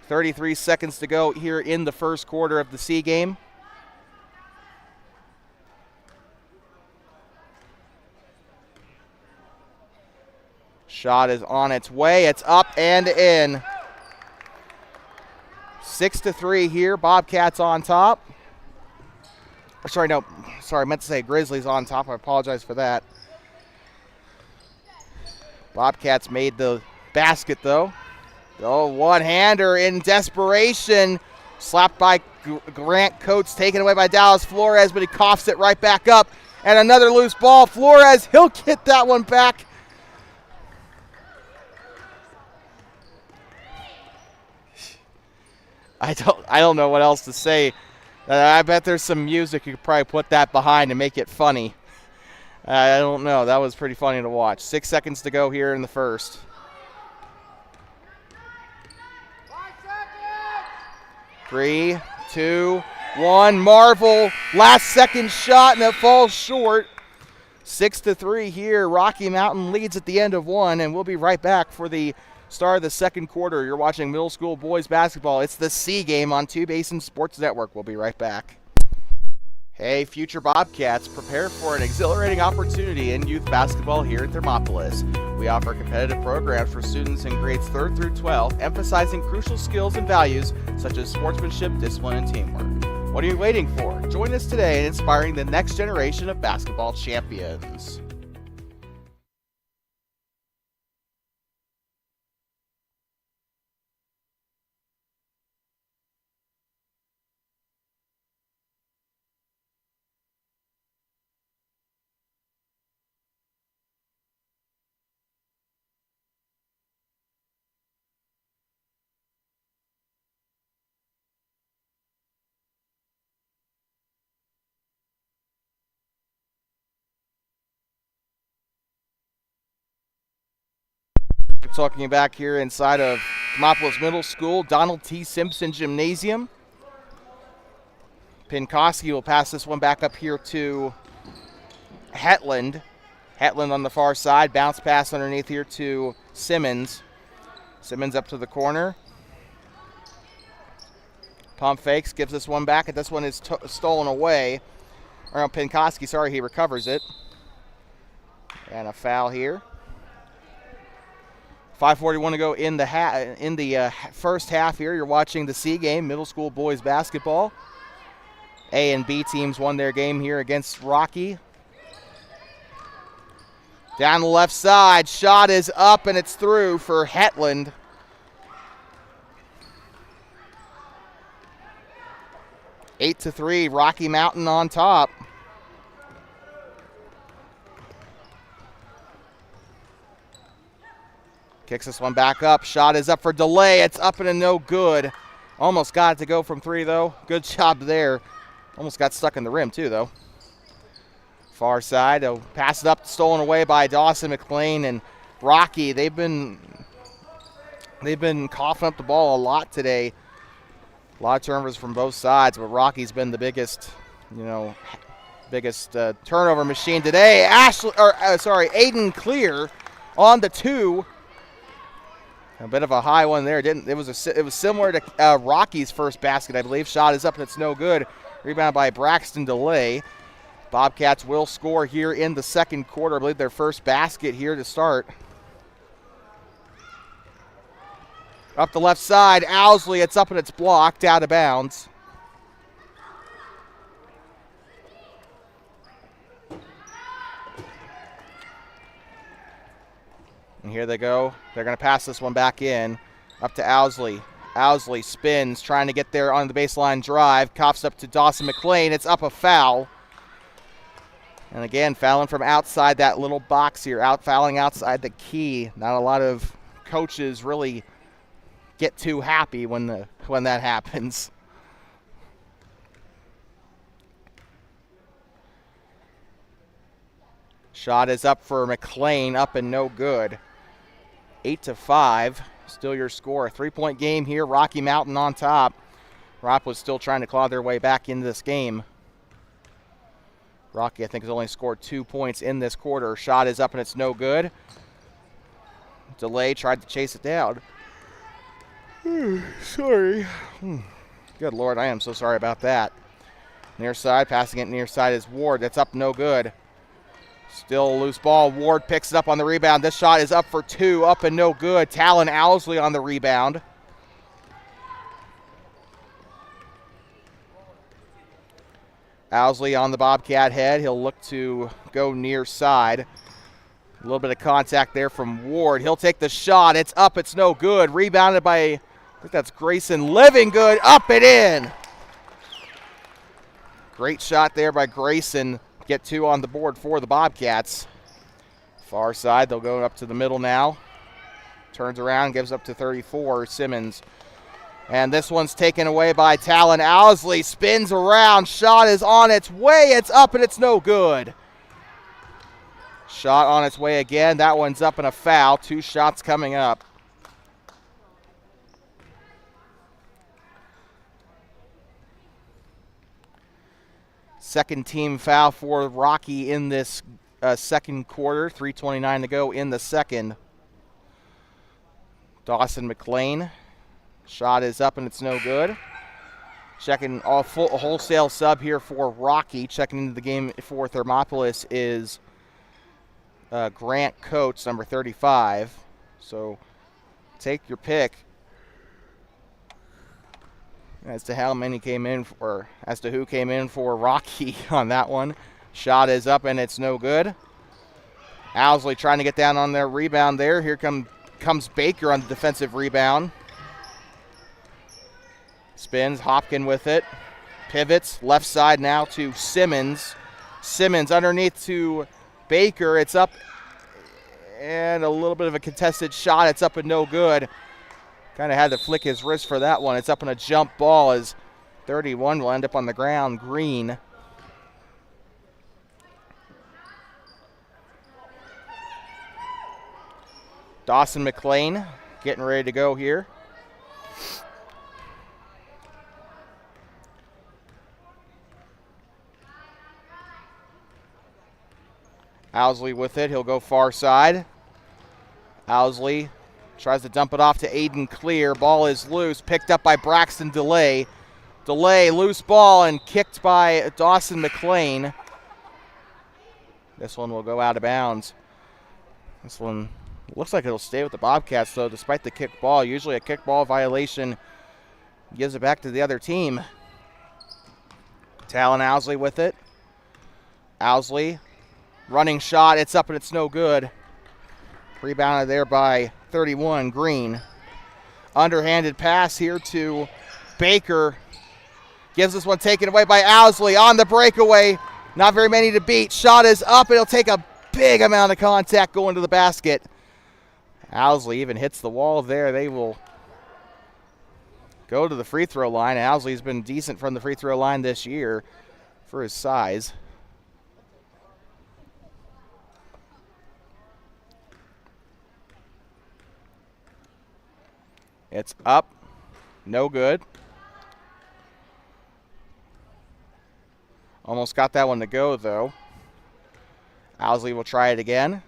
33 seconds to go here in the first quarter of the C game. Shot is on its way. It's up and in. 6-3 here. Bobcats on top. I meant to say Grizzlies on top. I apologize for that. Bobcats made the basket, though. Oh, one-hander in desperation. Slapped by Grant Coates, taken away by Dallas Flores, but he coughs it right back up. And another loose ball. Flores, he'll get that one back. I don't know what else to say. I bet there's some music you could probably put that behind and make it funny. I don't know. That was pretty funny to watch. 6 seconds to go here in the first. 3, 2, 1. Marvel, last second shot, and it falls short. 6-3 here. Rocky Mountain leads at the end of one, and we'll be right back for the start of the second quarter. You're watching middle school boys basketball. It's the C game on Two Basin Sports Network. We'll be right back. Hey, future Bobcats, prepare for an exhilarating opportunity in youth basketball here at Thermopolis. We offer competitive programs for students in grades 3rd through 12, emphasizing crucial skills and values such as sportsmanship, discipline, and teamwork. What are you waiting for? Join us today in inspiring the next generation of basketball champions. Talking back here inside of Thermopolis Middle School, Donald T. Simpson Gymnasium. Pinkoski will pass this one back up here to Hetland. Hetland on the far side, bounce pass underneath here to Simmons. Simmons up to the corner. Pump fakes, gives this one back, and this one is stolen away. Or no, Pinkoski, sorry, he recovers it. And a foul here. 5:41 to go in the first half here. You're watching the C game, middle school boys basketball. A and B teams won their game here against Rocky. Down the left side, shot is up and it's through for Hetland. Eight to 3, Rocky Mountain on top. Kicks this one back up. Shot is up for delay. It's up and a no good. Almost got it to go from 3, though. Good job there. Almost got stuck in the rim, too, though. Far side. They'll pass it up. Stolen away by Dawson McLean and Rocky. They've been coughing up the ball a lot today. A lot of turnovers from both sides, but Rocky's been the biggest turnover machine today. Aiden Clear on the 2. A bit of a high one there. It was similar to Rocky's first basket, I believe. Shot is up and it's no good. Rebound by Braxton Delay. Bobcats will score here in the second quarter. I believe their first basket here to start. Up the left side, Owsley. It's up and it's blocked, out of bounds. And here they go. They're going to pass this one back in. Up to Owsley. Owsley spins, trying to get there on the baseline drive. Coughs up to Dawson McLean. It's up, a foul. And again, fouling from outside that little box here. Fouling outside the key. Not a lot of coaches really get too happy when that happens. Shot is up for McLean, up and no good. 8 to 5, still your score. A 3-point game here. Rocky Mountain on top. Rock was still trying to claw their way back into this game. Rocky, I think, has only scored 2 points in this quarter. Shot is up and it's no good. Delay tried to chase it down. Sorry. Good Lord, I am so sorry about that. Near side, passing it near side is Ward. That's up, no good. Still a loose ball. Ward picks it up on the rebound. This shot is up for 2, up and no good. Talon Owsley on the rebound. Owsley on the Bobcat head. He'll look to go near side. A little bit of contact there from Ward. He'll take the shot. It's up. It's no good. Rebounded by, I think that's Grayson Livingood. Up and in. Great shot there by Grayson. Get 2 on the board for the Bobcats. Far side, they'll go up to the middle now. Turns around, gives up to 34, Simmons. And this one's taken away by Talon Owsley. Spins around, shot is on its way. It's up and it's no good. Shot on its way again. That one's up and a foul. 2 shots coming up. Second team foul for Rocky in this second quarter. 3:29 to go in the second. Dawson McLean. Shot is up and it's no good. Checking a wholesale sub here for Rocky. Checking into the game for Thermopolis is Grant Coates, number 35. So take your pick as to how many came in for, as to who came in for Rocky on that one. Shot is up and it's no good. Owsley trying to get down on their rebound there. Here comes Baker on the defensive rebound. Spins, Hopkin with it. Pivots, left side now to Simmons. Simmons underneath to Baker. It's up and a little bit of a contested shot. It's up and no good. Kind of had to flick his wrist for that one. It's up in a jump ball as 31 will end up on the ground. Green. Dawson McLean getting ready to go here. Owsley with it. He'll go far side. Owsley tries to dump it off to Aiden Clear. Ball is loose. Picked up by Braxton DeLay. DeLay, loose ball, and kicked by Dawson McLean. This one will go out of bounds. This one looks like it'll stay with the Bobcats, though, despite the kick ball. Usually a kick ball violation gives it back to the other team. Talon Owsley with it. Owsley. Running shot, it's up and it's no good. Rebounded there by 31, Green. Underhanded pass here to Baker. Gives this one taken away by Owsley on the breakaway. Not very many to beat. Shot is up. It'll take a big amount of contact going to the basket. Owsley even hits the wall there. They will go to the free throw line. Owsley's been decent from the free throw line this year for his size. It's up. No good. Almost got that one to go, though. Owsley will try it again.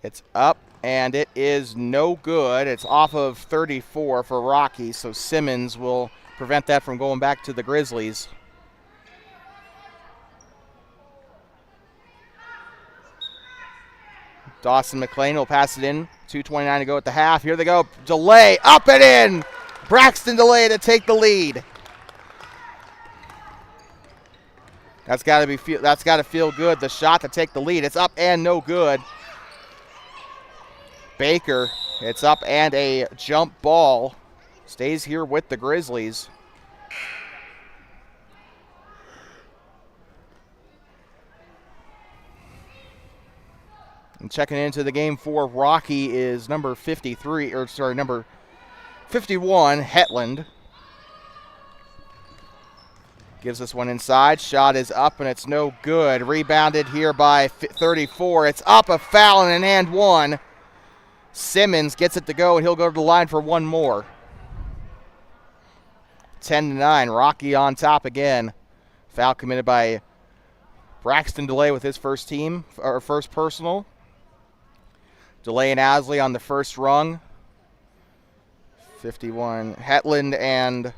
It's up, and it is no good. It's off of 34 for Rocky, so Simmons will prevent that from going back to the Grizzlies. Dawson McLean will pass it in. 2:29 to go at the half. Here they go. DeLay, up and in. Braxton DeLay to take the lead. That's got to feel good. The shot to take the lead. It's up and no good. Baker, it's up and a jump ball. Stays here with the Grizzlies. And checking into the game for Rocky is number 51, Hetland. Gives this one inside. Shot is up and it's no good. Rebounded here by 34. It's up, a foul, and an and one. Simmons gets it to go, and he'll go to the line for one more. 10-9. Rocky on top again. Foul committed by Braxton DeLay with his first personal. DeLay and Owsley on the first rung. 51. Hetland and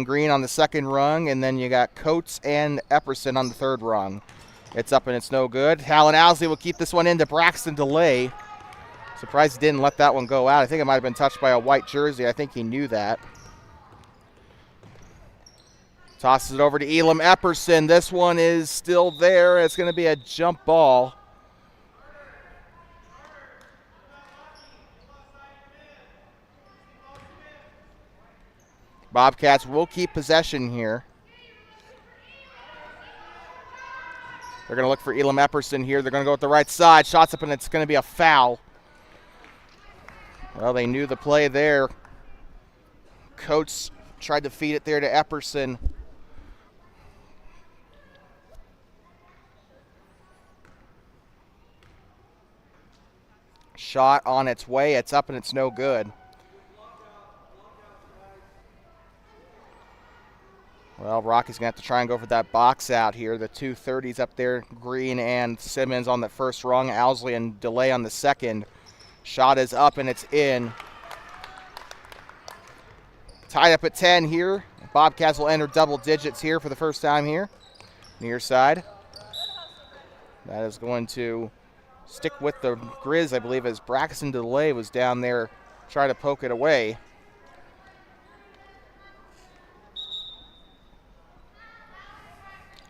Green on the second rung, and then you got Coates and Epperson on the third rung. It's up and it's no good. Talon Owsley will keep this one into Braxton DeLay. Surprised he didn't let that one go out. I think it might have been touched by a white jersey. I think he knew that. Tosses it over to Elam Epperson. This one is still there. It's going to be a jump ball. Bobcats will keep possession here. They're going to look for Elam Epperson here. They're going to go with the right side. Shots up, and it's going to be a foul. Well, they knew the play there. Coates tried to feed it there to Epperson. Shot on its way. It's up, and it's no good. Well, Rocky's going to have to try and go for that box out here. The 230s up there, Green and Simmons on the first rung, Owsley and DeLay on the second. Shot is up and it's in. Tied up at 10 here. Bobcats will enter double digits here for the first time here. Near side. That is going to stick with the Grizz, I believe, as Braxton DeLay was down there trying to poke it away.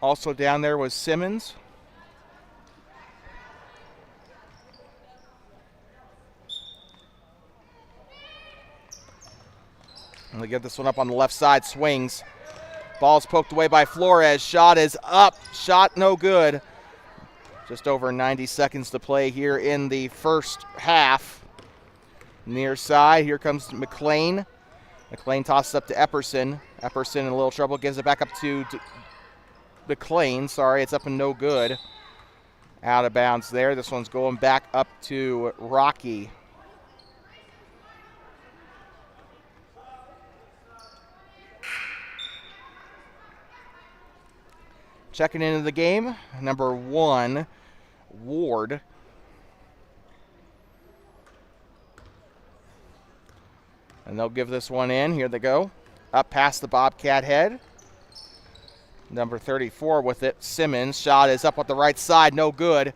Also down there was Simmons. And they get this one up on the left side, swings. Ball's poked away by Flores. Shot is up. Shot no good. Just over 90 seconds to play here in the first half. Near side, here comes McLean. McLean tosses up to Epperson. Epperson in a little trouble, gives it back up to McLean. Sorry, it's up and no good. Out of bounds there. This one's going back up to Rocky. Checking into the game, number 1, Ward. And they'll give this one in. Here they go. Up past the Bobcat head. Number 34 with it. Simmons. Shot is up at the right side. No good.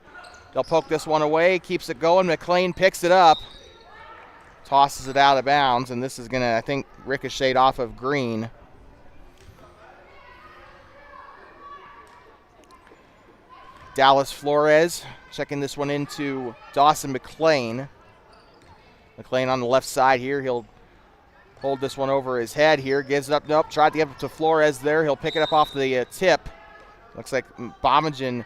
They'll poke this one away. Keeps it going. McLean picks it up. Tosses it out of bounds. And this is going to, I think, ricochet off of Green. Dallas Flores checking this one into Dawson McLean. McLean on the left side here. He'll hold this one over his head here. Gives it up. Nope. Tried to give it to Flores there. He'll pick it up off the tip. Looks like Bomagen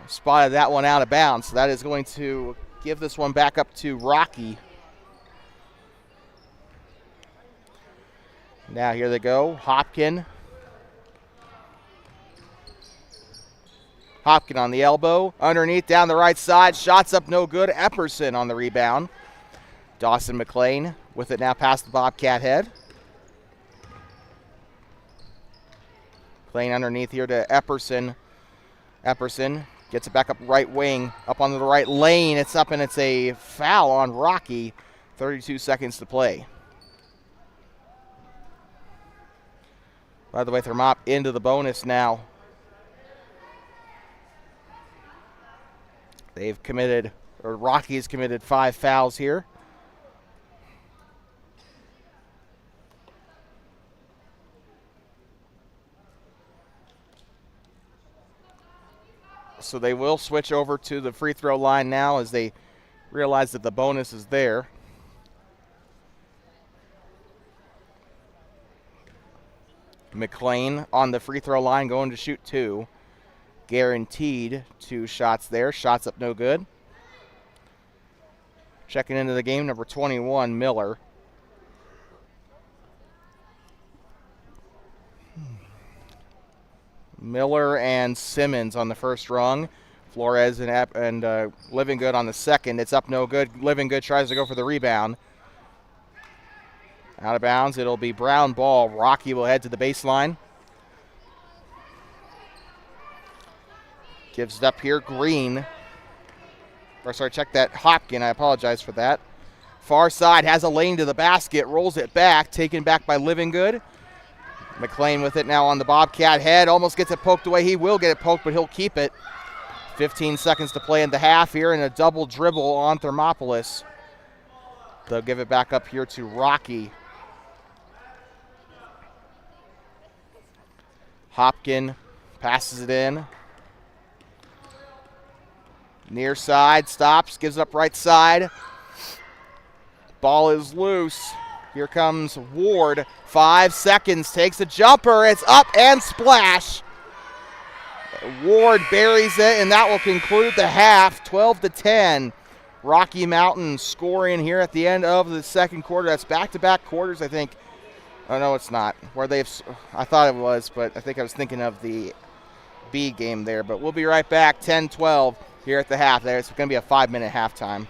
spotted that one out of bounds. So that is going to give this one back up to Rocky. Now here they go. Hopkin on the elbow. Underneath down the right side. Shots up no good. Epperson on the rebound. Dawson McLean with it now past the Bobcat head. Playing underneath here to Epperson. Epperson gets it back up right wing. Up onto the right lane. It's up and it's a foul on Rocky. 32 seconds to play. By the way, Thermop into the bonus now. They've committed, or Rocky's committed 5 fouls here. So they will switch over to the free throw line now as they realize that the bonus is there. McLean on the free throw line going to shoot 2. Guaranteed 2 shots there. Shots up no good. Checking into the game, number 21, Miller. Miller and Simmons on the first rung. Flores and Living Good on the second. It's up no good. Living Good tries to go for the rebound. Out of bounds. It'll be Brown ball. Rocky will head to the baseline. Gives it up here. Green. Or sorry, check that. Hopkin. I apologize for that. Far side has a lane to the basket. Rolls it back. Taken back by Living Good. McLean with it now on the Bobcat head. Almost gets it poked away. He will get it poked, but he'll keep it. 15 seconds to play in the half here, and a double dribble on Thermopolis. They'll give it back up here to Rocky. Hopkin passes it in. Near side, stops, gives it up right side. Ball is loose. Here comes Ward. 5 seconds, takes a jumper. It's up and splash. Ward buries it, and that will conclude the half, 12-10. Rocky Mountain scoring here at the end of the second quarter. That's back-to-back quarters, I think. Oh, no, it's not. I thought it was, but I think I was thinking of the B game there. But we'll be right back, 10-12 here at the half. There, it's going to be a 5-minute halftime.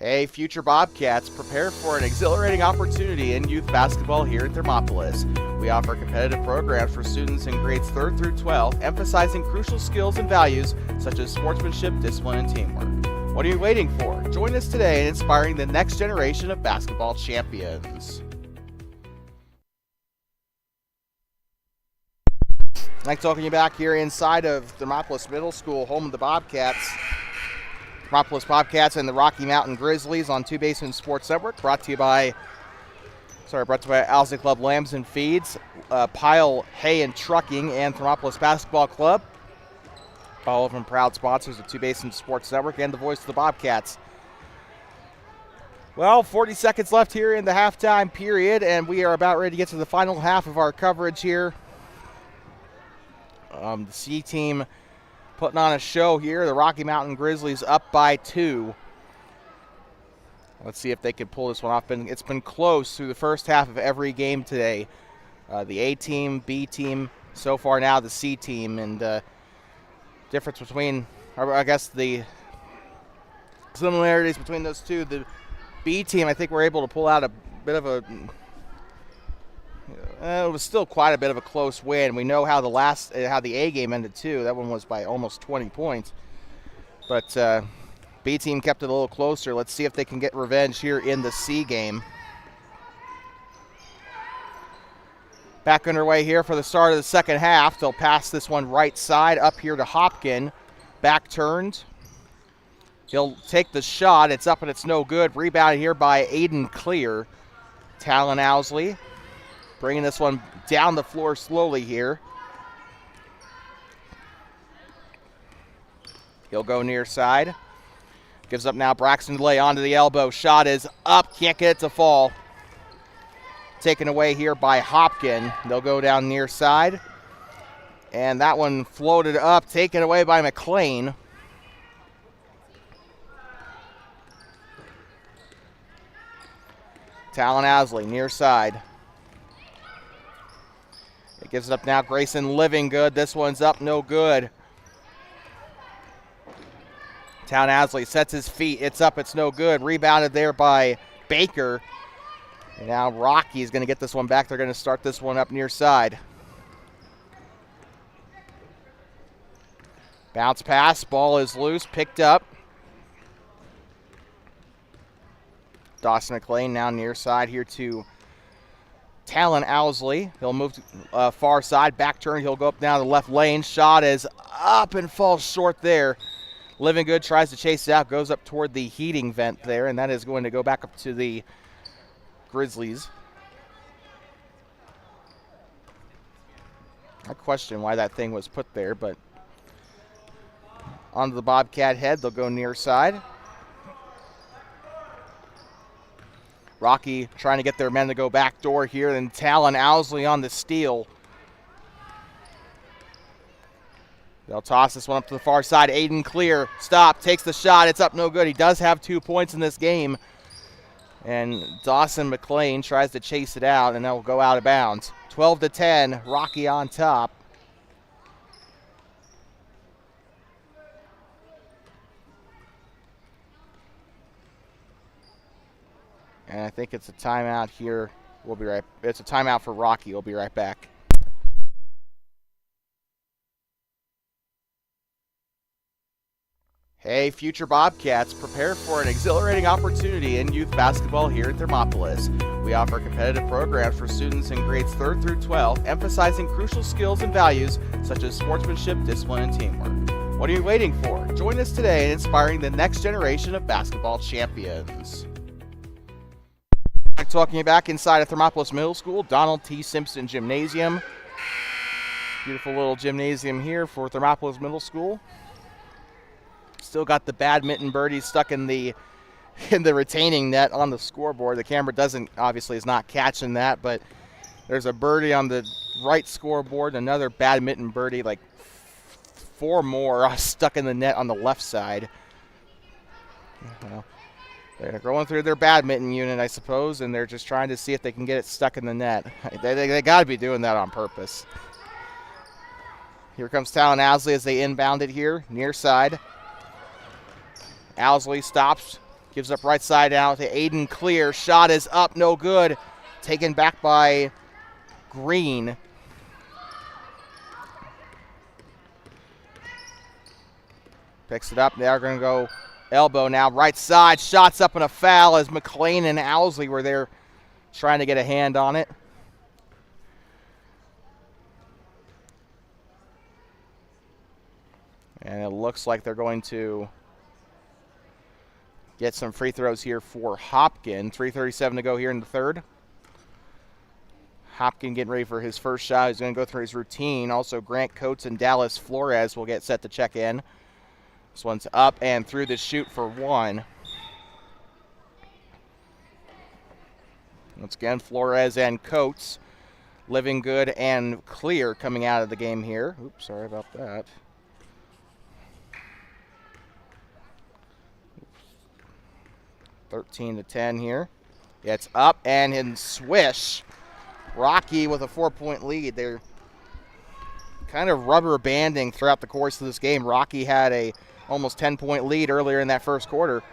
Hey, future Bobcats, prepare for an exhilarating opportunity in youth basketball here at Thermopolis. We offer competitive programs for students in grades 3rd through 12, emphasizing crucial skills and values such as sportsmanship, discipline, and teamwork. What are you waiting for? Join us today in inspiring the next generation of basketball champions. I'd like talking you back here inside of Thermopolis Middle School, home of the Bobcats. Thermopolis Bobcats and the Rocky Mountain Grizzlies on Two Basin Sports Network, brought to you by Owsley Club Lambs and Feeds, Pile Hay and Trucking, and Thermopolis Basketball Club. All of them proud sponsors of Two Basin Sports Network and the voice of the Bobcats. Well, 40 seconds left here in the halftime period, and we are about ready to get to the final half of our coverage here. The C team putting on a show here. The Rocky Mountain Grizzlies up by 2. Let's see if they can pull this one off. It's been close through the first half of every game today. The A team, B team, so far now the C team. And difference between, or I guess the similarities between those two. The B team, I think, were able to pull out a bit of a, it was still quite a bit of a close win. We know how the A game ended too. That one was by almost 20 points. But B team kept it a little closer. Let's see if they can get revenge here in the C game. Back underway here for the start of the second half. They'll pass this one right side up here to Hopkin. Back turned. He'll take the shot. It's up and it's no good. Rebounded here by Aiden Clear. Talon Owsley bringing this one down the floor slowly here. He'll go near side. Gives up now. Braxton Delay onto the elbow. Shot is up. Can't get it to fall. Taken away here by Hopkin. They'll go down near side. And that one floated up. Taken away by McLean. Talon Owsley near side. It gives it up now. Grayson Living good. This one's up, no good. Talon Owsley sets his feet. It's up, it's no good. Rebounded there by Baker. And now Rocky's going to get this one back. They're going to start this one up near side. Bounce pass. Ball is loose. Picked up. Dawson McLean now near side here to Talon Owsley. He'll move to far side. Back turn. He'll go up down the left lane. Shot is up and falls short there. Living Good tries to chase it out. Goes up toward the heating vent there, and that is going to go back up to the Grizzlies. I question why that thing was put there, but onto the Bobcat head. They'll go near side. Rocky trying to get their men to go back door here, and Talon Owsley on the steal. They'll toss this one up to the far side. Aiden Clear, stop, takes the shot. It's up, no good. He does have 2 points in this game. And Dawson McLean tries to chase it out, and that will go out of bounds. 12-10, Rocky on top. And I think it's a timeout here. It's a timeout for Rocky. We'll be right back. Hey, future Bobcats, prepare for an exhilarating opportunity in youth basketball here at Thermopolis. We offer competitive programs for students in grades 3rd through 12, emphasizing crucial skills and values such as sportsmanship, discipline, and teamwork. What are you waiting for? Join us today in inspiring the next generation of basketball champions. Talking you back inside of Thermopolis Middle School, Donald T. Simpson Gymnasium. Beautiful little gymnasium here for Thermopolis Middle School. Still got the badminton birdies stuck in the retaining net on the scoreboard. The camera is not catching that, but there's a birdie on the right scoreboard, another badminton birdie, like 4 more stuck in the net on the left side. Well, they're going through their badminton unit, I suppose, and they're just trying to see if they can get it stuck in the net. They got to be doing that on purpose. Here comes Talon Owsley as they inbound it here, near side. Owsley stops, Gives up right side out to Aiden Clear. Shot is up, no good. Taken back by Green. Picks it up. They're going to go elbow now. Right side. Shots up and a foul as McLean and Owsley were there trying to get a hand on it. And it looks like they're going to get some free throws here for Hopkins. 3:37 to go here in the third. Hopkins getting ready for his first shot. He's going to go through his routine. Also, Grant Coates and Dallas Flores will get set to check in. This one's up and through the shoot for one. Once again, Flores and Coates, Living Good and Clear coming out of the game here. Oops, sorry about that. Oops. 13-10 here. It's up and in swish. Rocky with a 4-point lead. They're kind of rubber banding throughout the course of this game. Rocky had a almost 10-point lead earlier in that first quarter.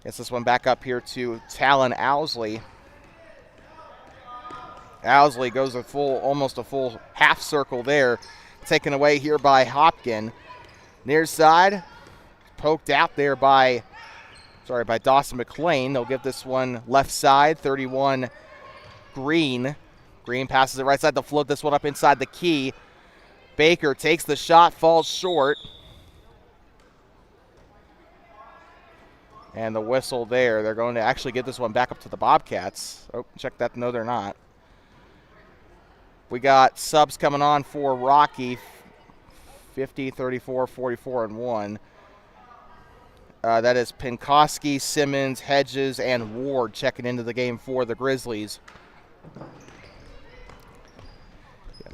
Gets this one back up here to Talon Owsley. Owsley goes almost a full half circle there. Taken away here by Hopkins. Near side, poked out there by Dawson McLean. They'll give this one left side, 31 Green. Green passes it right side to float this one up inside the key. Baker takes the shot, falls short. And the whistle there. They're going to actually get this one back up to the Bobcats. Oh, check that. No, they're not. We got subs coming on for Rocky. 50, 34, 44, and 1. That is Pinkoski, Simmons, Hedges, and Ward checking into the game for the Grizzlies.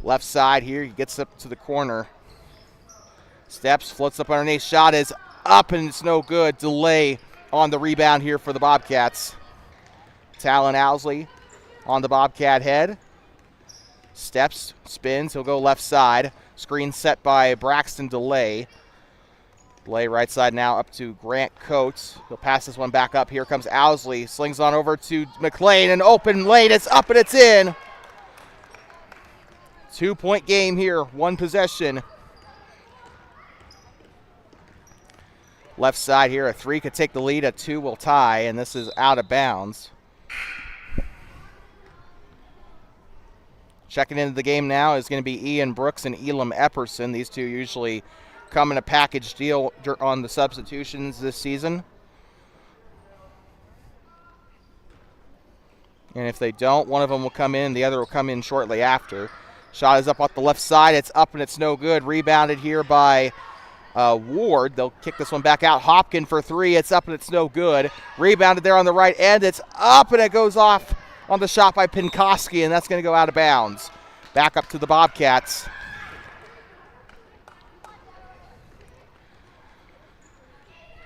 Left side here. He gets up to the corner. Steps, floats up underneath. Shot is up, and it's no good. Delay on the rebound here for the Bobcats. Talon Owsley on the Bobcat head. Steps, spins. He'll go left side. Screen set by Braxton Delay. Delay right side now up to Grant Coates. He'll pass this one back up. Here comes Owsley. Slings on over to McLean. An open lane. It's up and it's in. 2-point game here. One possession. Left side here. A 3 could take the lead. A 2 will tie. And this is out of bounds. Checking into the game now is going to be Ian Brooks and Elam Epperson. These two usually come in a package deal on the substitutions this season. And if they don't, one of them will come in, the other will come in shortly after. Shot is up off the left side. It's up and it's no good. Rebounded here by Ward. They'll kick this one back out. Hopkins for 3. It's up and it's no good. Rebounded there on the right end. It's up and it goes off on the shot by Pinkoski, and that's going to go out of bounds. Back up to the Bobcats.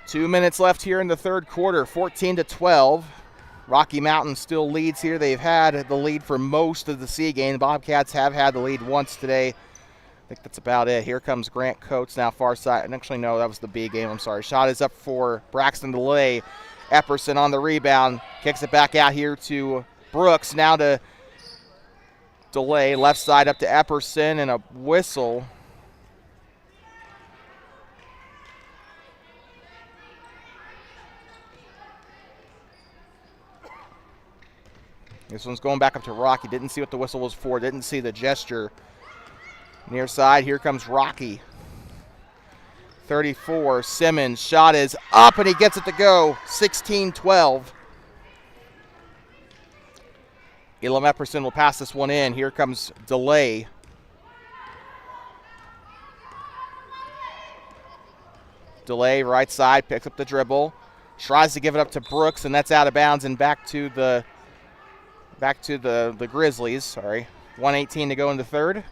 Two minutes left here in the third quarter, 14-12. Rocky Mountain still leads here. They've had the lead for most of the C game. The Bobcats have had the lead once today. I think that's about it. Here comes Grant Coates now far side. And actually, no, that was the B game. I'm sorry. Shot is up for Braxton Delay. Epperson on the rebound. Kicks it back out here to Brooks. Now to Delay. Left side up to Epperson and a whistle. This one's going back up to Rocky. Didn't see what the whistle was for. Didn't see the gesture. Near side, here comes Rocky. 34, Simmons. Shot is up, and he gets it to go. 16-12. Elam Epperson will pass this one in. Here comes Delay. Delay, right side, picks up the dribble. Tries to give it up to Brooks, and that's out of bounds and back to the Grizzlies. Sorry. 1:18 to go in the third.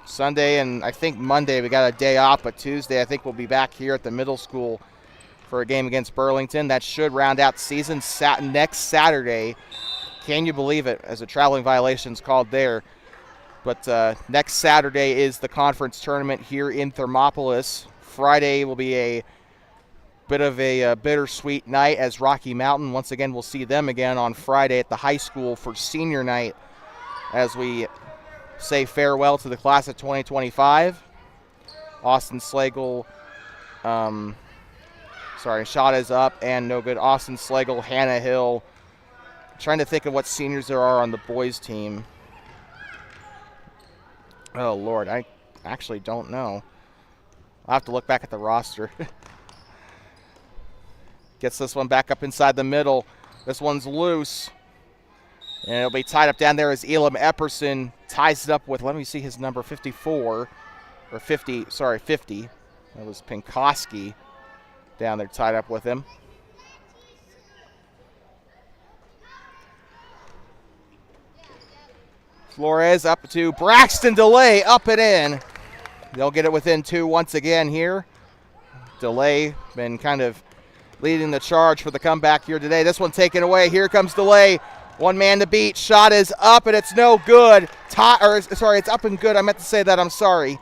Sunday and I think Monday we got a day off, but Tuesday I think we'll be back here at the middle school for a game against Burlington. That should round out the season. Next Saturday, can you believe it, as a traveling violation's called there. But next Saturday is the conference tournament here in Thermopolis. Friday will be a bit of a bittersweet night as Rocky Mountain, once again, we'll see them again on Friday at the high school for senior night as we say farewell to the class of 2025. Austin Slagle, shot is up and no good. Austin Slagle, Hannah Hill. Trying to think of what seniors there are on the boys team. Oh, Lord, I actually don't know. I'll have to look back at the roster. Gets this one back up inside the middle. This one's loose. And it'll be tied up down there as Elam Epperson ties it up with, let me see his number, 54. Or 50. That was Pinkoski down there tied up with him. Flores up to Braxton DeLay, up and in. They'll get it within 2 once again here. DeLay been kind of leading the charge for the comeback here today. This one taken away. Here comes DeLay. One man to beat. Shot is up and it's no good. It's up and good. I meant to say that. I'm sorry.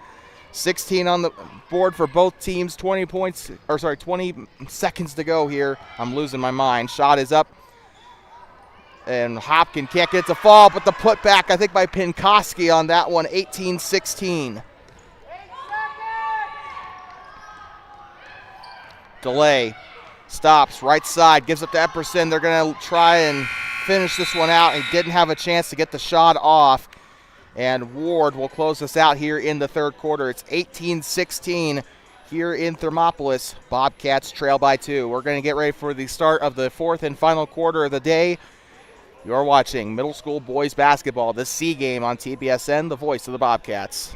16 on the board for both teams. 20 seconds to go here. I'm losing my mind. Shot is up. And Hopkins can't get it to fall, but the putback, I think, by Pinkoski on that one, 18-16. DeLay stops, right side, gives up to Epperson. They're going to try and finish this one out. He didn't have a chance to get the shot off. And Ward will close us out here in the third quarter. It's 18-16 here in Thermopolis. Bobcats trail by 2. We're going to get ready for the start of the fourth and final quarter of the day. You're watching middle school boys basketball, the C game on TBSN, the voice of the Bobcats.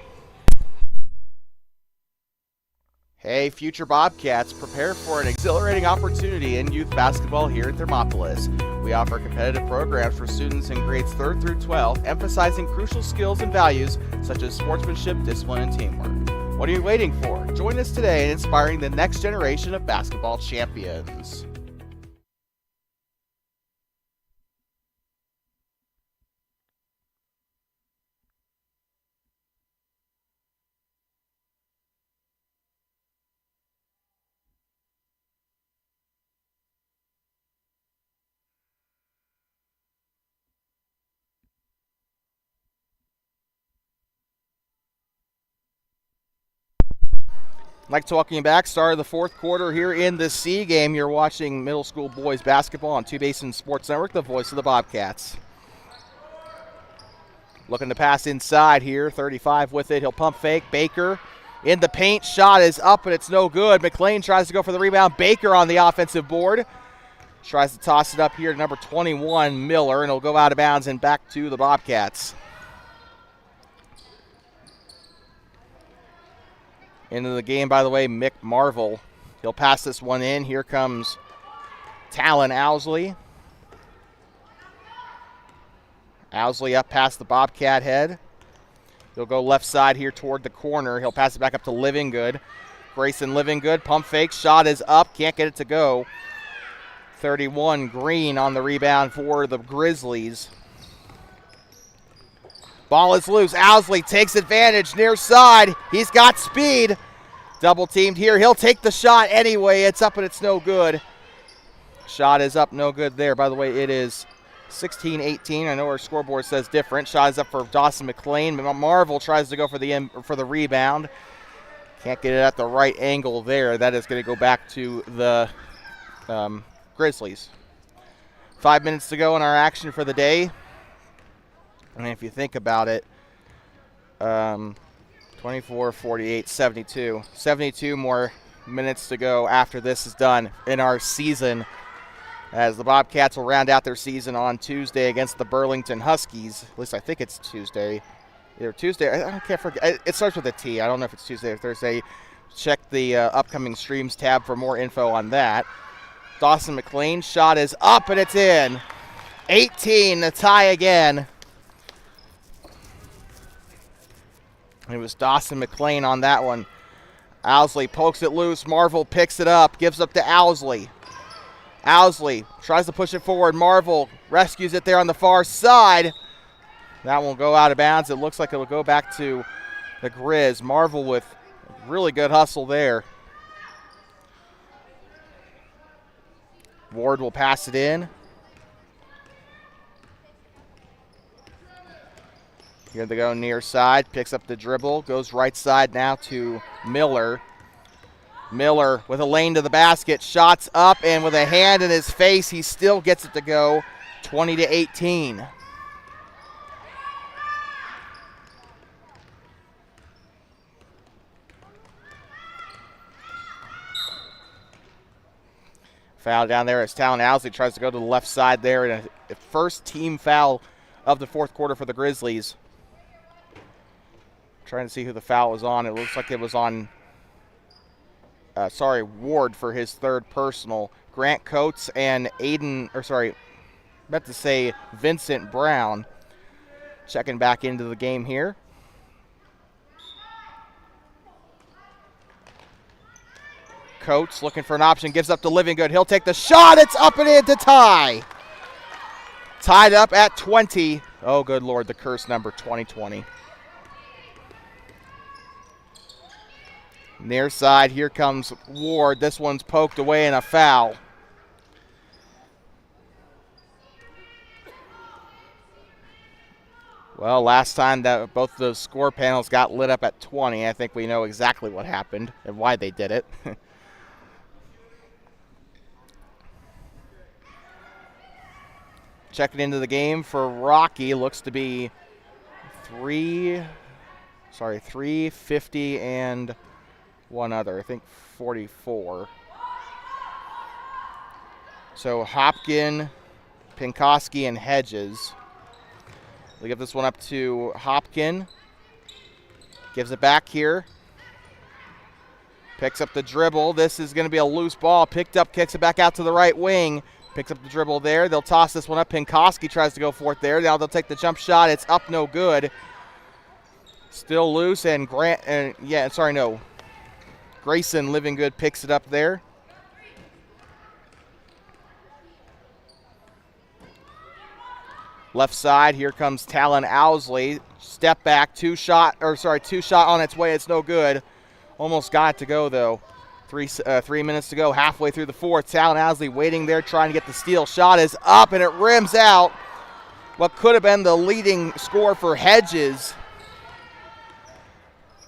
Hey, future Bobcats, prepare for an exhilarating opportunity in youth basketball here in Thermopolis. We offer competitive programs for students in grades 3rd through 12, emphasizing crucial skills and values such as sportsmanship, discipline, and teamwork. What are you waiting for? Join us today in inspiring the next generation of basketball champions. I'd like to welcome you back. Start of the fourth quarter here in the C game. You're watching middle school boys basketball on Two Basin Sports Network, the voice of the Bobcats. Looking to pass inside here. 35 with it. He'll pump fake. Baker in the paint. Shot is up, and it's no good. McLean tries to go for the rebound. Baker on the offensive board. Tries to toss it up here to number 21, Miller, and it'll go out of bounds and back to the Bobcats. Into the game, by the way, Mick Marvel. He'll pass this one in. Here comes Talon Owsley. Owsley up past the Bobcat head. He'll go left side here toward the corner. He'll pass it back up to Livingood. Grayson Livingood, pump fake. Shot is up. Can't get it to go. 31 Green on the rebound for the Grizzlies. Ball is loose. Owsley takes advantage near side. He's got speed. Double teamed here. He'll take the shot anyway. It's up and it's no good. Shot is up, no good there. By the way, it is 16-18. I know our scoreboard says different. Shot is up for Dawson McLean. Marvel tries to go for the rebound. Can't get it at the right angle there. That is going to go back to the Grizzlies. 5 minutes to go in our action for the day. I mean, if you think about it, 24, 48, 72. 72 more minutes to go after this is done in our season, as the Bobcats will round out their season on Tuesday against the Burlington Huskies. At least I think it's Tuesday. Either Tuesday, I can't forget. It starts with a T. I don't know if it's Tuesday or Thursday. Check the upcoming streams tab for more info on that. Dawson McLean, shot is up and it's in. 18, the tie again. It was Dawson McLean on that one. Owsley pokes it loose. Marvel picks it up, gives up to Owsley. Owsley tries to push it forward. Marvel rescues it there on the far side. That won't go out of bounds. It looks like it will go back to the Grizz. Marvel with really good hustle there. Ward will pass it in. Here they go near side, picks up the dribble, goes right side now to Miller. Miller with a lane to the basket, shots up, and with a hand in his face, he still gets it to go, 20-18. Foul down there as Talon Owsley tries to go to the left side there, and a first team foul of the fourth quarter for the Grizzlies. Trying to see who the foul was on. It looks like it was on, Ward for his third personal. Grant Coates and Vincent Brown checking back into the game here. Coates looking for an option, gives up to Living Good. He'll take the shot. It's up and in to tie. Tied up at 20. Oh, good Lord, the curse number 2020. Near side, here comes Ward. This one's poked away and a foul. Well, last time that both of those score panels got lit up at 20, I think we know exactly what happened and why they did it. Checking into the game for Rocky, looks to be 350 and one other, I think 44. So Hopkin, Pinkoski, and Hedges. We'll give this one up to Hopkin. Gives it back here. Picks up the dribble. This is going to be a loose ball. Picked up, kicks it back out to the right wing. Picks up the dribble there. They'll toss this one up. Pinkoski tries to go for it there. Now they'll take the jump shot. It's up, no good. Still loose, and Grayson Living Good picks it up there. Left side, here comes Talon Owsley. Step back, two shot on its way. It's no good. Almost got it to go though. 3 minutes to go, halfway through the fourth. Talon Owsley waiting there, trying to get the steal. Shot is up and it rims out. What could have been the leading score for Hedges.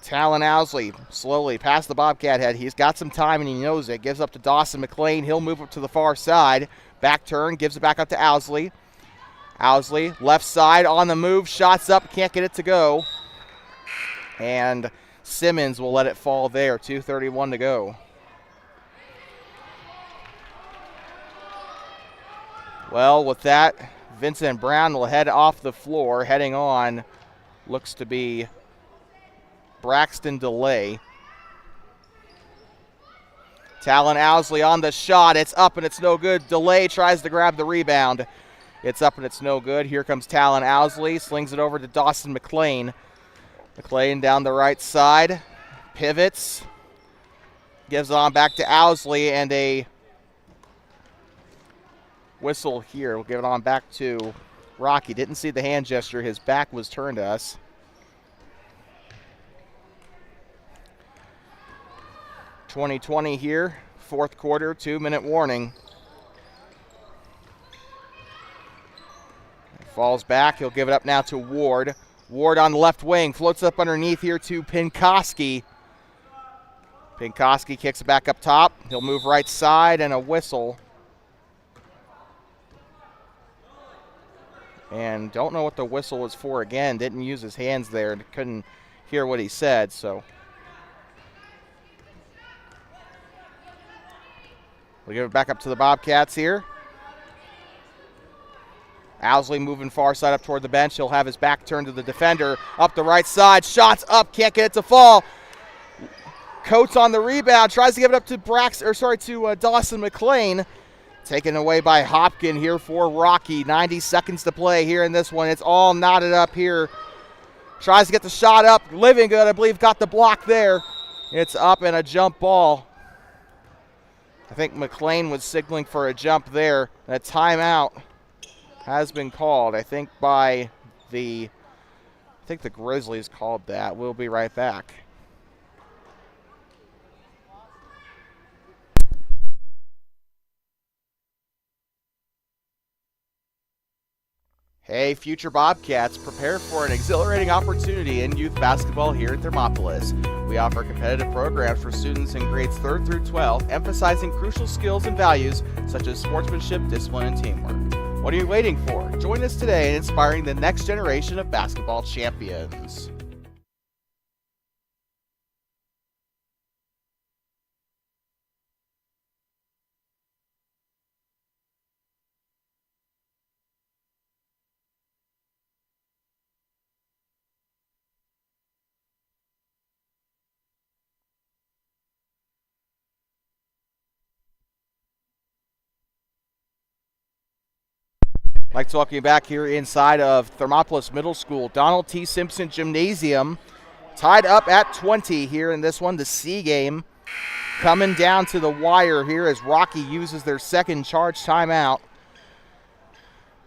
Talon Owsley slowly past the Bobcat head. He's got some time and he knows it. Gives up to Dawson McLean. He'll move up to the far side. Back turn, gives it back up to Owsley. Owsley, left side on the move. Shots up, can't get it to go. And Simmons will let it fall there. 2:31 to go. Well, with that, Vincent Brown will head off the floor. Heading on looks to be Braxton DeLay. Talon Owsley on the shot. It's up and it's no good. DeLay tries to grab the rebound. It's up and it's no good. Here comes Talon Owsley. Slings it over to Dawson McLean. McLean down the right side. Pivots. Gives it on back to Owsley, and a whistle here. We'll give it on back to Rocky. Didn't see the hand gesture. His back was turned to us. .20 here. Fourth quarter, 2-minute warning. Falls back. He'll give it up now to Ward. Ward on the left wing. Floats up underneath here to Pinkoski. Pinkoski kicks it back up top. He'll move right side, and a whistle. And don't know what the whistle was for again. Didn't use his hands there. Couldn't hear what he said, so. We'll give it back up to the Bobcats here. Owsley moving far side up toward the bench. He'll have his back turned to the defender. Up the right side. Shots up. Can't get it to fall. Coates on the rebound. Tries to give it up to Dawson McLean. Taken away by Hopkin here for Rocky. 90 seconds to play here in this one. It's all knotted up here. Tries to get the shot up. Living Good, I believe, got the block there. It's up and a jump ball. I think McLean was signaling for a jump there. A timeout has been called, I think the Grizzlies called that. We'll be right back. Hey, future Bobcats, prepare for an exhilarating opportunity in youth basketball here at Thermopolis. We offer competitive programs for students in grades 3rd through 12, emphasizing crucial skills and values such as sportsmanship, discipline, and teamwork. What are you waiting for? Join us today in inspiring the next generation of basketball champions. I'd like to welcome you back here inside of Thermopolis Middle School. Donald T. Simpson Gymnasium tied up at 20 here in this one, the C game. Coming down to the wire here as Rocky uses their second charge timeout.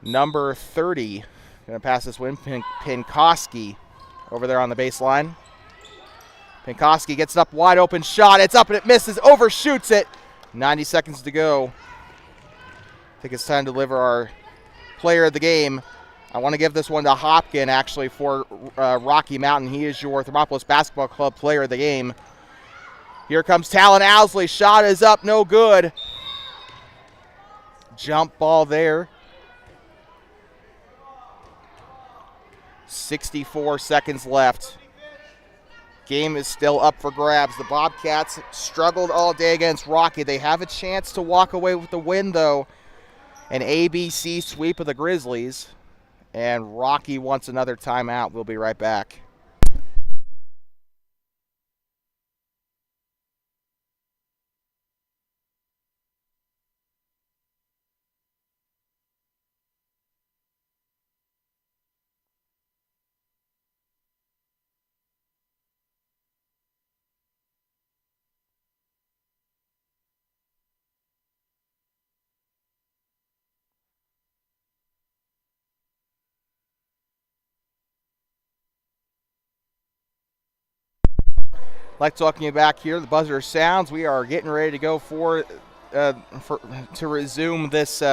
Number 30, going to pass this win, Pinkoski over there on the baseline. Pinkoski gets an up wide open shot. It's up and it misses, overshoots it. 90 seconds to go. I think it's time to deliver our player of the game. I want to give this one to Hopkin, actually, for Rocky Mountain. He is your Thermopolis Basketball Club player of the game. Here comes Talon Owsley. Shot is up, no good. Jump ball there. 64 seconds left. Game is still up for grabs. The Bobcats struggled all day against Rocky. They have a chance to walk away with the win, though. An ABC sweep of the Grizzlies. And Rocky wants another timeout. We'll be right back. I'd like to welcome you back here. The buzzer sounds. We are getting ready to go to resume this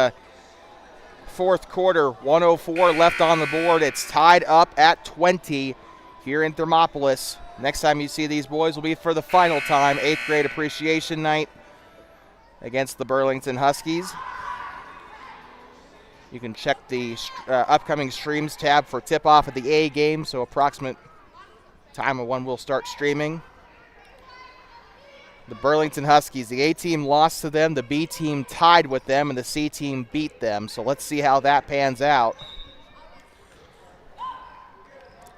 fourth quarter. 1:04 left on the board. It's tied up at 20 here in Thermopolis. Next time you see these boys will be for the final time, 8th grade appreciation night against the Burlington Huskies. You can check the upcoming streams tab for tip-off of the A game, so approximate time of when we'll start streaming. The Burlington Huskies, the A team lost to them, the B team tied with them, and the C team beat them. So let's see how that pans out.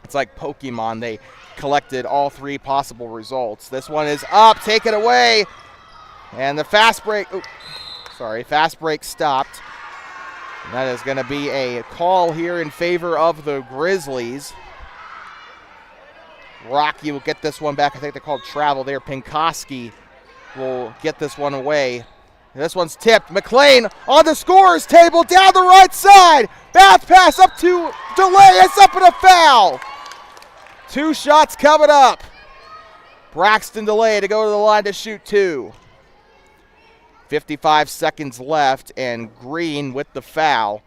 It's like Pokemon. They collected all 3 possible results. This one is up, take it away. And the fast break stopped. And that is going to be a call here in favor of the Grizzlies. Rocky will get this one back. I think they called travel there. Pinkoski will get this one away. This one's tipped. McLean on the scorer's table down the right side. Bounce pass up to Delay. It's up and a foul. 2 shots coming up. Braxton Delay to go to the line to shoot 2. 55 seconds left, and Green with the foul.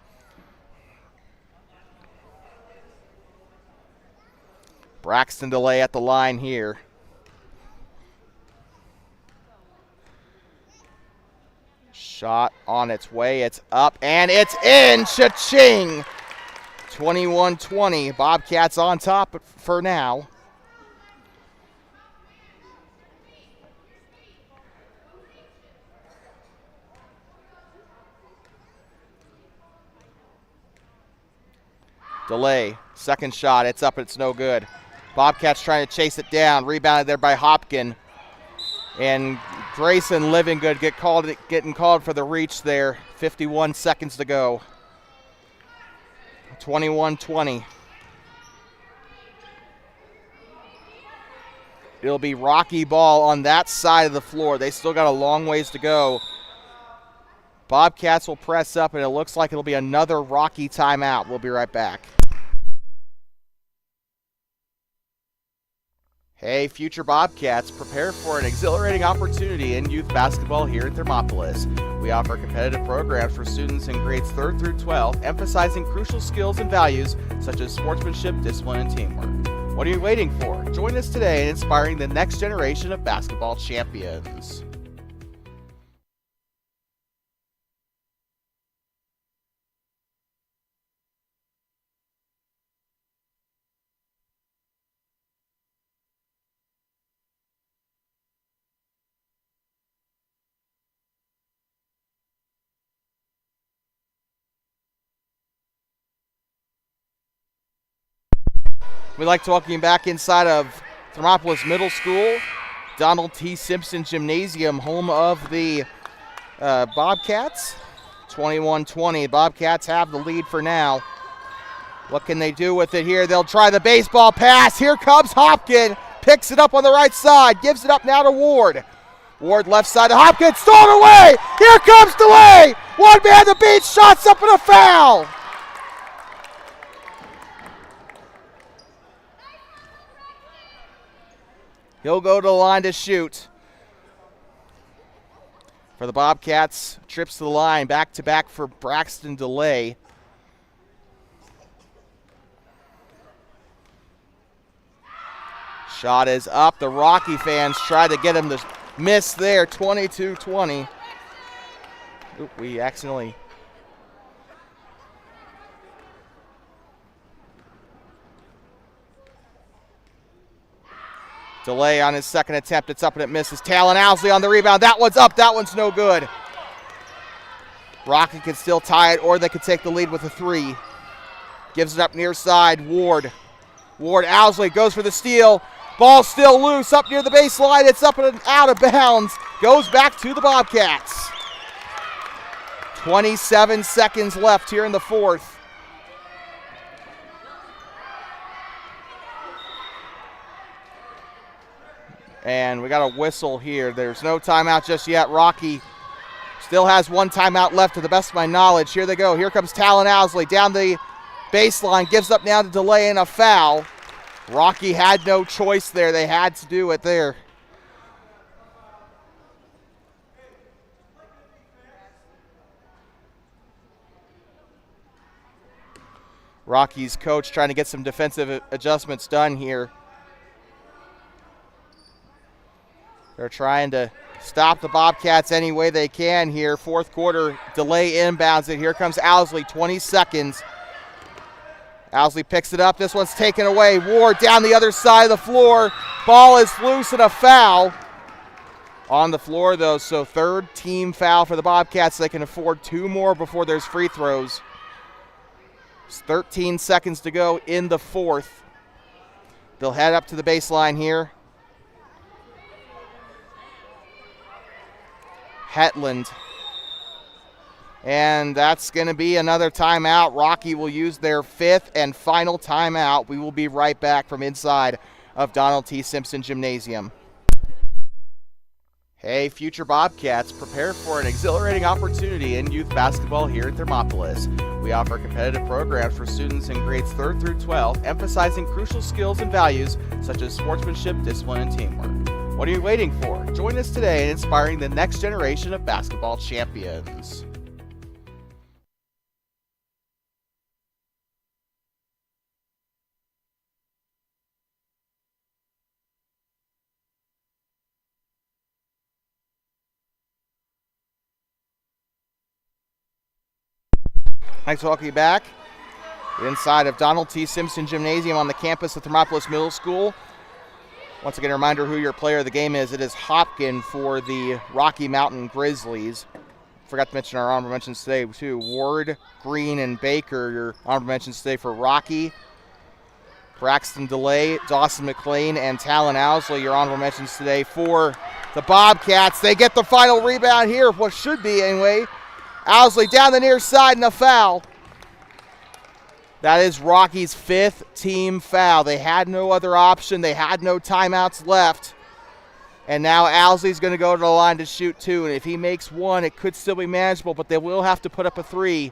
Braxton Delay at the line here. Shot on its way. It's up and it's in. Cha-ching! 21-20. Bobcats on top for now. Delay. Second shot. It's up. It's no good. Bobcats trying to chase it down. Rebounded there by Hopkin. And Grayson Livingood getting called for the reach there. 51 seconds to go. 21-20. It'll be Rocky ball on that side of the floor. They still got a long ways to go. Bobcats will press up, and it looks like it'll be another Rocky timeout. We'll be right back. Hey, future Bobcats, prepare for an exhilarating opportunity in youth basketball here at Thermopolis. We offer competitive programs for students in grades 3rd through 12, emphasizing crucial skills and values such as sportsmanship, discipline, and teamwork. What are you waiting for? Join us today in inspiring the next generation of basketball champions. We'd like to welcome you back inside of Thermopolis Middle School, Donald T. Simpson Gymnasium, home of the Bobcats. 21-20. Bobcats have the lead for now. What can they do with it here? They'll try the baseball pass. Here comes Hopkins. Picks it up on the right side. Gives it up now to Ward. Ward left side to Hopkins. Stolen away. Here comes DeLay. One man to beat. Shots up and a foul. He'll go to the line to shoot. For the Bobcats, trips to the line, back-to-back for Braxton DeLay. Shot is up. The Rocky fans try to get him to miss there, 22-20. Oop, we accidentally... DeLay on his second attempt. It's up and it misses. Talon Owsley on the rebound. That one's up. That one's no good. Rocky can still tie it, or they could take the lead with a three. Gives it up near side. Ward. Owsley goes for the steal. Ball still loose up near the baseline. It's up and out of bounds. Goes back to the Bobcats. 27 seconds left here in the fourth. And we got a whistle here. There's no timeout just yet. Rocky still has one timeout left to the best of my knowledge. Here they go. Here comes Talon Owsley down the baseline. Gives up now to DeLay and a foul. Rocky had no choice there. They had to do it there. Rocky's coach trying to get some defensive adjustments done here. They're trying to stop the Bobcats any way they can here. Fourth quarter, DeLay inbounds it. Here comes Owsley, 20 seconds. Owsley picks it up. This one's taken away. Ward down the other side of the floor. Ball is loose and a foul on the floor, though. So third team foul for the Bobcats. They can afford two more before there's free throws. It's 13 seconds to go in the fourth. They'll head up to the baseline here. Hetland. And that's going to be another timeout. Rocky will use their fifth and final timeout. We will be right back from inside of Donald T. Simpson Gymnasium. Hey, future Bobcats, prepare for an exhilarating opportunity in youth basketball here at Thermopolis. We offer competitive programs for students in grades 3rd through 12, emphasizing crucial skills and values such as sportsmanship, discipline, and teamwork. What are you waiting for? Join us today in inspiring the next generation of basketball champions. Thanks for welcoming you back inside of Donald T. Simpson Gymnasium on the campus of Thermopolis Middle School. Once again, a reminder who your player of the game is. It is Hopkins for the Rocky Mountain Grizzlies. Forgot to mention our honorable mentions today, too. Ward, Green, and Baker, your honorable mentions today for Rocky. Braxton DeLay, Dawson McLean, and Talon Owsley, your honorable mentions today for the Bobcats. They get the final rebound here, what should be anyway. Owsley down the near side and a foul. That is Rocky's fifth team foul. They had no other option. They had no timeouts left. And now Owsley's going to go to the line to shoot two. And if he makes one, it could still be manageable, but they will have to put up a three.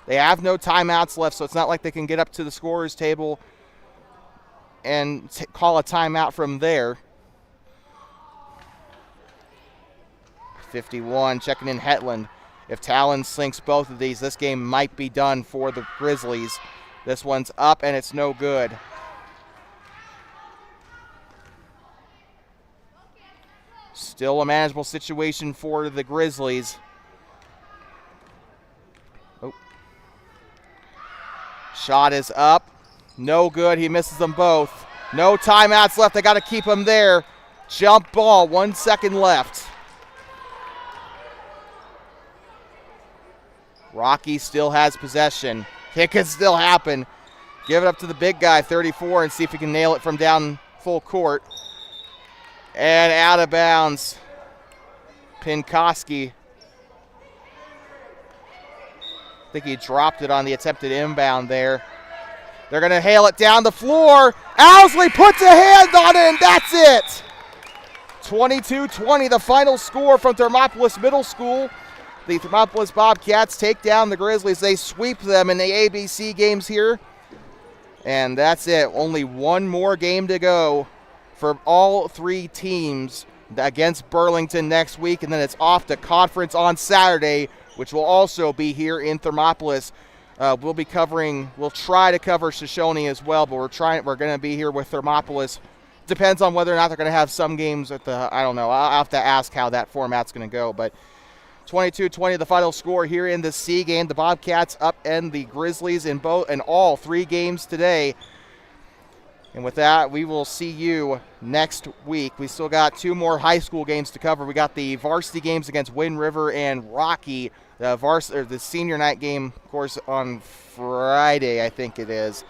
They have no timeouts left, so it's not like they can get up to the scorer's table and call a timeout from there. 51, checking in Hetland. If Talon sinks both of these, this game might be done for the Grizzlies. This one's up, and it's no good. Still a manageable situation for the Grizzlies. Oh. Shot is up. No good. He misses them both. No timeouts left. They got to keep him there. Jump ball. 1 second left. Rocky still has possession. It could still happen. Give it up to the big guy, 34, and see if he can nail it from down full court. And out of bounds. Pinkoski. I think he dropped it on the attempted inbound there. They're going to hail it down the floor. Owsley puts a hand on it, and that's it. 22-20, the final score from Thermopolis Middle School. The Thermopolis Bobcats take down the Grizzlies. They sweep them in the ABC games here. And that's it. Only one more game to go for all three teams against Burlington next week. And then it's off to conference on Saturday, which will also be here in Thermopolis. We'll try to cover Shoshone as well, but we're going to be here with Thermopolis. Depends on whether or not they're going to have some games at I don't know. I'll have to ask how that format's going to go, but 22-20, the final score here in the C game. The Bobcats upend the Grizzlies in all three games today. And with that, we will see you next week. We still got two more high school games to cover. We got the varsity games against Wind River and Rocky. The senior night game, of course, on Friday, I think it is.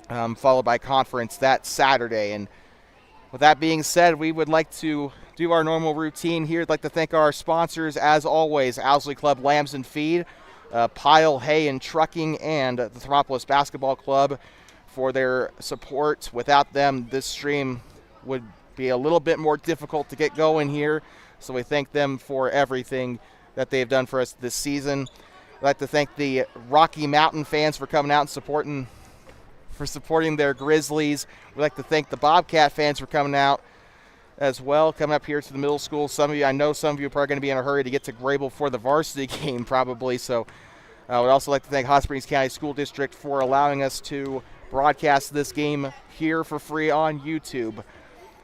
Followed by conference that Saturday. And with that being said, we would like to do our normal routine here. I'd like to thank our sponsors, as always, Owsley Club Lambs and Feed, Pile Hay and Trucking, and the Thermopolis Basketball Club for their support. Without them, this stream would be a little bit more difficult to get going here, so we thank them for everything that they've done for us this season. I'd like to thank the Rocky Mountain fans for coming out and supporting their Grizzlies. We'd like to thank the Bobcat fans for coming out as well, coming up here to the middle school. I know some of you are probably going to be in a hurry to get to Grable for the varsity game probably, so we'd also like to thank Hot Springs County School District for allowing us to broadcast this game here for free on YouTube.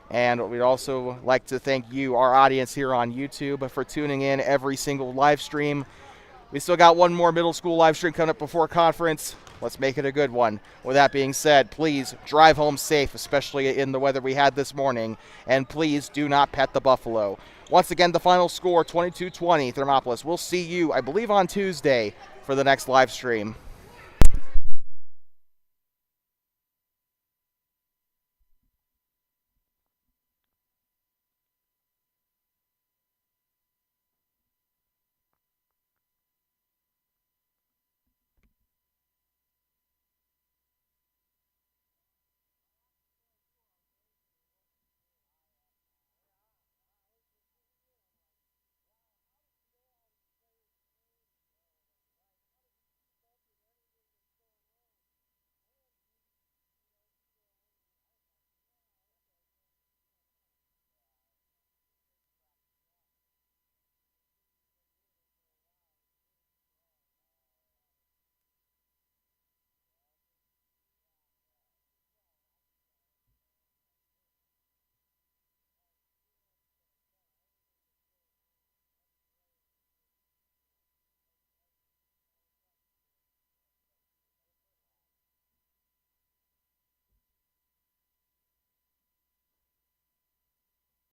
And we'd also like to thank you, our audience here on YouTube, for tuning in every single live stream. We still got one more middle school live stream coming up before conference. Let's make it a good one. With that being said, please drive home safe, especially in the weather we had this morning. And please do not pet the buffalo. Once again, the final score, 22-20, Thermopolis. We'll see you, I believe, on Tuesday for the next live stream.